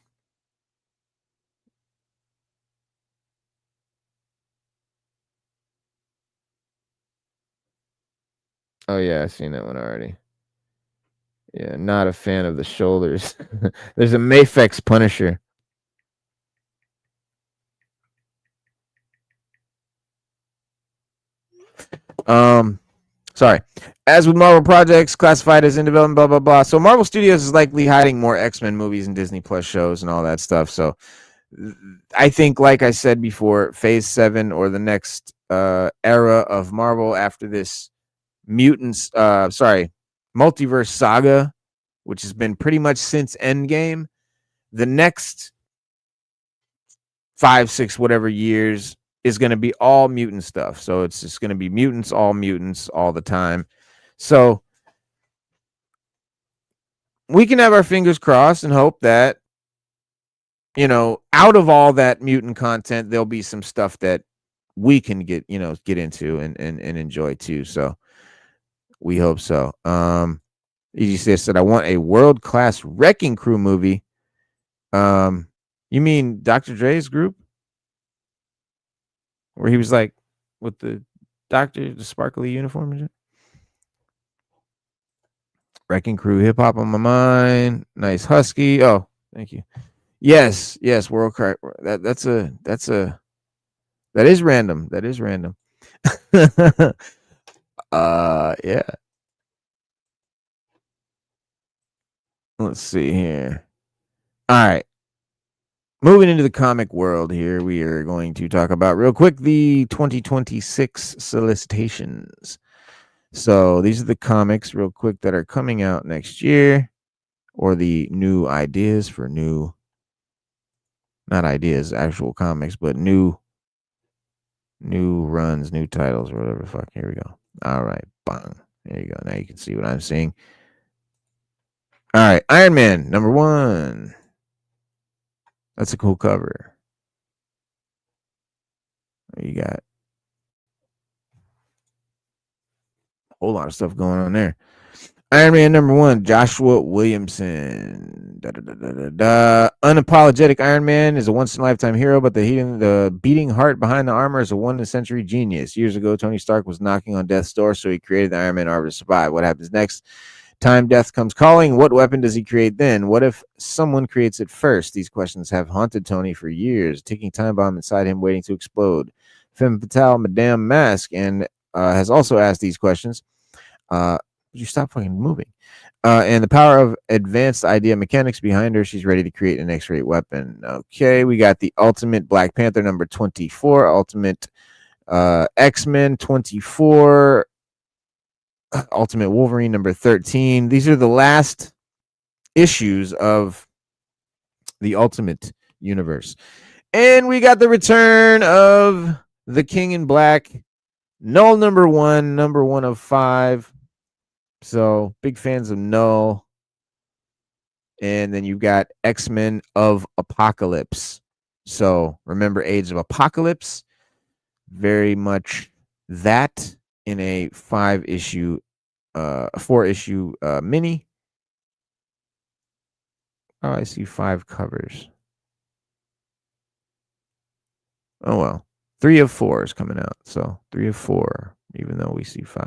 "Oh yeah, I've seen that one already." Yeah, not a fan of the shoulders. There's a Mafex Punisher. Sorry. As with Marvel projects classified as in development, blah blah blah. So Marvel Studios is likely hiding more X-Men movies and Disney Plus shows and all that stuff. So I think, like I said before, Phase 7 or the next era of Marvel after this Multiverse saga, which has been pretty much since Endgame, the next 5, 6, whatever years is going to be all mutant stuff. So it's just going to be mutants all the time. So we can have our fingers crossed and hope that, you know, out of all that mutant content, there'll be some stuff that we can get into and enjoy too. So we hope so. EG said, I want a world-class Wrecking Crew movie. You mean Dr. Dre's group? Where he was like with the doctor, the sparkly uniform and shit? Wrecking Crew, hip hop on my mind. Nice husky. Oh, thank you. Yes, world crack. That is random. That is random. Yeah. Let's see here. All right. Moving into the comic world here, we are going to talk about real quick the 2026 solicitations. So these are the comics real quick that are coming out next year, or the new ideas for not ideas, actual comics, but new runs, new titles, or whatever the fuck. Here we go. All right, bang. There you go. Now you can see what I'm seeing. All right, Iron Man #1. That's a cool cover. You got a whole lot of stuff going on there. Iron Man #1, Joshua Williamson. Unapologetic Iron Man is a once-in-a-lifetime hero, but the beating heart behind the armor is a one-in-a-century genius. Years ago, Tony Stark was knocking on death's door, so he created the Iron Man armor to survive. What happens next? Time death comes calling. What weapon does he create then? What if someone creates it first? These questions have haunted Tony for years. Ticking time bomb inside him waiting to explode. Femme Fatale, Madame Mask, and has also asked these questions. Would you stop fucking moving? And the power of advanced idea mechanics behind her. She's ready to create an X-ray weapon. Okay, we got the Ultimate Black Panther #24, Ultimate X-Men 24, Ultimate Wolverine #13. These are the last issues of the Ultimate Universe. And we got the return of the King in Black, Knull #1, #1 of 5. So big fans of Knull. And then you've got X-Men of Apocalypse. So remember Age of Apocalypse? Very much that in a 4-issue mini. Oh, I see 5 covers. Oh well. 3 of 4 is coming out. So 3 of 4, even though we see 5.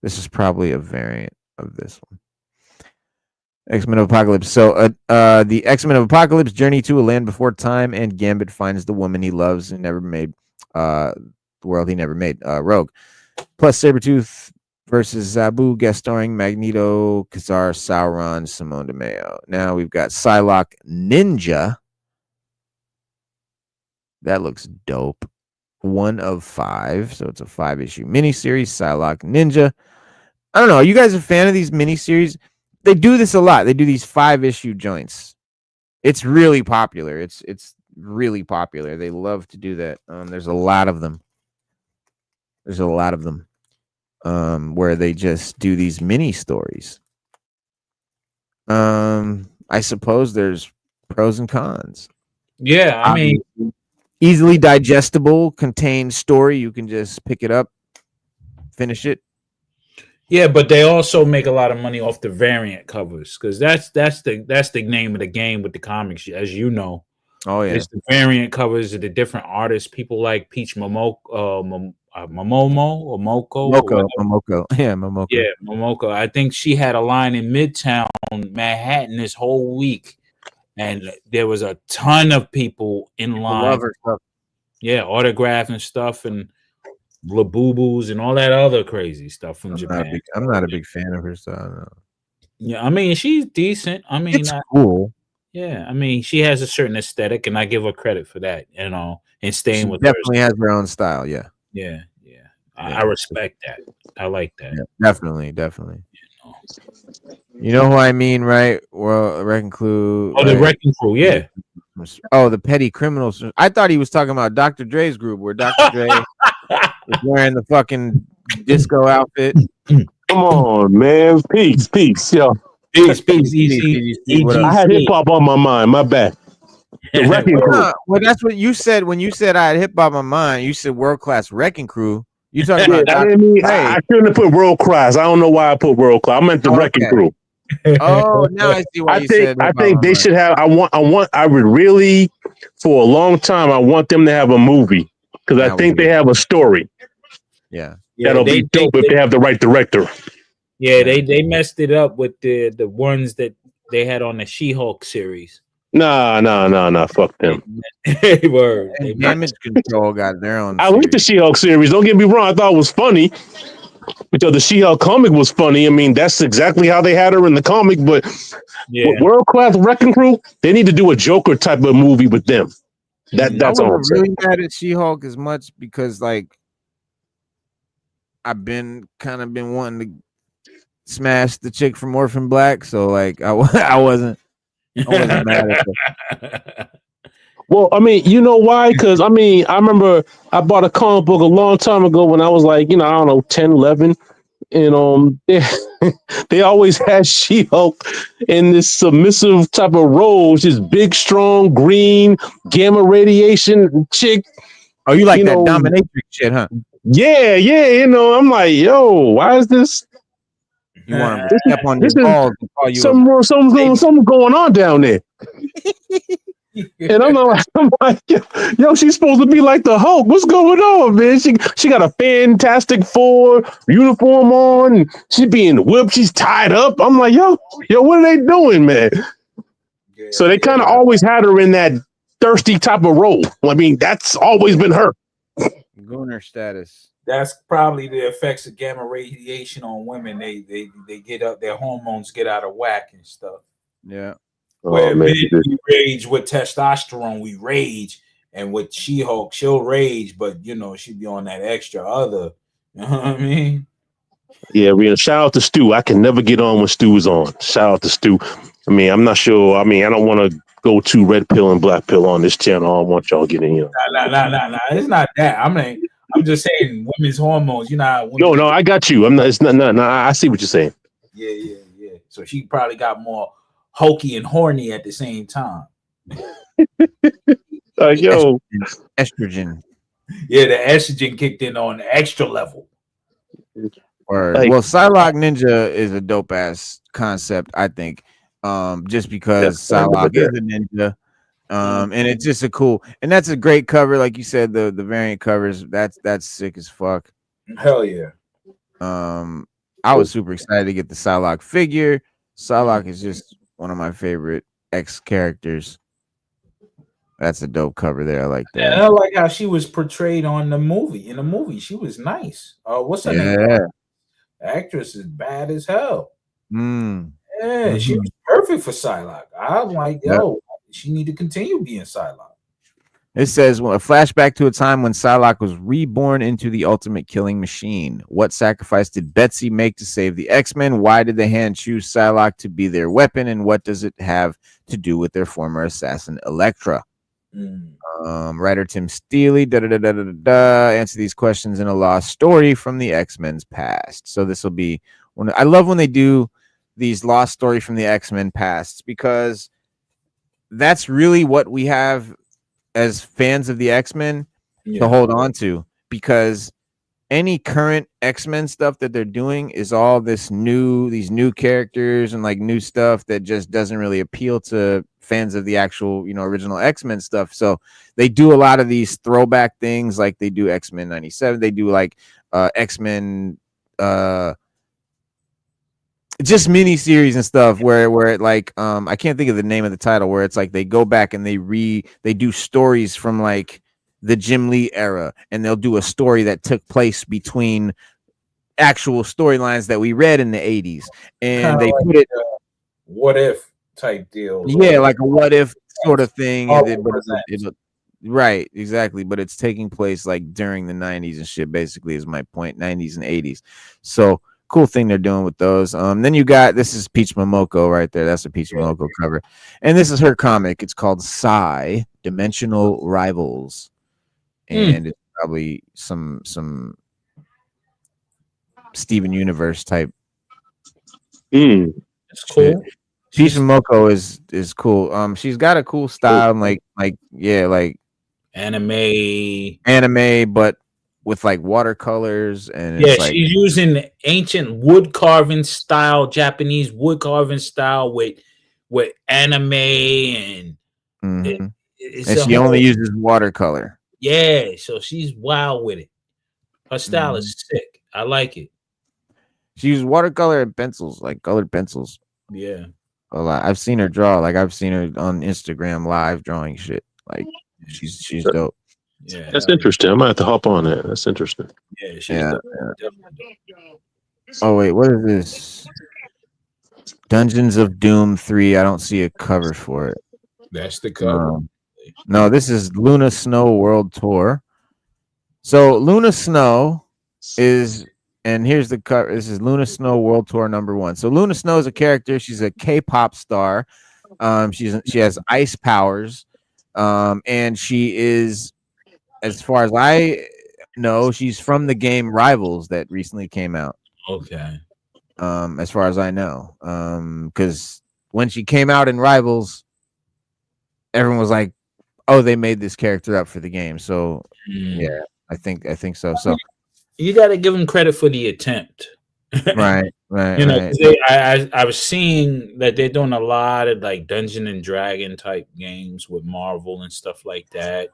This is probably a variant of this one. X-Men of Apocalypse. So the X-Men of Apocalypse journey to a land before time, and Gambit finds the woman he loves and never made, the world he never made, Rogue. Plus Sabretooth versus Zabu, guest starring Magneto, Khazar, Sauron, Simone DeMeo. Now we've got Psylocke Ninja. That looks dope. 1 of 5, so it's a 5-issue miniseries. Psylocke Ninja. I don't know. Are you guys a fan of these miniseries? They do this a lot. They do these 5-issue joints. It's really popular. It's really popular. They love to do that. There's a lot of them. Where they just do these mini stories. I suppose there's pros and cons. Yeah, I mean, easily digestible, contained story. You can just pick it up, finish it. Yeah, but they also make a lot of money off the variant covers because that's the name of the game with the comics, as you know. Oh yeah, It's the variant covers of the different artists. People like Peach Momomo, Momomo or Moko or Momoko, whatever. Momoko, yeah, Momoko. Yeah, Momoko. I think she had a line in Midtown Manhattan this whole week, and there was a ton of people in I line. love her stuff. Yeah, autograph and stuff, and Labubus and all that other crazy stuff from Japan. I'm not a big fan of her stuff. No. Yeah, I mean she's decent. I mean, It's cool. yeah, I mean she has a certain aesthetic, and I give her credit for that. You know, and staying She with definitely her. has her own style. Yeah, Yeah. I respect that. I like that. yeah, definitely. You know who I mean, right? Well, Wrecking Crew. Oh, the Wrecking Crew, yeah. Oh, the Petty Criminals. I thought he was talking about Dr. Dre's group, where Dr. Dre was wearing the fucking disco outfit. Come on, man. Peace, yo. Peace, easy. What up? I had hip hop on my mind. My bad. The Wrecking Crew. Well, that's what you said when you said I had hip hop on my mind. You said world class Wrecking Crew. You talking Yeah, about I Dr. didn't mean. Dre. I shouldn't have put world class. I don't know why I put world class. I meant the Wrecking Crew. Oh, now I see why you said. I think they should have. I would really, for a long time, I want them to have a movie because I think they have a story. Yeah, that'll be dope if they have the right director. Yeah, they messed it up with the ones that they had on the She-Hulk series. Nah. Fuck them. Word. Damage Control got their own. I like the She-Hulk series. Don't get me wrong. I thought it was funny because the She-Hulk comic was funny. I mean, that's exactly how they had her in the comic. But World Class Wrecking Crew, they need to do a Joker type of movie with them. That's all I'm saying. Really mad at She-Hulk as much because like I've been wanting to smash the chick from Orphan Black, so like I wasn't mad at her. Well, I mean, you know why? Because I mean, I remember I bought a comic book a long time ago when I was like, I don't know, 10, 11. And they always had She-Hulk in this submissive type of role. She's big, strong, green, gamma radiation chick. Oh, you like that dominatrix shit, huh? Yeah. I'm like, yo, why is this? You want him to step on your balls and call you something going on down there. And I'm like, yo, she's supposed to be like the Hulk. What's going on, man? She got a Fantastic Four uniform on. And she's being whipped. She's tied up. I'm like, yo, what are they doing, man? So they kind of always had her in that thirsty type of role. I mean, that's always been her. Gooner status. That's probably the effects of gamma radiation on women. They get up, their hormones get out of whack and stuff. Yeah. Where men, we rage with testosterone, we rage, and with She-Hulk, she'll rage, but she'll be on that extra other. You know what I mean? Yeah, shout out to Stu. I can never get on when Stu is on. Shout out to Stu. I mean, I'm not sure. I mean, I don't want to go to red pill and black pill on this channel. I don't want y'all getting here. Nah. It's not that. I'm just saying women's hormones. No, I got you. I'm not. It's not. No. I see what you're saying. Yeah. So she probably got more hokey and horny at the same time. Estrogen. Yeah, the estrogen kicked in on the extra level. Well, Psylocke Ninja is a dope ass concept, I think. Just because Psylocke is a ninja. And it's just and that's a great cover, like you said, the variant covers. That's sick as fuck. Hell yeah. I was super excited to get the Psylocke figure. Psylocke is just one of my favorite X characters. That's a dope cover there. I like that. And I like how she was portrayed on the movie. In the movie, she was nice. What's her name? The actress is bad as hell. Yeah, she was perfect for Psylocke. I'm like, she need to continue being Psylocke. It says, a flashback to a time when Psylocke was reborn into the ultimate killing machine. What sacrifice did Betsy make to save the X-Men? Why did the Hand choose Psylocke to be their weapon? And what does it have to do with their former assassin, Elektra? Writer Tim Steele, answer these questions in a lost story from the X-Men's past. So this will be I love when they do these lost story from the X-Men past, because that's really what we have as fans of the X-Men to hold on to, because any current X-Men stuff that they're doing is all these new characters and like new stuff that just doesn't really appeal to fans of the actual, original X-Men stuff. So they do a lot of these throwback things, like they do X-Men 97. They do like X-Men just mini series and stuff where it like I can't think of the name of the title, where it's like they go back and they do stories from like the Jim Lee era, and they'll do a story that took place between actual storylines that we read in the 80s, and they put it what if type deal. Yeah, like a what if sort of thing. Right, exactly. But it's taking place like during the 90s and shit, basically, is my point. 90s and 80s. So cool thing they're doing with those. Then you got, this is Peach Momoko right there. That's a Peach Momoko cover. And this is her comic. It's called Psy Dimensional Rivals. And it's probably some Steven Universe type. It's cool. Peach Momoko is cool. She's got a cool style, like anime, but with like watercolors, and she's using ancient wood carving style, Japanese wood carving style with anime, and and she only uses watercolor. Yeah, so she's wild with it. Her style is sick. I like it. She uses watercolor and pencils, like colored pencils. Yeah. A lot. I've seen her draw. Like I've seen her on Instagram live drawing shit. Like she's dope. Yeah, that's interesting. I might have to hop on that. That's interesting. Yeah, she's definitely. Oh wait, what is this? Dungeons of Doom 3. I don't see a cover for it. That's the cover. No, this is Luna Snow World Tour. So Luna Snow is, and here's the cover. This is Luna Snow World Tour #1. So Luna Snow is a character. She's a K-pop star. She has ice powers, and she is, as far as I know, she's from the game Rivals that recently came out. Okay. As far as I know, because when she came out in Rivals, everyone was like, "Oh, they made this character up for the game." So yeah, I think so. So you got to give them credit for the attempt. right. I was seeing that they're doing a lot of like Dungeon and Dragon type games with Marvel and stuff like that.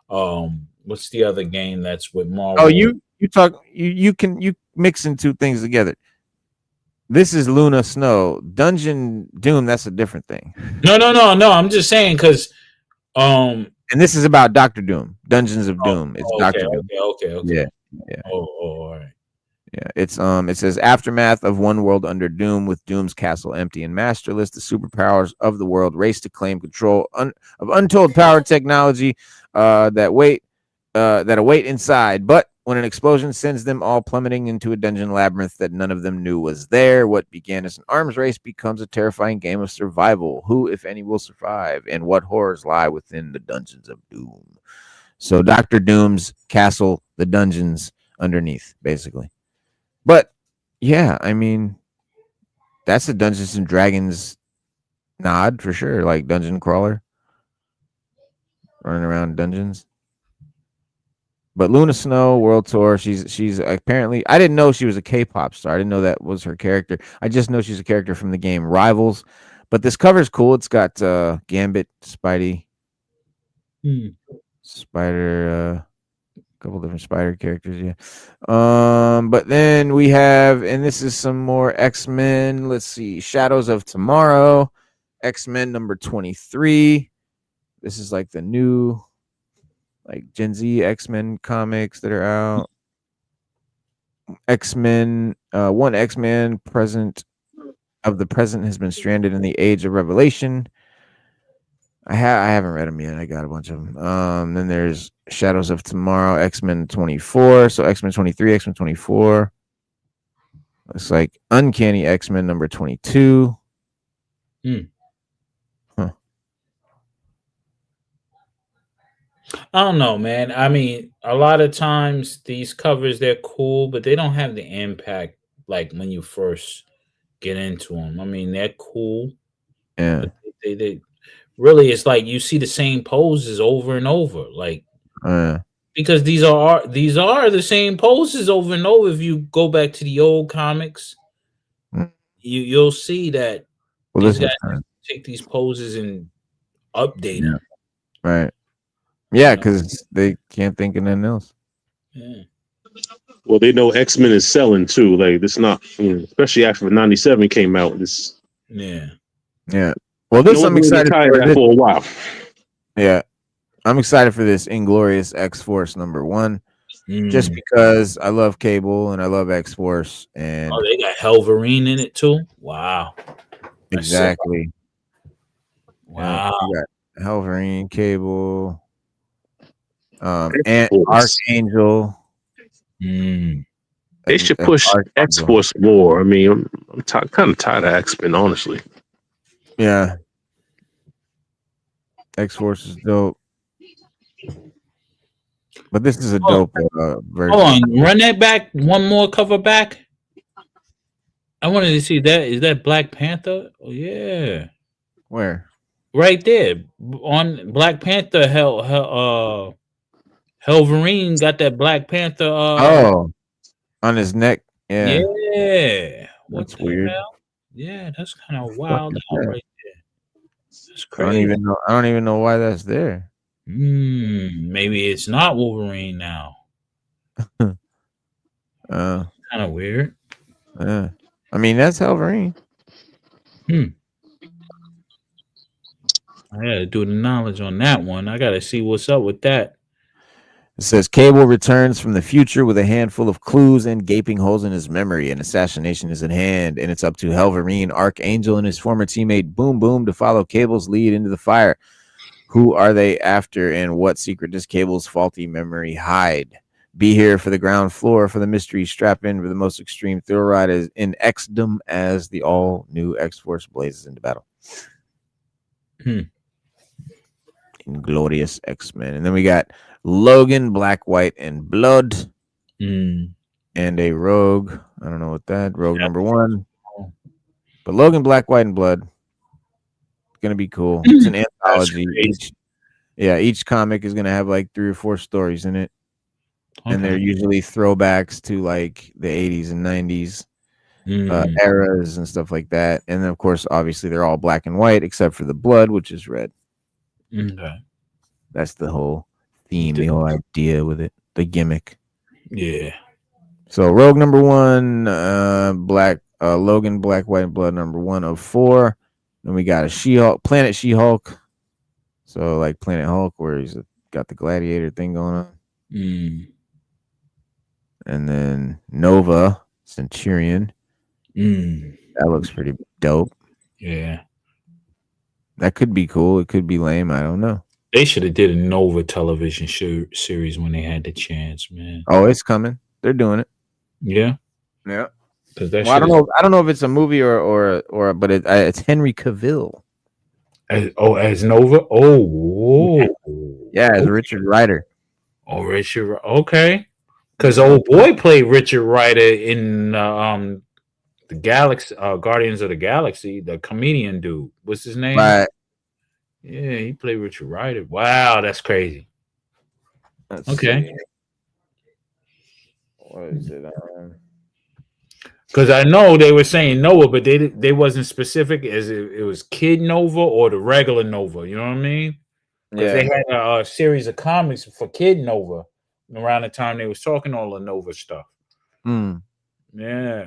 What's the other game that's with Marvel? Oh, you mixing two things together. This is Luna Snow. Dungeon Doom, that's a different thing. No. I'm just saying because and this is about Dr. Doom. Dungeons of Doom. It's Dr. Doom. Okay. Yeah. All right. Yeah, it's it says aftermath of one world under Doom, with Doom's castle empty and masterless, the superpowers of the world race to claim control of untold power technology that await inside. But when an explosion sends them all plummeting into a dungeon labyrinth that none of them knew was there, what began as an arms race becomes a terrifying game of survival. Who, if any, will survive, and what horrors lie within the dungeons of Doom? So Dr. Doom's castle, the dungeons underneath, basically. But yeah, I mean, that's a Dungeons and Dragons nod for sure, like dungeon crawler, running around dungeons. But Luna Snow World Tour, she's apparently, I didn't know she was a K-pop star. I didn't know that was her character. I just know she's a character from the game Rivals. But this cover's cool. It's got Gambit, Spidey, Spider, a couple different Spider characters, yeah. But then we have, and this is some more X-Men. Let's see, Shadows of Tomorrow, X-Men #23. This is like the new, like Gen Z X-Men comics that are out. X-Men, one X-Men present has been stranded in the Age of Revelation. I haven't read them yet. I got a bunch of them. Then there's Shadows of Tomorrow, X-Men 24. So X-Men 23, X-Men 24. Looks like Uncanny X-Men #22. Huh. I don't know, man. I mean, a lot of times these covers, they're cool, but they don't have the impact like when you first get into them. I mean, they're cool. Yeah. But they really, it's like you see the same poses over and over. Like because these are the same poses over and over. If you go back to the old comics, Mm. you'll see that Well, these this guys is take these poses and update yeah. them. Right. Yeah, You know? because they can't think of nothing else. Yeah. Well, they know X-Men is selling too. Like this, not especially after '97 came out. This Yeah. Yeah. Well, this I'm excited for. that for a while. Yeah, I'm excited for this Inglorious X-Force #1, just Mm. because I love Cable and I love X-Force, and Oh, they got Helverine in it too. Wow. That's sick. exactly. Wow. You got Wolverine, Cable, and X-Force. Archangel. Mm. They should push X-Force more. I mean, I'm kind of tired of X-Men, honestly. Yeah. X-Force is dope. But this is a dope version. Hold on, run that back. One more cover back. I wanted to see that. Is that Black Panther? Oh yeah, Where? right there on Black Panther. Wolverine got that Black Panther. Oh, on his neck. Yeah. Yeah. What That's the weird. hell? Yeah, that's kind of What wild is out that? right there. That's I don't crazy. even know. I don't even know why that's there. Maybe it's not Wolverine now. Kind of weird. Yeah. I mean, that's Wolverine. I gotta do the knowledge on that one. I gotta see what's up with that. It says Cable returns from the future with a handful of clues and gaping holes in his memory. An assassination is at hand, and it's up to Wolverine, Archangel, and his former teammate Boom Boom to follow Cable's lead into the fire. Who are they after, and what secret does Cable's faulty memory hide? Be here for the ground floor for the mystery. Strap in for the most extreme thrill ride in Xdom as the all-new X-Force blazes into battle. Inglorious X-Men. And then we got Logan, Black, White, and Blood. And a Rogue. I don't know what that. Rogue #1. But Logan, Black, White, and Blood. Going to be cool. It's an anthology. Each comic is going to have like 3 or 4 stories in it. Okay. And they're usually throwbacks to like the 80s and 90s eras and stuff like that. And then, of course, obviously, they're all black and white except for the Blood, which is red. Okay. That's the whole theme, the whole idea with it, the gimmick. Yeah. So Rogue #1, Black Logan, Black, White, and Blood #1 of 4. Then we got a She-Hulk, Planet She-Hulk. So like Planet Hulk, where he's got the gladiator thing going on. And then Nova Centurion. That looks pretty dope. Yeah. That could be cool. It could be lame. I don't know. They should have did a Nova television series when they had the chance, man. Oh, it's coming. They're doing it. Yeah. Yeah. Well, I don't know. I don't know if it's a movie but it's Henry Cavill. As Nova. Yeah, as Richard Rider. Oh, Richard. Okay. Because old boy played Richard Rider in the Galaxy, Guardians of the Galaxy. The comedian dude. What's his name? Right. Yeah, he played Richard Rider. Wow, that's crazy. Let's okay. See. What is it? Because I know they were saying Nova, but they wasn't specific as it was Kid Nova or the regular Nova. You know what I mean? Because they had a series of comics for Kid Nova around the time they was talking all the Nova stuff. Yeah.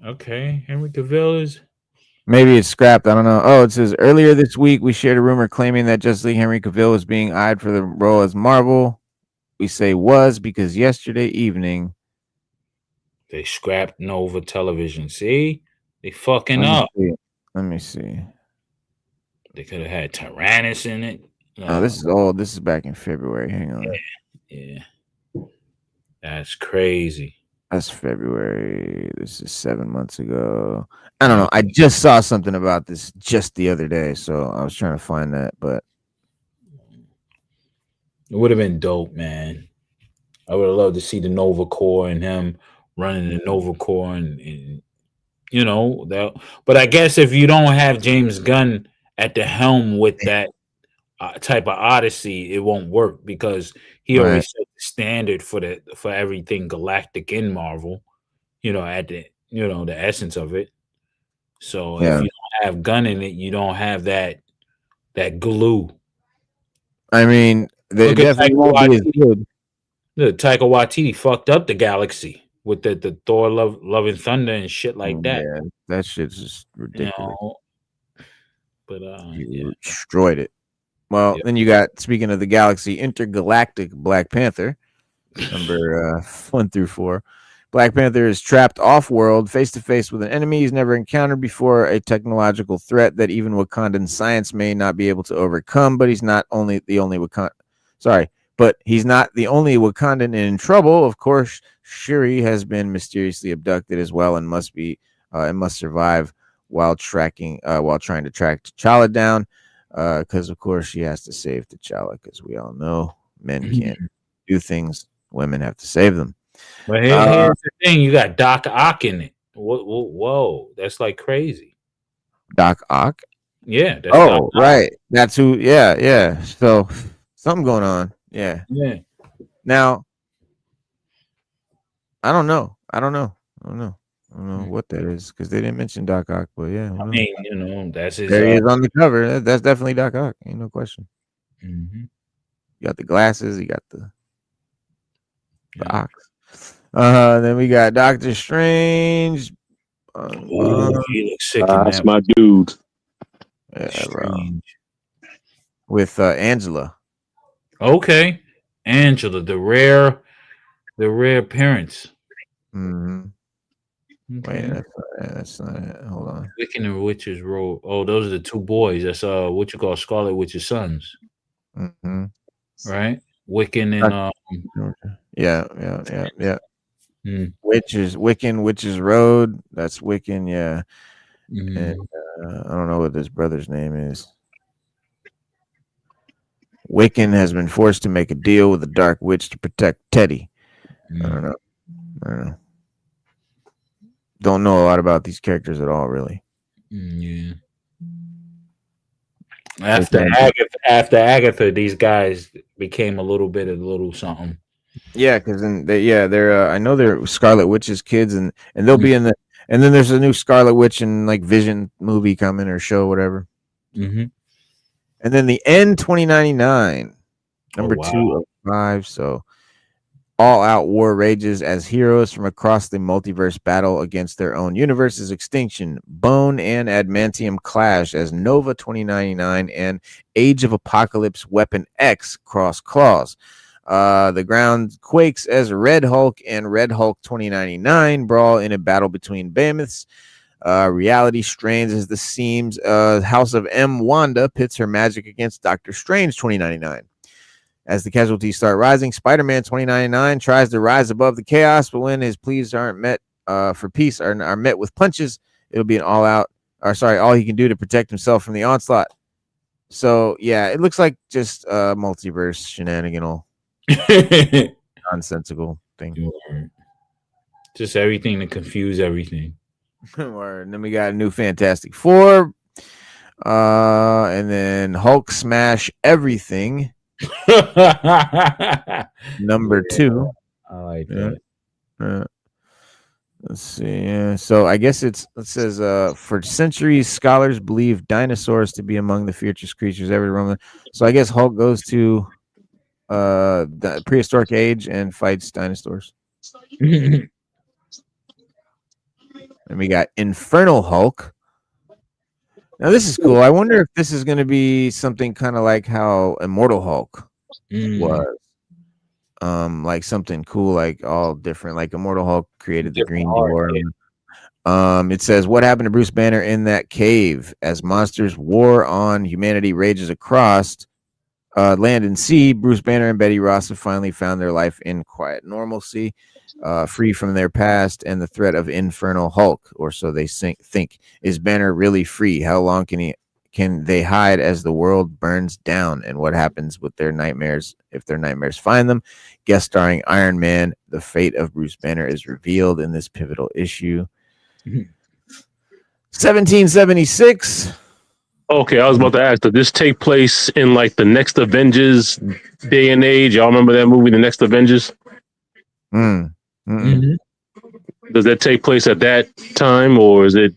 Okay, Henry Cavill is. Maybe it's scrapped. I don't know. Oh, it says earlier this week we shared a rumor claiming that Justice League Henry Cavill was being eyed for the role as Marvel. We say was because yesterday evening they scrapped Nova television. See, they fucking up. Let me see. They could have had Tyrannus in it. Oh, this is old. This is back in February. Hang on. Yeah. That's crazy. That's February. This is 7 months ago. I don't know. I just saw something about this just the other day, so I was trying to find that, but it would have been dope, man. I would have loved to see the Nova Corps and him running the Nova Corps and you know that. But I guess if you don't have James Gunn at the helm with that type of Odyssey, it won't work because he Right. already set the standard for everything galactic in Marvel. At the the essence of it. So if Yeah. you don't have gun in it, you don't have that glue. I mean, they Look at definitely Taika won't be as Waititi. good. Taika Waititi fucked up the galaxy with the Thor Love and Thunder and shit like that. Yeah, that shit's just You ridiculous. know, but You yeah. destroyed it. Well, Yep. then you got, speaking of the galaxy, Intergalactic Black Panther, number 1 through 4. Black Panther is trapped off-world, face-to-face with an enemy he's never encountered before, a technological threat that even Wakandan science may not be able to overcome, but he's not only the only but he's not the only Wakandan in trouble. Of course, Shuri has been mysteriously abducted as well and must survive while trying to track T'Challa down, because of course she has to save T'Challa, because we all know men can't do things, women have to save them. But here's the thing: you got Doc Ock in it. Whoa, that's like crazy. Doc Ock. Yeah. That's Doc Ock. Right. That's who. Yeah. So something going on. Yeah. Now, I don't know what that is, because they didn't mention Doc Ock. But yeah, I mean, that's his. There he is on the cover. That's definitely Doc Ock. Ain't no question. Mm-hmm. You got the glasses. You got the ox. Then we got Doctor Strange. He looks sick. That's my dude. Yeah, with Angela. Okay, Angela, the rare appearance. Mm-hmm. Okay. Wait, that's not it. Hold on. Wiccan and Witch's Road. Oh, those are the two boys. That's what you call Scarlet Witch's sons, Mm-hmm. right? Wiccan and yeah. Mm. Witch's Road. That's Wiccan, yeah. Mm. And I don't know what this brother's name is. Wiccan has been forced to make a deal with the Dark Witch to protect Teddy. I don't know. Don't know a lot about these characters at all, really. Yeah. After Agatha, these guys became a little something. Yeah, because they're I know they're Scarlet Witch's kids, and they'll be in and then there's a new Scarlet Witch and like Vision movie coming, or show, whatever. Mm-hmm. And then the End 2099, number 2 of 5. So all-out war rages as heroes from across the multiverse battle against their own universe's extinction. Bone and Adamantium clash as Nova 2099 and Age of Apocalypse Weapon X cross claws. The ground quakes as Red Hulk and Red Hulk 2099 brawl in a battle between behemoths. Reality strains as the seams. House of M Wanda pits her magic against Doctor Strange 2099. As the casualties start rising, Spider-Man 2099 tries to rise above the chaos, but when his pleas aren't met for peace are met with punches, it'll be an all he can do to protect himself from the onslaught. So yeah, it looks like just multiverse shenaniganal, nonsensical thing. Just everything to confuse everything. And then we got a new Fantastic Four, and then Hulk Smash Everything. Number 2. I like that. Let's see. So I guess it says for centuries scholars believe dinosaurs to be among the fiercest creatures ever to roam. So I guess Hulk goes to the prehistoric age and fights dinosaurs. And we got Infernal Hulk. Now this is cool. I wonder if this is going to be something kind of like how Immortal Hulk was. Like something cool, like all different. Like Immortal Hulk created the Green Door. It says, what happened to Bruce Banner in that cave? As monsters' war on humanity rages across land and sea, Bruce Banner and Betty Ross have finally found their life in quiet normalcy, free from their past and the threat of Infernal Hulk, or so they think. Is Banner really free? How long can they hide as the world burns down? And what happens with their nightmares if their nightmares find them? Guest starring Iron Man, the fate of Bruce Banner is revealed in this pivotal issue. 1776. Okay, I was about to ask, does this take place in like the next Avengers day and age? Y'all remember that movie, The Next Avengers? Mm. Mhm. Does that take place at that time, or is it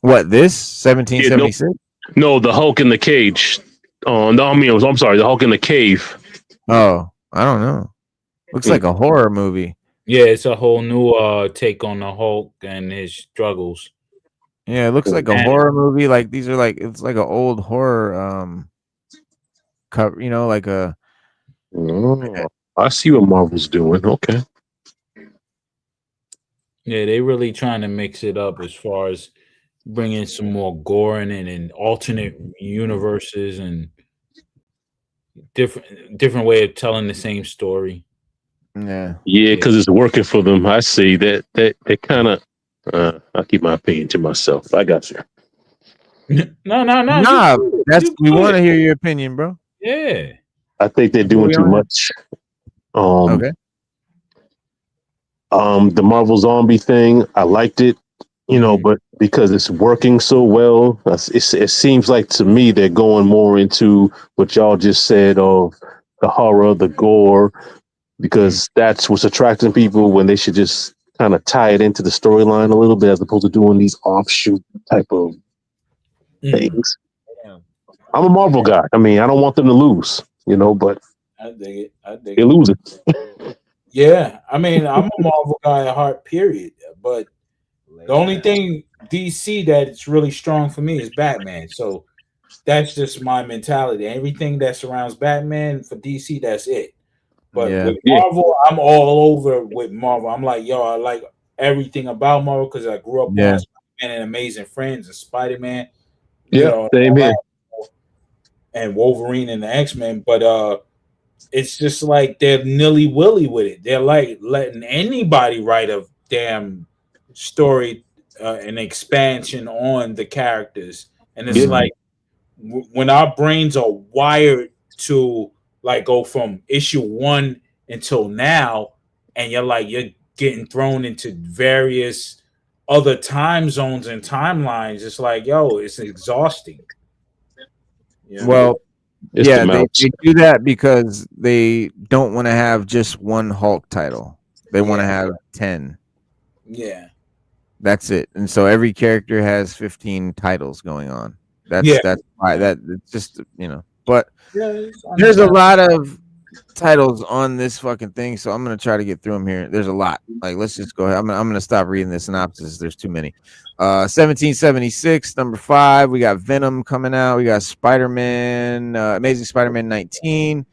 What, this 1776? no, the Hulk in the cage? No, I'm sorry, the Hulk in the cave. Oh, I don't know. Looks like a horror movie. Yeah, it's a whole new take on the Hulk and his struggles. Yeah, it looks like a And- horror movie. Like these are like it's like an old horror cover, like a Oh, I see what Marvel's doing. Okay. Yeah, they really trying to mix it up as far as bringing some more gore in it and alternate universes and different way of telling the same story. yeah. Yeah, because it's working for them. I see that they kind of. I'll keep my opinion to myself. I got you. No. Nah, we want to to hear your opinion, bro. Yeah. I think they're doing too much. Okay. The Marvel Zombie thing, I liked it, but because it's working so well, it seems like to me they're going more into what y'all just said of the horror, the gore, because that's what's attracting people when they should just kind of tie it into the storyline a little bit as opposed to doing these offshoot type of things. Yeah. I'm a Marvel guy. I mean, I don't want them to lose, but I dig it. they're losing. Yeah, I mean, I'm a Marvel guy at heart, period. But the only thing DC that's really strong for me is Batman. So that's just my mentality. Everything that surrounds Batman for DC, that's it. But Yeah. with Marvel, I'm all over with Marvel. I'm like, yo, I like everything about Marvel because I grew up on Spider-Man and Amazing Friends and Spider-Man. Same here. And Wolverine and the X-Men. But it's just like they're nilly-willy with it. They're like letting anybody write a damn story, an expansion on the characters. And it's like when our brains are wired to like go from issue 1 until now, and you're getting thrown into various other time zones and timelines. It's like, yo, it's exhausting. Well, they do that because they don't want to have just one Hulk title. They want to have 10. Yeah. That's it. And so every character has 15 titles going on. That's why it's just, but there's a lot of titles on this fucking thing, so I'm going to try to get through them here. There's a lot. Like, let's just go ahead. I'm going to stop reading the synopsis. There's too many. 1776, number 5. We got Venom coming out. We got Spider-Man, Amazing Spider-Man 19,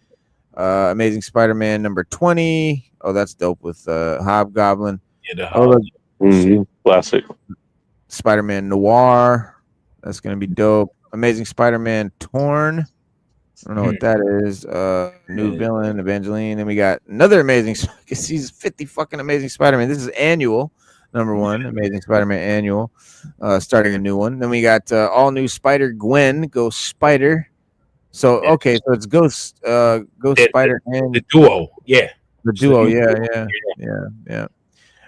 Amazing Spider-Man number 20. Oh, that's dope with Hobgoblin. Yeah, classic. Spider-Man Noir. That's gonna be dope. Amazing Spider-Man Torn. I don't know what that is. New villain, Evangeline. Then we got another Amazing. He's 50 fucking Amazing Spider-Man. This is annual. Number 1, Amazing Spider-Man annual. Starting a new one. Then we got all new Spider-Gwen, Ghost Spider. So okay, so it's Ghost Spider and the duo. Yeah. The duo, yeah.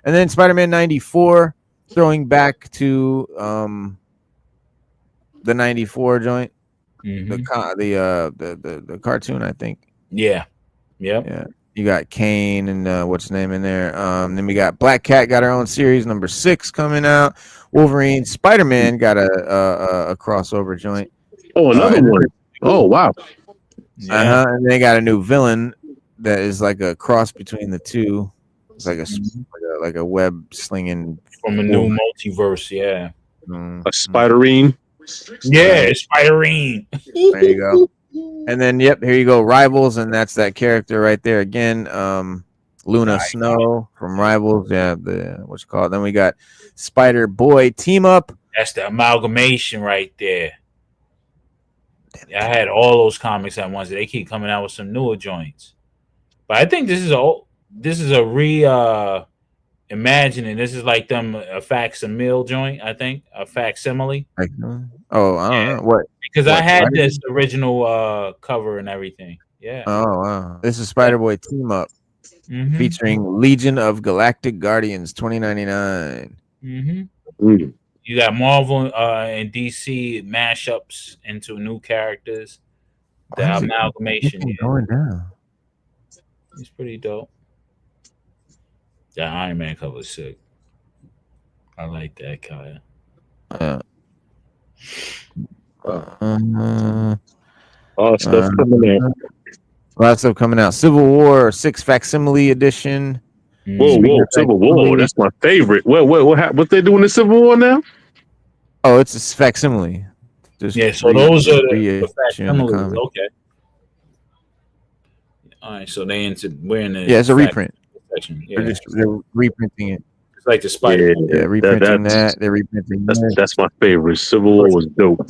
And then Spider-Man 94, throwing back to the 94 joint. The cartoon, I think. Yeah. You got Kane and what's the name in there? Then we got Black Cat got her own series, number 6 coming out. Wolverine, Spider-Man got a crossover joint. Oh, another one. Oh, wow. And they got a new villain that is like a cross between the two. It's like a web slinging from a new multiverse. Yeah, a Spiderine. Yeah, Spiderine. There you go. And then here you go, Rivals, and that's that character right there again. Luna Snow from Rivals. Yeah, what's it called? Then we got Spider Boy Team Up. That's the amalgamation right there. I had all those comics at once. They keep coming out with some newer joints, but I think this is a imagining. This is like them a facsimile joint. I think a facsimile. Oh, I don't know what, because I had this original cover and everything. Yeah. Oh wow, this is Spider Boy Team Up featuring Legion of Galactic Guardians 2099. You got Marvel and DC mashups into new characters. The Why is it amalgamation, keep going down? it's pretty dope. That Iron Man cover is sick. I like that kind. Stuff coming out. A lot of stuff coming out. Civil War 6 facsimile edition. Whoa, Speaking whoa, of Civil War. facsimile- That's my favorite. What they doing in Civil War now? Oh, it's a facsimile. Just Yeah, so those are the reissuing the facsimiles. comic. Okay. All right, so we're in the Yeah, it's a reprint. section. Yeah, They're reprinting it. it's like the Spider. Yeah, reprinting that. They're reprinting that. That's my favorite. Civil War was dope.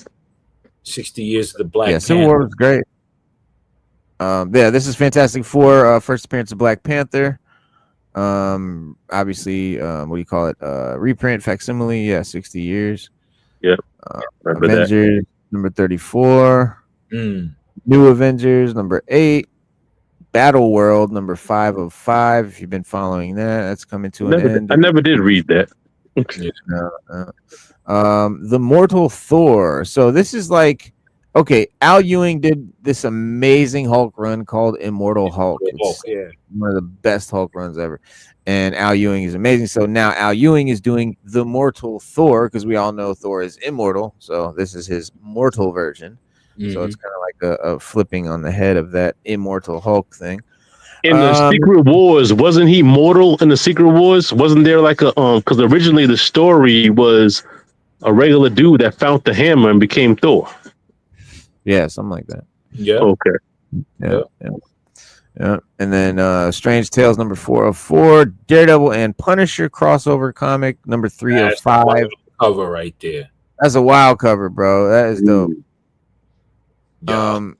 60 years of the Black Yeah, Civil War was great. Yeah, this is Fantastic Four, first appearance of Black Panther. Obviously, what do you call it? Reprint, facsimile. Yeah, 60 years. Yep. Remember Avengers number 34. Mm. New Avengers number 8. Battle World number 5 of 5. If you've been following that, that's coming to an end. I never did read that. The Mortal Thor. So this is like, okay, Al Ewing did this amazing Hulk run called Immortal Hulk. It's one of the best Hulk runs ever. And Al Ewing is amazing. So now Al Ewing is doing the Mortal Thor, because we all know Thor is immortal. So this is his mortal version. Mm-hmm. So it's kind of like a flipping on the head of that Immortal Hulk thing. In the Secret Wars, wasn't he mortal in the Secret Wars? Wasn't there like a because originally the story was a regular dude that found the hammer and became Thor? Yeah, something like that. Yeah. Okay. Yeah. And then Strange Tales number 404, Daredevil and Punisher crossover comic number 305. Cover right there. That's a wild cover, bro. That is dope. Yo,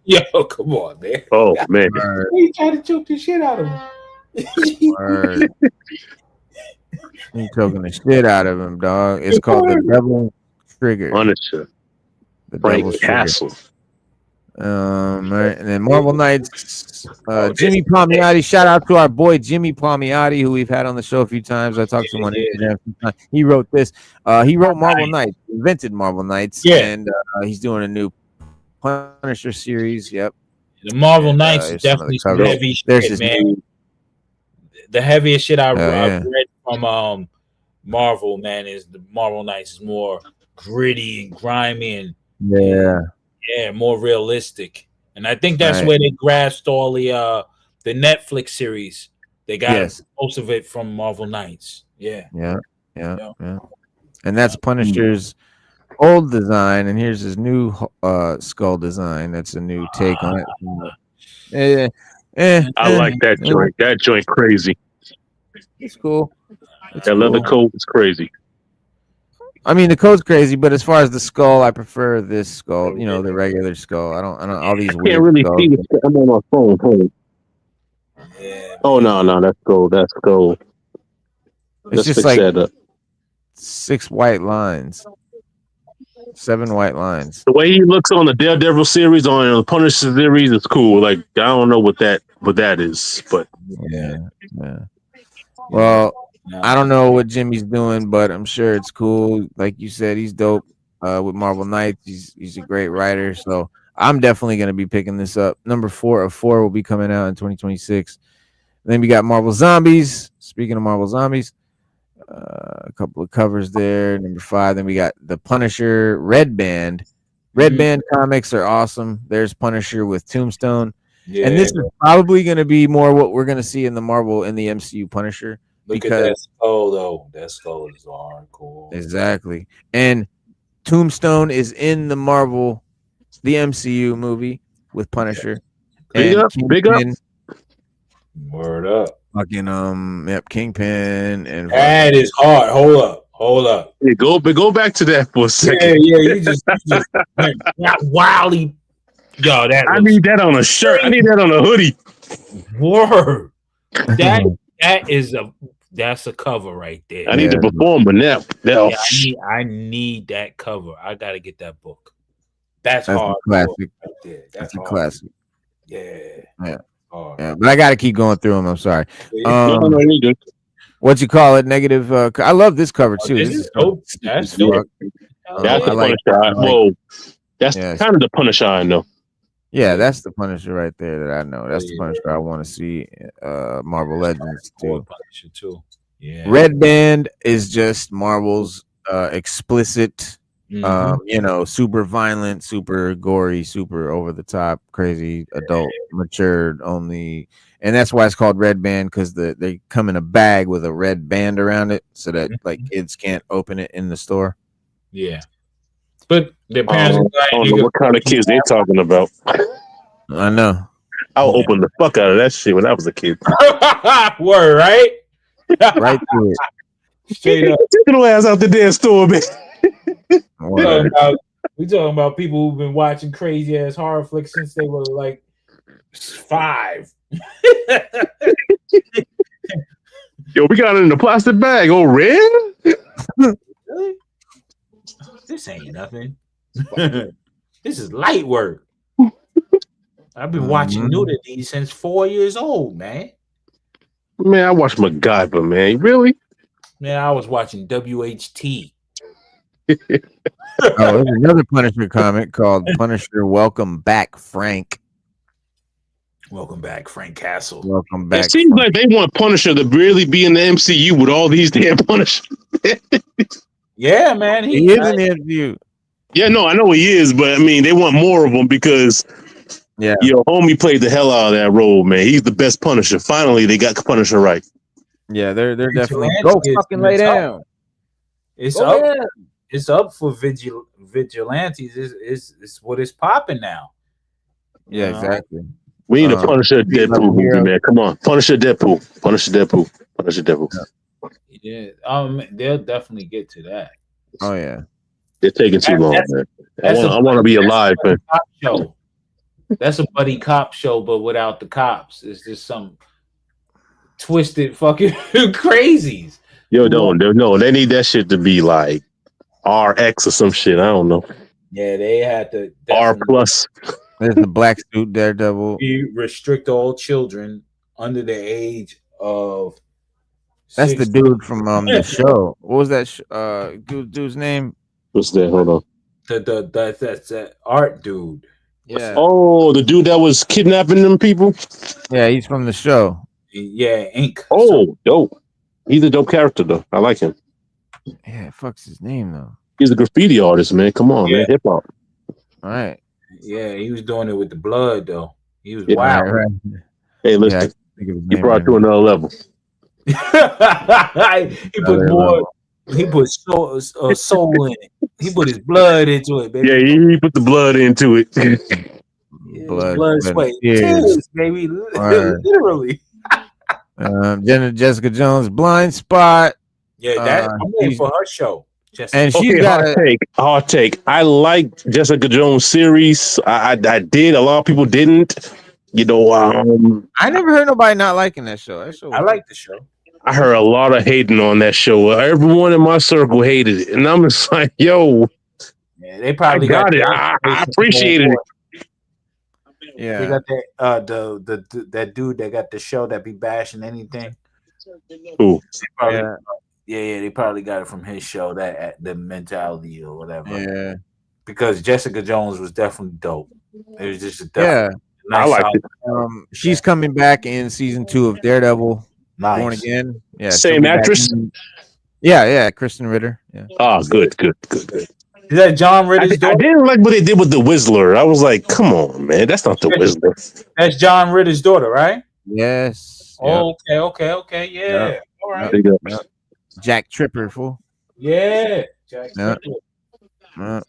come on, man. Oh man. He tried to choke the shit out of him. I'm choking the shit out of him, dog. It's called the Devil Trigger. Punisher. The Frank Devil's Castle. Trigger. Right. And then Marvel Knights, Jimmy Palmiotti. Shout out to our boy Jimmy Palmiotti, who we've had on the show a few times. I talked to him on Instagram. He wrote this. He wrote Marvel Knights, invented Marvel Knights, and he's doing a new Punisher series. Yep. The Marvel Knights is definitely some heavy shit, man. The heaviest shit I've read from Marvel, man, is the Marvel Knights is more gritty and grimy and more realistic. And I think that's where they grasped all the Netflix series. They got most of it from Marvel Knights. Yeah. And that's Punisher's old design, and here's his new skull design. That's a new take on it. I like that joint. That joint crazy. It's cool. That leather coat is crazy. I mean, the coat's crazy, but as far as the skull, I prefer this skull. You know, the regular skull. I don't. All these. I can't really see it. I'm on my phone. Hold Yeah, oh no, that's gold. That's gold. It's just like 6 white lines. 7 white lines. The way he looks on the Daredevil series, on the Punisher series, is cool. Like, I don't know what that is, but yeah. Well, I don't know what Jimmy's doing, but I'm sure it's cool. Like you said, he's dope with Marvel Knights. He's a great writer, so I'm definitely going to be picking this up. Number 4 of 4 will be coming out in 2026. And then we got Marvel Zombies. Speaking of Marvel Zombies, a couple of covers there. Number 5. Then we got the Punisher Red Band. Red Band comics are awesome. There's Punisher with Tombstone. Yeah. And this is probably going to be more what we're going to see in the MCU Punisher. Look at that skull, though. That skull is hardcore. Exactly. And Tombstone is in the MCU movie with Punisher. Big up. Word up. Fucking Kingpin and that is hard. Hold up. Hey, go back to that for a second. Yeah, you just that wildly. Yo, I need that on a shirt. I need that on a hoodie. Word. That's a cover right there. I need to perform with that. Yeah, I need that cover. I gotta get that book. That's hard. Classic. Right there. That's a classic. Yeah. But I gotta keep going through them. I'm sorry. What what you call it, negative. I love this cover too. This is dope. That's dope. That's I the like- Punisher. I like- Whoa, that's Yes. kind of the Punisher I know. Yeah, that's the Punisher right there that I know. That's the Yeah. Punisher I want to see. Marvel Legends Cool too. Punisher too. Yeah. Red Band is just Marvel's explicit, Mhm. you know, super violent, super gory, super over the top, crazy, adult, matured only, and that's why it's called Red Band because they come in a bag with a red band around it, so that like kids can't open it in the store. Yeah. But their parents I don't know what kind of kids they talking about. I know. I'll open the fuck out of that shit when I was a kid. Word, right? Right to it. Straight up. Take your ass out the damn store, man. Word. We talking about people who've been watching crazy ass horror flicks since they were like 5. Yo, we got it in a plastic bag. Oh, red? Really? This ain't nothing. This is light work. I've been watching nudity since 4 years old, man. Man, I watched MacGyver, man. Really? Man, I was watching WHT. Oh, there's another Punisher comic called Punisher Welcome Back, Frank. Welcome back, Frank Castle. Welcome back. It seems like they want Punisher to really be in the MCU with all these damn Punishers. Yeah, man. He is in the MCU. Yeah, no, I know he is, but I mean, they want more of them because yo, homie played the hell out of that role, man. He's the best Punisher. Finally, they got Punisher right. Yeah, they're definitely Vigilante go fucking lay it's up. down. It's Go up. ahead. It's up for vigilantes. It's what is popping now. Yeah, You know? exactly. We need a Punisher Deadpool movie, hero. man. Come on, Punisher Deadpool. Punisher Deadpool. Punisher Deadpool. Yeah, they'll definitely get to that. Oh yeah. They're taking too long, man. I want to be alive, man. Cop show. That's a buddy cop show, but without the cops. It's just some twisted fucking crazies. Yo, no, they need that shit to be like RX or some shit. I don't know. Yeah, they had to R plus. There's the black suit Daredevil. restrict all children under the age of. That's the 16. dude from the show. What was that dude's name? What's that? Hold on. That's that art dude. Yeah. Oh, the dude that was kidnapping them people. Yeah, he's from the show. Yeah, Ink. Oh, dope. He's a dope character though. I like him. Yeah, fuck's his name though. He's a graffiti artist, man. Come on, man. Hip hop. All right. Yeah, he was doing it with the blood though. He was Yeah. wild. Right. Hey, listen. Yeah, I think of his He name brought right to another level. He put more. He put soul in it. He put his blood into it, baby. Yeah, he put the blood into it. Yeah, blood, blood, sweat, sweat, tears. tears, baby. Word. Literally. Jessica Jones, Blind Spot. Yeah, that I'm waiting she's- for her show. Jessica. And she's Okay, got hard take. I liked Jessica Jones series. I did. A lot of people didn't. You know, I never heard nobody not liking that show. That show I like the show. I heard a lot of hating on that show. Everyone in my circle hated it, and I'm just like, yo, Yeah, they probably I got it. I appreciated it. They Yeah. got that that dude that got the show that be bashing anything. Ooh. Probably, Yeah. yeah, they probably got it from his show, that the mentality or whatever. Yeah. Because Jessica Jones was definitely dope. It was just a Yeah. nice, I liked it. She's coming back in season 2 of Daredevil. nice. Born Again. Yeah. Same she'll be back actress? in- Yeah, Kristen Ritter. Yeah. Oh, good. Is that John Ritter's I daughter? didn't like what they did with the Whistler. I was like, come on, man, that's not the Whistler. That's John Ritter's daughter, right? Yes. Yep. Okay. Yeah. Yep. All right. Big up. Yep. Jack Tripper, fool. Yeah. Jack Yeah. Tripper.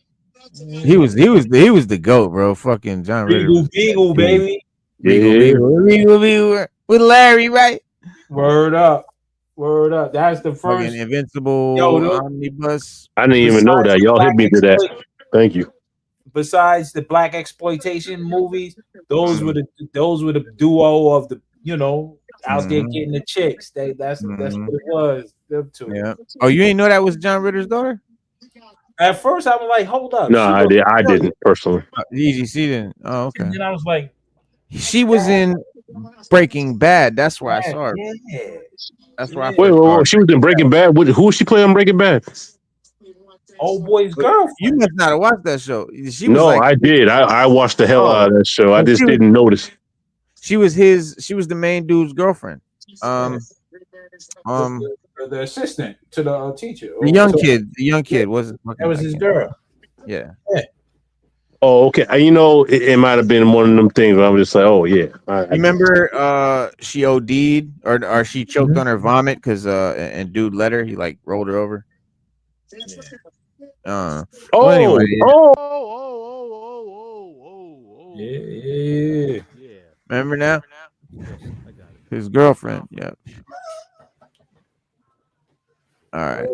He was the GOAT, bro. Fucking John Ritter. Beagle, baby. Beagle, with Larry, right? Word up. That's the Fucking first. Invincible Yo, dude. Omnibus. I didn't even know that. Y'all hit me to that. Thank you. Besides the black exploitation movies, those were the duo of the out there getting the chicks. That's what it was. Them two. Yeah. Oh, you ain't know that was John Ritter's daughter? At first, I was like, "Hold up." No, I didn't personally. EGC didn't. Oh, okay. And then I was like, She was in Breaking Bad. That's where I saw her. Yeah. That's where I Wait, first saw her. she was in Breaking Bad. Who was she playing on Breaking Bad? Old boy's You girlfriend. must not have watched that show. She was No, like, I did. I watched the hell out of that show. I Well, just she was- didn't notice. she was the main dude's girlfriend. The assistant to the teacher. The young kid wasn't. That was his girl. Yeah. Oh, okay. You know, it might have been one of them things where I'm just like, oh yeah. You remember she OD'd or she choked on her vomit because and dude let her. He like rolled her over. Well, anyway, Yeah. remember now? His girlfriend. Yeah. All right.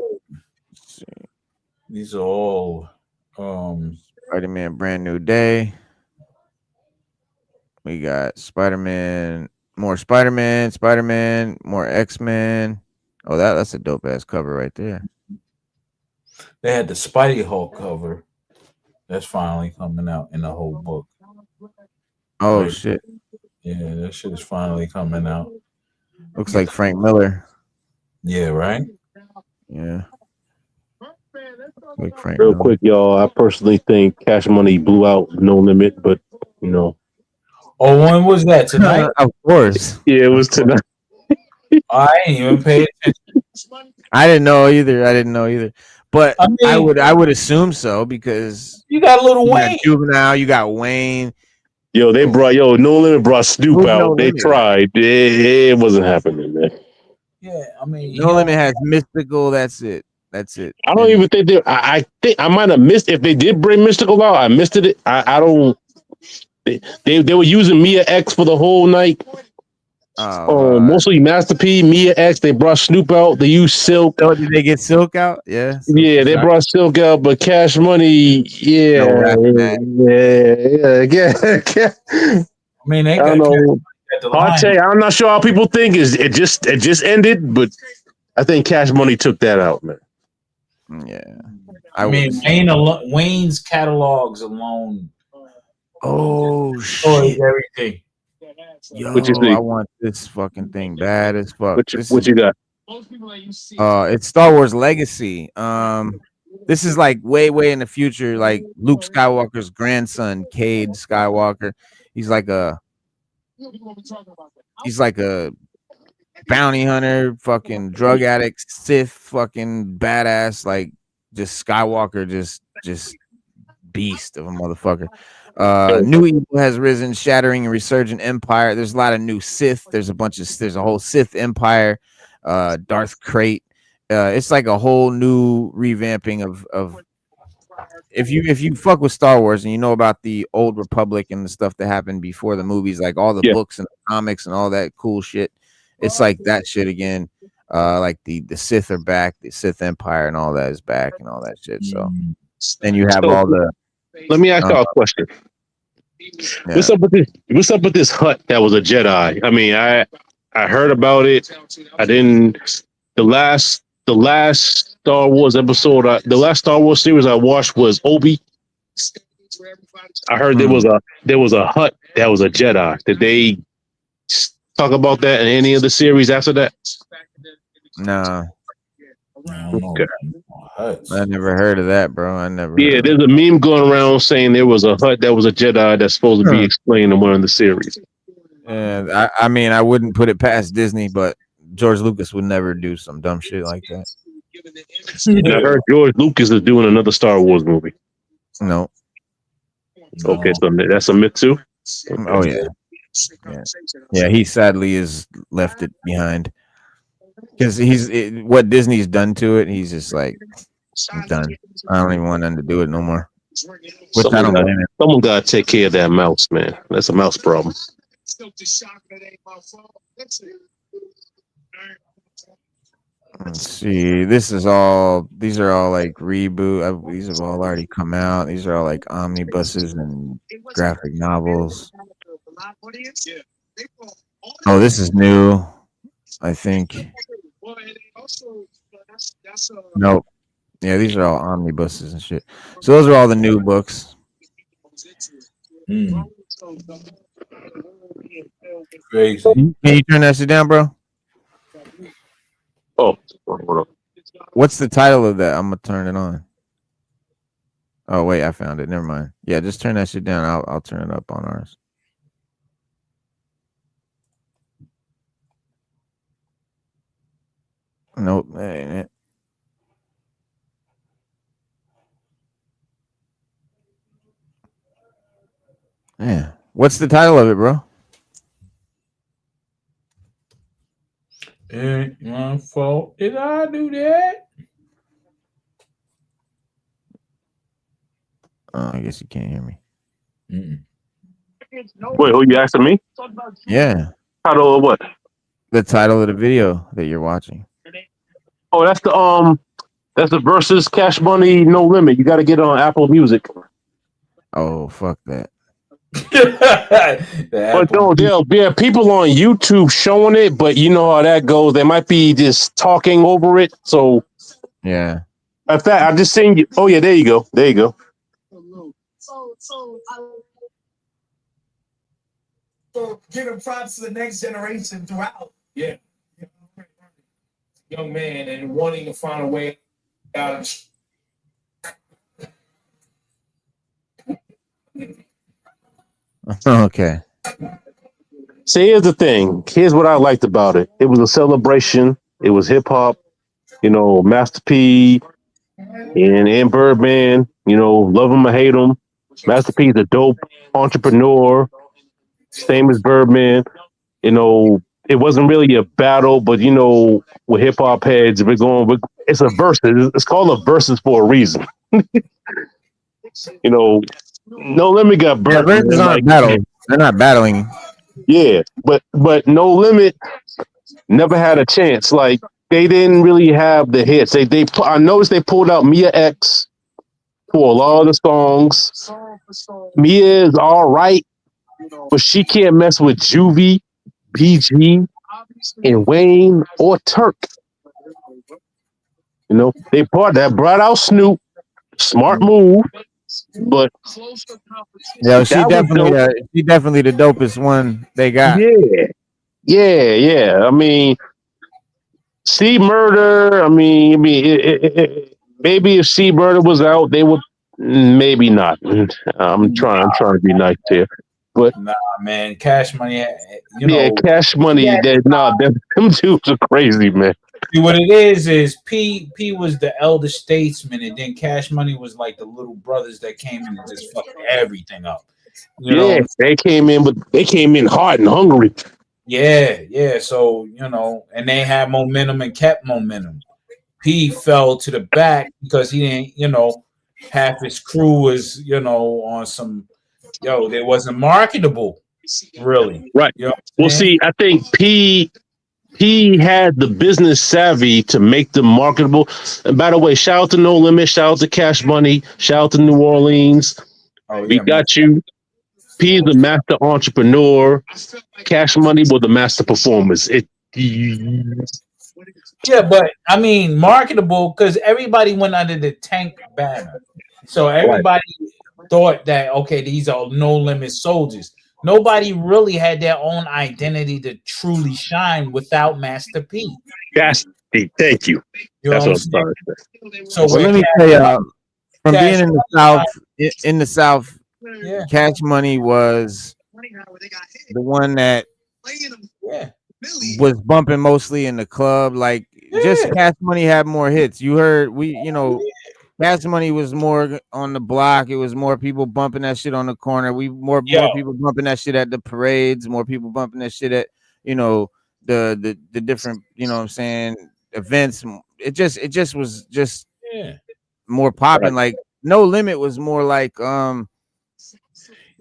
These are all Spider-Man Brand New Day. We got Spider-Man, more Spider-Man, more X-Men. Oh, that's a dope ass cover right there. they had the Spidey Hulk cover. That's finally coming out in the whole book. Oh Right. shit. Yeah, that shit is finally coming out. Looks like Frank Miller. Yeah, right? Yeah. Like Frank Real Miller. quick, y'all. I personally think Cash Money blew out No Limit, but you know. Oh, when was that? Tonight? Of course. Yeah, it was tonight. I ain't even paid attention. I didn't know either. But I mean- I would assume so because You got Little you got Wayne. Juvenile, you got Wayne. Yo, they brought No Limit brought Snoop Who's out. No They Limit? tried. It wasn't happening, man. Yeah, I mean, No Limit has Mystical. That's it. I don't even think I think I might have missed if they did bring Mystical out. I missed it. I don't. They were using Mia X for the whole night. Mostly Master P, Mia X. They brought Snoop out. They used Silk. So did they get Silk out? Yeah. Yeah, they brought Silk out, but Cash Money, yeah. I mean, they I don't got know. at the Hard line. take. I'm not sure how people think it just ended, but I think Cash Money took that out, man. Yeah. I mean, Wayne's catalogs alone. Oh destroys shit! everything. Yo, What you see? I want this fucking thing bad as fuck. What you got? It's Star Wars Legacy. This is like way in the future. Like Luke Skywalker's grandson, Cade Skywalker. He's like a bounty hunter, fucking drug addict, Sith, fucking badass, like just Skywalker, just beast of a motherfucker. New evil has risen, shattering and resurgent empire. There's a lot of new Sith. There's a whole Sith empire. Darth Crate. It's like a whole new revamping of if you fuck with Star Wars and you know about the old Republic and the stuff that happened before the movies, like all the books and the comics and all that cool shit. It's like that shit again. Like the Sith are back, the Sith Empire and all that is back and all that shit. So then you have all the. Let me ask y'all a question. Yeah. What's up with this hut that was a Jedi? I mean, I heard about it. I didn't. The last Star Wars episode, the last Star Wars series I watched was Obi. I heard there was a hut that was a Jedi. Did they talk about that in any of the series after that? Nah. Okay. I never heard of that, bro. I never. Yeah, there's a meme going around saying there was a hut that was a Jedi that's supposed to be explained in one of the series. And I mean, I wouldn't put it past Disney, but George Lucas would never do some dumb shit like that. I heard George Lucas is doing another Star Wars movie. No. Okay, so that's a myth too. Okay. Oh yeah. He sadly is left it behind because what Disney's done to it. He's just like, I'm done. I don't even want them to do it no more. Someone got to take care of that mouse, man. That's a mouse problem. Let's see. These are all like reboot. These have all already come out. These are all like omnibuses and graphic novels. Oh, this is new, I think. Nope. Yeah, these are all omnibuses and shit. So those are all the new books. Crazy. Can you turn that shit down, bro? Oh, hold on. What's the title of that? I'm gonna turn it on. Oh wait, I found it. Never mind. Yeah, just turn that shit down. I'll turn it up on ours. Nope, that ain't it. Yeah. What's the title of it, bro? Ain't my fault. Did I do that? Oh, I guess you can't hear me. Wait, who you asking me? Yeah. Title of what? The title of the video that you're watching. Oh, that's the versus Cash Money No Limit. You got to get it on Apple Music. Oh, fuck that. But no, there'll be people on YouTube showing it, but you know how that goes. They might be just talking over it. So, Yeah. in fact, I just seen you. Oh yeah, there you go. There you go. So giving props to the next generation throughout. Yeah. Young man and wanting to find a way out. Okay. So here's the thing. Here's what I liked about it. It was a celebration. It was hip hop. You know, Master P and Birdman. You know, love him or hate him. Master P is a dope entrepreneur. Same as Birdman. You know, it wasn't really a battle, but you know, with hip hop heads, it's a versus. It's called a versus for a reason. You know, No Limit got Yeah, burnt. versus aren't battle. They're not battling. Yeah, but No Limit never had a chance. Like they didn't really have the hits. I noticed they pulled out Mia X for a lot of the songs. Mia is all right, but she can't mess with Juvie, BG, and Wayne or Turk. You know, they brought out Snoop, smart move, but Yeah, she that was definitely the dopest one they got. Yeah. I mean, C Murder. I mean, maybe if C Murder was out, they would. Maybe not. I'm trying to be nice here, but Nah, man, Cash Money. You know, Cash Money. yeah. Them dudes are crazy, man. See, what it is P was the elder statesman, and then Cash Money was like the little brothers that came in and just fucked everything up. You know? They came in hard and hungry. Yeah. So you know, and they had momentum and kept momentum. P fell to the back because he didn't, you know, half his crew was, you know, on some, they wasn't marketable, really. Right. You know Well, see, I think P had the business savvy to make them marketable. And by the way, shout out to No Limit, shout out to Cash Money, shout out to New Orleans. We got you. P is the master entrepreneur. Cash Money was the master performers. Yeah, but I mean, marketable because everybody went under the Tank banner. So everybody thought that, okay, these are No Limit soldiers. Nobody really had their own identity to truly shine without Master P. Thank you. That's what I'm trying to say. So let me tell you, from being in the South, Cash Money was the one that was bumping mostly in the club. Like just Cash Money had more hits. You heard Cash Money was more on the block. It was more people bumping that shit on the corner. More people bumping that shit at the parades. More people bumping that shit at the different what I'm saying, events. It just was more popping. Like No Limit was more like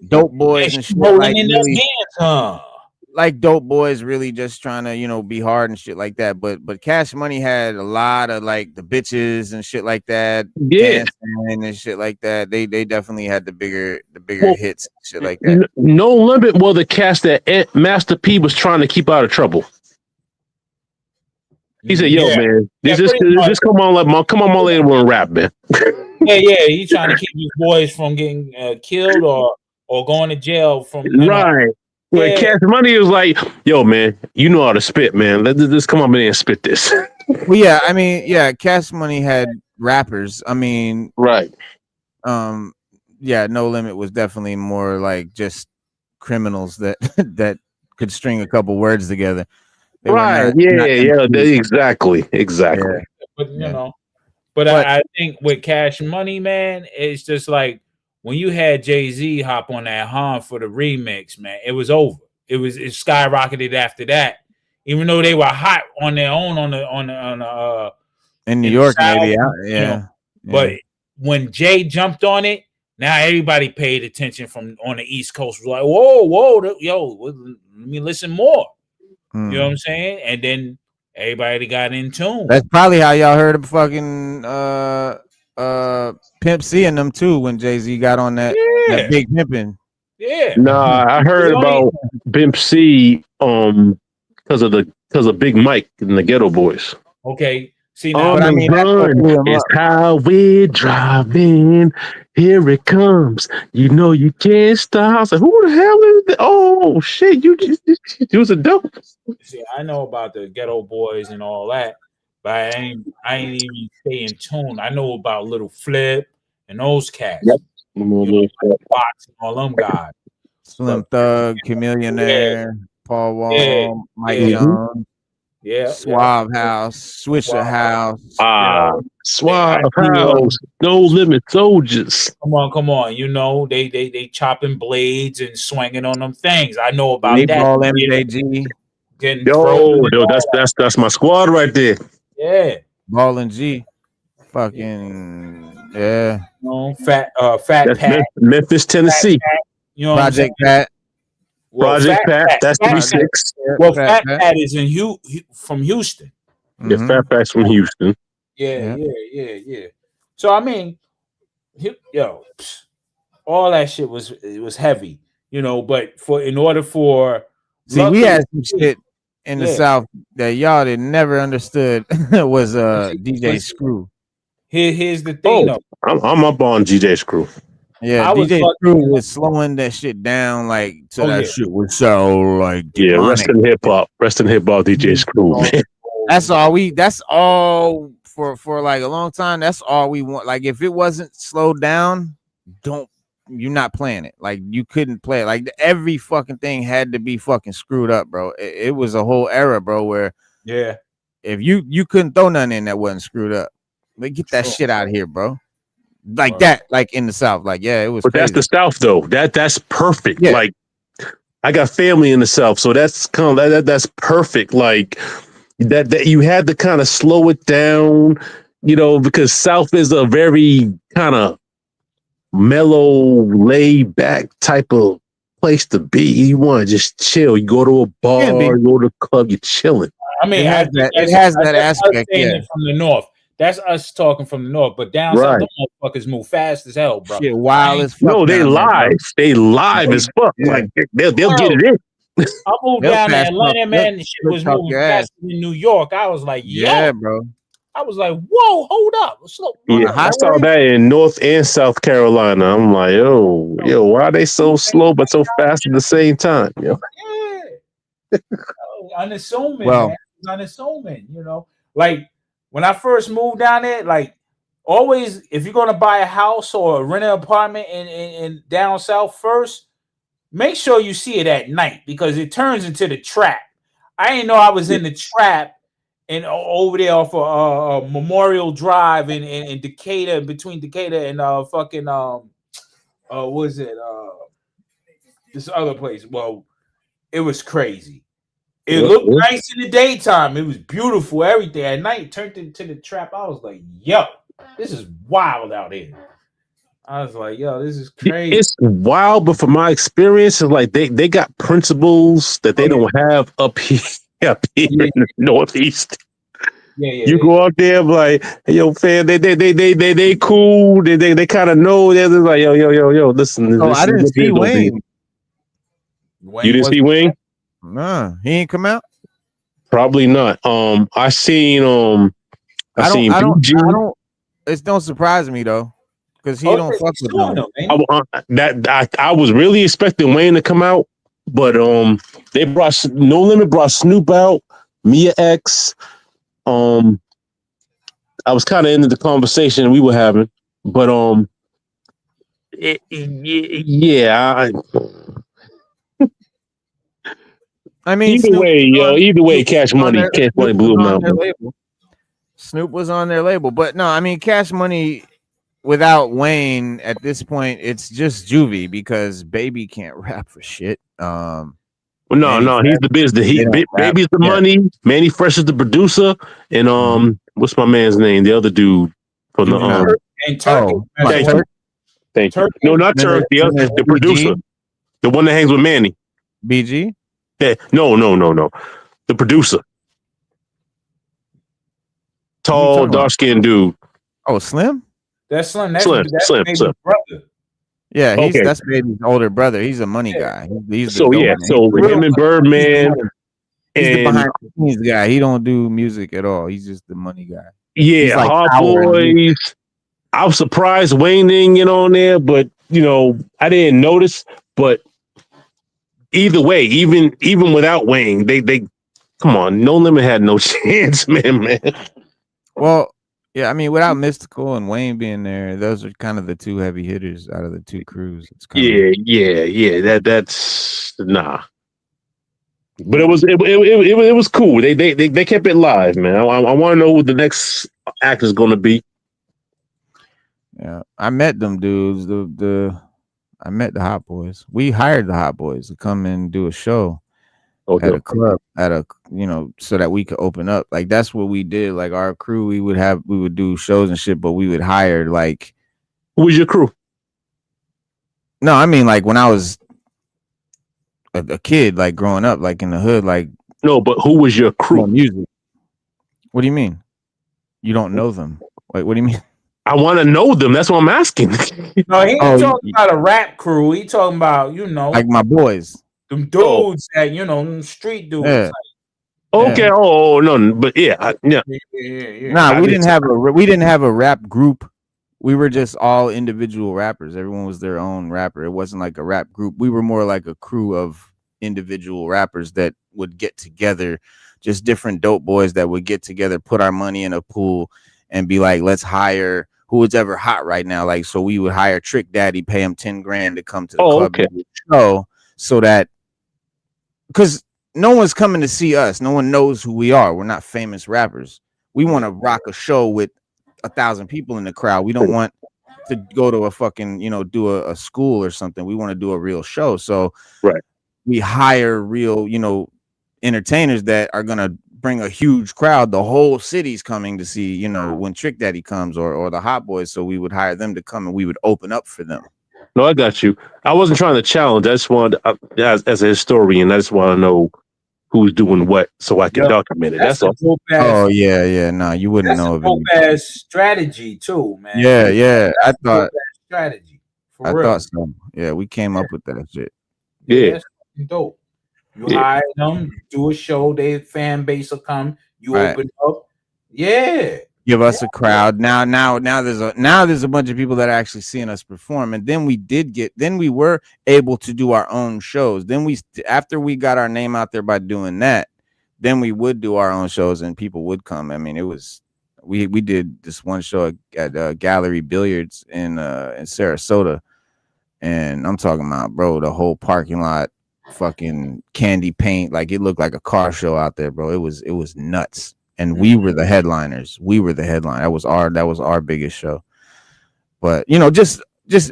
Dope Boys and shit. Like really, like Dope Boys really just trying to be hard and shit like that. But Cash Money had a lot of like the bitches and shit like that, dancing and shit like that. They definitely had the bigger hits and shit like that. No Limit was the cast that Master P was trying to keep out of trouble. He said, "Yo, man, just come on, my lady, and rap, man." He's trying to keep his boys from getting killed or going to jail from right. Like Cash Money was like, "Yo, man, you know how to spit, man. Let's just come up in there and spit this." Well, yeah, I mean, yeah, Cash Money had rappers. I mean, Right. Yeah, No Limit was definitely more like just criminals that that could string a couple words together. They were Right. not Yeah. MCs. Exactly. Yeah, But you yeah. know, but I think with Cash Money, man, it's just like when you had Jay-Z hop on that Han for the remix, man, it was over. It skyrocketed after that. Even though they were hot on their own on the in New in the York, South, maybe. you know, Yeah. But when Jay jumped on it, now everybody paid attention from on the East Coast. Was like, whoa, yo, let me listen more. You know what I'm saying? And then everybody got in tune. That's probably how y'all heard of fucking Pimp C and them too when Jay-Z got on that big pimping. Yeah. Nah, I heard about Pimp C because of Big Mike and the Ghetto Boys. Okay. See now, On But I the mean, that's what run blew him is up. how we driving. Here it comes. You know you can't stop. I was like, who the hell is that? Oh shit! You was a dope. see, I know about the Ghetto Boys and all that, but I ain't even stay in tune. I know about Little Flip and those cats. Yep. You know, like Fox and all them guys. Slim Thug, Chameleonaire, Paul Wall, Mike Jones, Suave House, Swisher House. Suave House, No Limit Soldiers. Come on. You know, they chopping blades and swinging on them things. I know about Meatball that. MJG. Getting Yo, that's my squad right there. Yeah. Ball and G. Fucking yeah. You know, Fat Pat. Memphis, Tennessee. Pat, you know Project Pat. Well, Project Pat. That's Fat 36. Well, Fat Pat is from Houston. Yeah, Fat Pat's from Houston. Yeah. So I mean, all that shit was heavy, you know. But in order for we had some shit in the South that y'all did never understood was DJ Screw. Here's the thing, though. I'm up on DJ Screw. Yeah, DJ Screw was slowing that shit down, like so that shit was so like demonic. Yeah, rest in hip hop, DJ Screw. Man. That's all for like a long time. That's all we want. Like if it wasn't slowed down, you're not playing it. Like you couldn't play it. Like every fucking thing had to be fucking screwed up, bro. It was a whole era, bro, where if you couldn't throw nothing in that wasn't screwed up. Like get that shit out of here, bro. Like that, like in the South, like it was. But crazy. that's the South, though. That's perfect. Yeah. Like I got family in the South, so that's kind of that's perfect. Like that you had to kind of slow it down, you know, because South is a very kind of mellow, laid back type of place to be. You want to just chill. You go to a bar, you go to a club, you're chilling. I mean, it has that aspect. Yeah, from the North. That's us talking from the North, but down south, them motherfuckers move fast as hell, bro. Shit, wild as fuck. No, they live. They live as fuck. Yeah. Like they'll get it in. I moved down to Atlanta, man. The shit was moving faster than New York. I was like, bro. I was like, whoa, hold up. Slow. I saw that in North and South Carolina. I'm like, yo, why are they so slow but so fast at the same time? Yo? Yeah. Unassuming, man. Unassuming, you know. Like when I first moved down there, like always, if you're gonna buy a house or rent an apartment in down south first, make sure you see it at night because it turns into the trap. I didn't know I was in the trap and over there off of Memorial Drive in Decatur, between Decatur and what is it? This other place. Well, it was crazy. It looked nice in the daytime. It was beautiful, everything. At night, it turned into the trap. I was like, yo, this is wild out here. I was like, yo, this is crazy. It's wild, but from my experience, it's like they got principles that they don't have up here in the Northeast. You go out there like, hey, yo, fam, they cool. They kind of know. They're like, yo, listen. I didn't see Wayne. You didn't see Wayne? Nah, he ain't come out. Probably not. I seen BG. It don't surprise me though, because he don't fuck with them. I was really expecting Wayne to come out, But they brought No Limit brought Snoop out, Mia X. I was kind of into the conversation we were having, but yeah. I mean, Either way, Cash Money blew him out. Snoop was on their label, but no, I mean, Cash Money without Wayne at this point, it's just Juvie because Baby can't rap for shit. No, he's the business. Baby's the money. Manny Fresh is the producer, and what's my man's name? The other dude from the and Turkey. Thank you. No, not Turk. The producer, the one that hangs with Manny. BG. Yeah, no. The producer, tall, dark-skinned dude. Oh, Slim. That's Slim. Slim. Brother. Yeah, that's Baby's older brother. He's a money guy. He's so him and Birdman. He's the behind the scenes guy. He don't do music at all. He's just the money guy. Yeah, like Hot Boys. I was surprised Wayne didn't get on there, but I didn't notice. But either way, even without Wayne, they come on. No Limit had no chance, man. Well, yeah, I mean, without Mystical and Wayne being there, those are kind of the two heavy hitters out of the two crews. It's That's nah. But it was cool. They kept it live, man. I want to know who the next act is going to be. Yeah, I met them dudes. I met the Hot Boys. We hired the Hot Boys to come and do a show at a club, so that we could open up. Like that's what we did. Like our crew, we would do shows and shit, but we would hire like. Who was your crew? No, I mean like when I was a kid, like growing up, like in the hood, like. No, but who was your crew? Music. What do you mean? You don't know them? Like, what do you mean? I want to know them. That's what I'm asking. No, he ain't talking about a rap crew. He talking about, like my boys. Them dudes that, them street dudes. Yeah. Okay. Oh, no. But yeah. Nah, we didn't have a rap group. We were just all individual rappers. Everyone was their own rapper. It wasn't like a rap group. We were more like a crew of individual rappers that would get together, just different dope boys that would get together, put our money in a pool and be like, let's hire who is ever hot right now. Like, so we would hire Trick Daddy, pay him 10 grand to come to the club show, so that because no one's coming to see us. No one knows who we are. We're not famous rappers. We want to rock a show with 1,000 people in the crowd. We don't want to go to a fucking, do a school or something. We want to do a real show. So we hire real, entertainers that are going to bring a huge crowd. The whole city's coming to see, when Trick Daddy comes or the Hot Boys. So we would hire them to come and we would open up for them. No, I got you. I wasn't trying to challenge. I just wanted, as a historian, I just want to know who's doing what so I can document it. That's all. Oh, yeah. No, you wouldn't know. That's a strategy too, man. Yeah. I thought strategy. I thought so. Yeah, we came up with that shit. Yeah, that's dope. You hire them, do a show, their fan base will come. You open up, give us a crowd. Now there's a bunch of people that are actually seeing us perform, and then we were able to do our own shows. Then after we got our name out there by doing that, then we would do our own shows and people would come. I mean, it was we did this one show at Gallery Billiards in Sarasota, and I'm talking about, bro, the whole parking lot fucking candy paint, like it looked like a car show out there, bro. It was nuts. And we were the headliners. That was our biggest show. But just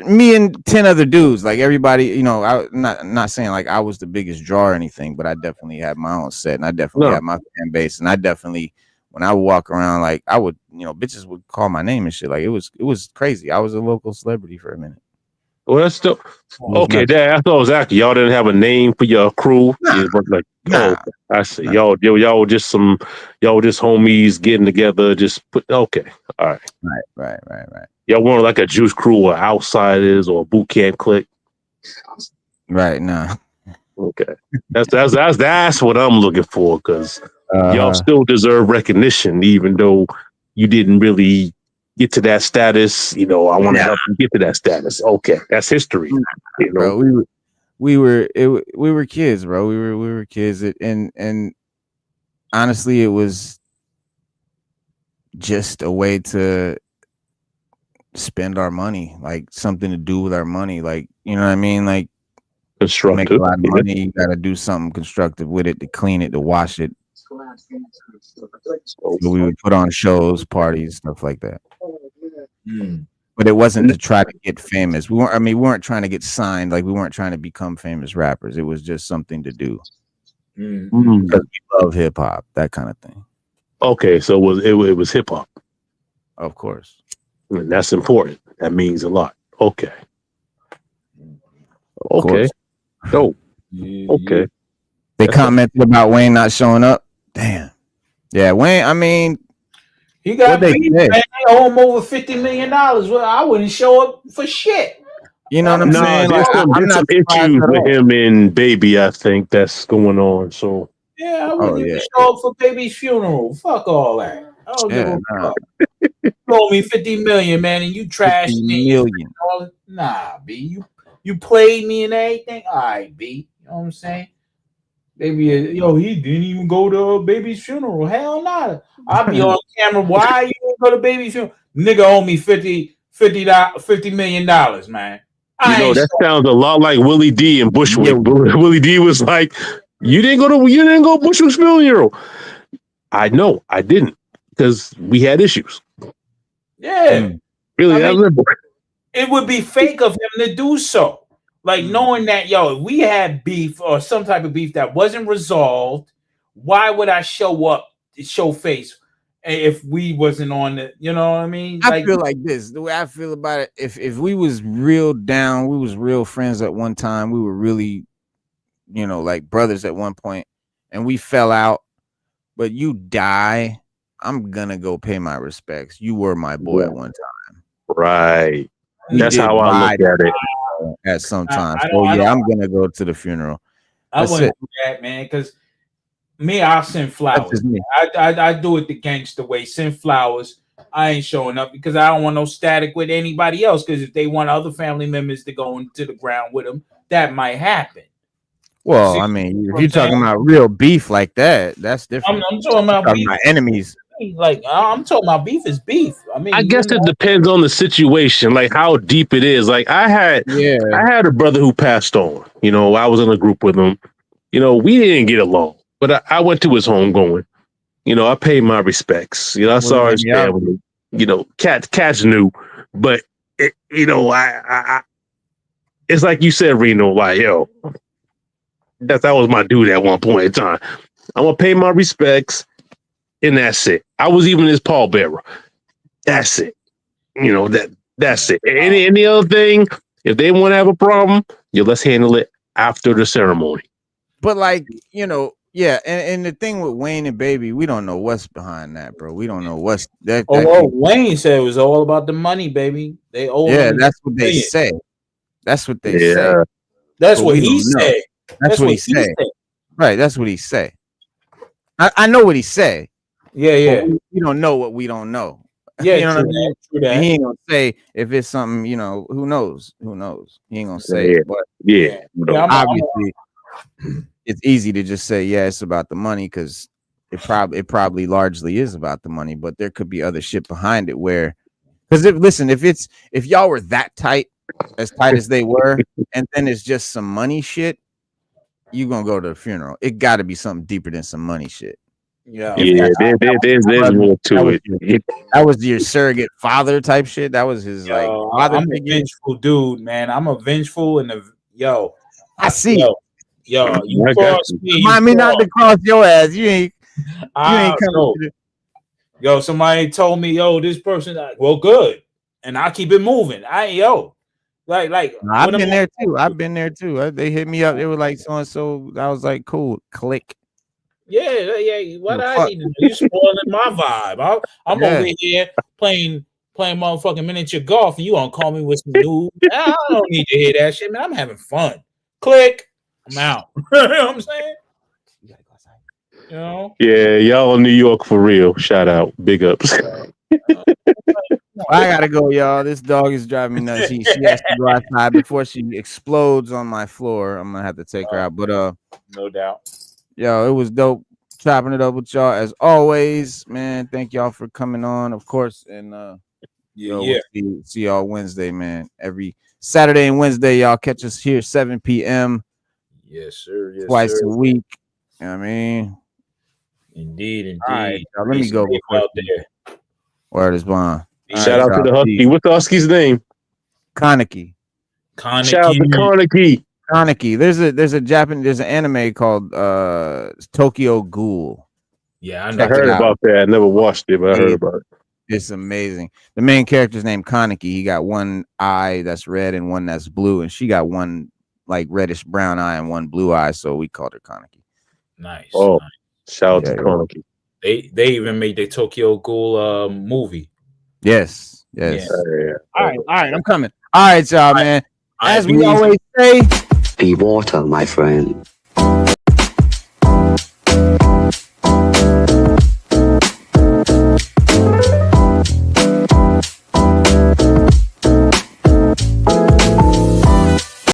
me and 10 other dudes, like everybody, I'm not saying like I was the biggest draw or anything, but I definitely had my own set, and I definitely had my fan base, and I definitely, when I would walk around, like I would, bitches would call my name and shit. Like it was crazy. I was a local celebrity for a minute. Well, that's still okay. Dad, I thought it was actually y'all didn't have a name for your crew. I see y'all just homies getting together. Just put all right. Y'all weren't like a Juice Crew or Outsiders or Boot Camp Clique. Right. Nah. Okay. That's what I'm looking for, because y'all still deserve recognition, even though you didn't really get to that status. I want to help you get to that status. Okay, that's history. Bro, we were kids, bro. We were kids, and honestly, it was just a way to spend our money, like something to do with our money, like you know what I mean, like make a Constructive. lot of money. You got to do something constructive with it, to clean it, to wash it. So we would put on shows, parties, stuff like that. But it wasn't to try to get famous. We weren't trying to get signed. Like we weren't trying to become famous rappers. It was just something to do because we love hip hop, that kind of thing. Okay, so it was hip hop. Of course, and that's important. That means a lot. Okay. Of course. Oh, okay. They commented about Wayne not showing up. Damn. Yeah, Wayne. I mean, he got beat, man. They owe him over $50 million. Well, I wouldn't show up for shit. You know what I'm saying? There's some issues with him and Baby. I think that's going on. So yeah, I wouldn't even show up for Baby's funeral. Fuck all that. I don't give a fuck. You owe me $50 million, man, and you trashed me. Nah, B. You played me and everything. All right, B. You know what I'm saying? Baby, he didn't even go to Baby's funeral. Hell no. I'll be on camera. Why you didn't go to Baby's funeral? Nigga owe me $50 million, man. That sounds a lot like Willie D and Bushwick. Willie D was like, you didn't go to Bushwick's funeral. I know, I didn't, because we had issues. Yeah. Really, it would be fake of him to do so. Like knowing that, if we had beef or some type of beef that wasn't resolved, why would I show face if we wasn't on it? You know what I mean? I feel like this. The way I feel about it, if we was real down, we was real friends at one time. We were really, like brothers at one point, and we fell out. But you die, I'm gonna go pay my respects. You were my boy at one time. Right. That's how I look at it. At some time. I'm gonna go to the funeral. I wouldn't do that, man, because I'll send flowers. I do it the gangster way. Send flowers. I ain't showing up because I don't want no static with anybody else. Because if they want other family members to go into the ground with them, that might happen. Well, I mean, if you're talking about real beef like that, that's different. I'm talking about beef. Enemies. Like I'm talking about beef is beef. I mean, I guess it depends on the situation, like how deep it is. Like I had a brother who passed on. I was in a group with him. We didn't get along, but I went to his home going. I paid my respects. I saw his family. Cats knew, but I it's like you said, Reno. Like that was my dude at one point in time. I'm gonna pay my respects. And that's it. I was even his pallbearer. That's it. That's it. Any other thing, if they want to have a problem, let's handle it after the ceremony. But and the thing with Wayne and Baby, we don't know what's behind that, bro. We don't know what's that. Wayne said it was all about the money, baby. They owe. Yeah, that's what they say. That's what they say. That's what he said. That's what he said. Right. That's what he said. I know what he said. Yeah. We don't know what we don't know. Yeah, you know what I mean? He ain't gonna say if it's something, who knows? He ain't gonna say it. But obviously it's easy to just say, it's about the money, because it probably largely is about the money, but there could be other shit behind it because if y'all were that tight, as tight as they were, and then it's just some money shit, you gonna go to the funeral. It gotta be something deeper than some money shit. Yeah, there's more to it. That was your surrogate father type shit. That was his father. I'm a vengeful dude, man. I'm a vengeful I see. Yo, you cross me. Remind me not to cross your ass. You ain't coming. Somebody told me, this person. Well, good, and I keep it moving. I've been there too. They hit me up. They were like so and so. I was like, cool, click. Yeah. What I need to do? You spoiling my vibe. I'm over here playing motherfucking miniature golf, and you gonna call me with some news? I don't need to hear that shit, man. I'm having fun. Click. I'm out. You know what I'm saying? Yeah, y'all in New York for real. Shout out, big ups. I gotta go, y'all. This dog is driving me nuts. She has to go outside before she explodes on my floor. I'm gonna have to take her out. But no doubt. yo, it was dope chopping it up with y'all as always, man. Thank y'all for coming on, of course. And we'll see y'all Wednesday, man. Every Saturday and Wednesday, y'all catch us here 7 p.m. Yes, sir. Yes, twice sir. a week. You know what I mean? Indeed. All right, y'all, let me go before out there. Word is bond. Shout out to the Husky. What's the Husky's name? Kaneki. Shout out to Kaneki. Kaneki. There's an anime called Tokyo Ghoul. Yeah, I know. I heard about that. I never watched it, but I heard about it. It's amazing. The main character's named Kaneki. He got one eye that's red and one that's blue, and she got one like reddish brown eye and one blue eye, so we called her Kaneki. Nice. Oh, nice. Shout out to Kaneki. They even made the Tokyo Ghoul movie. Yes. Yeah. All right, I'm coming. All right, y'all, man. As we peace. always say, be water, my friend.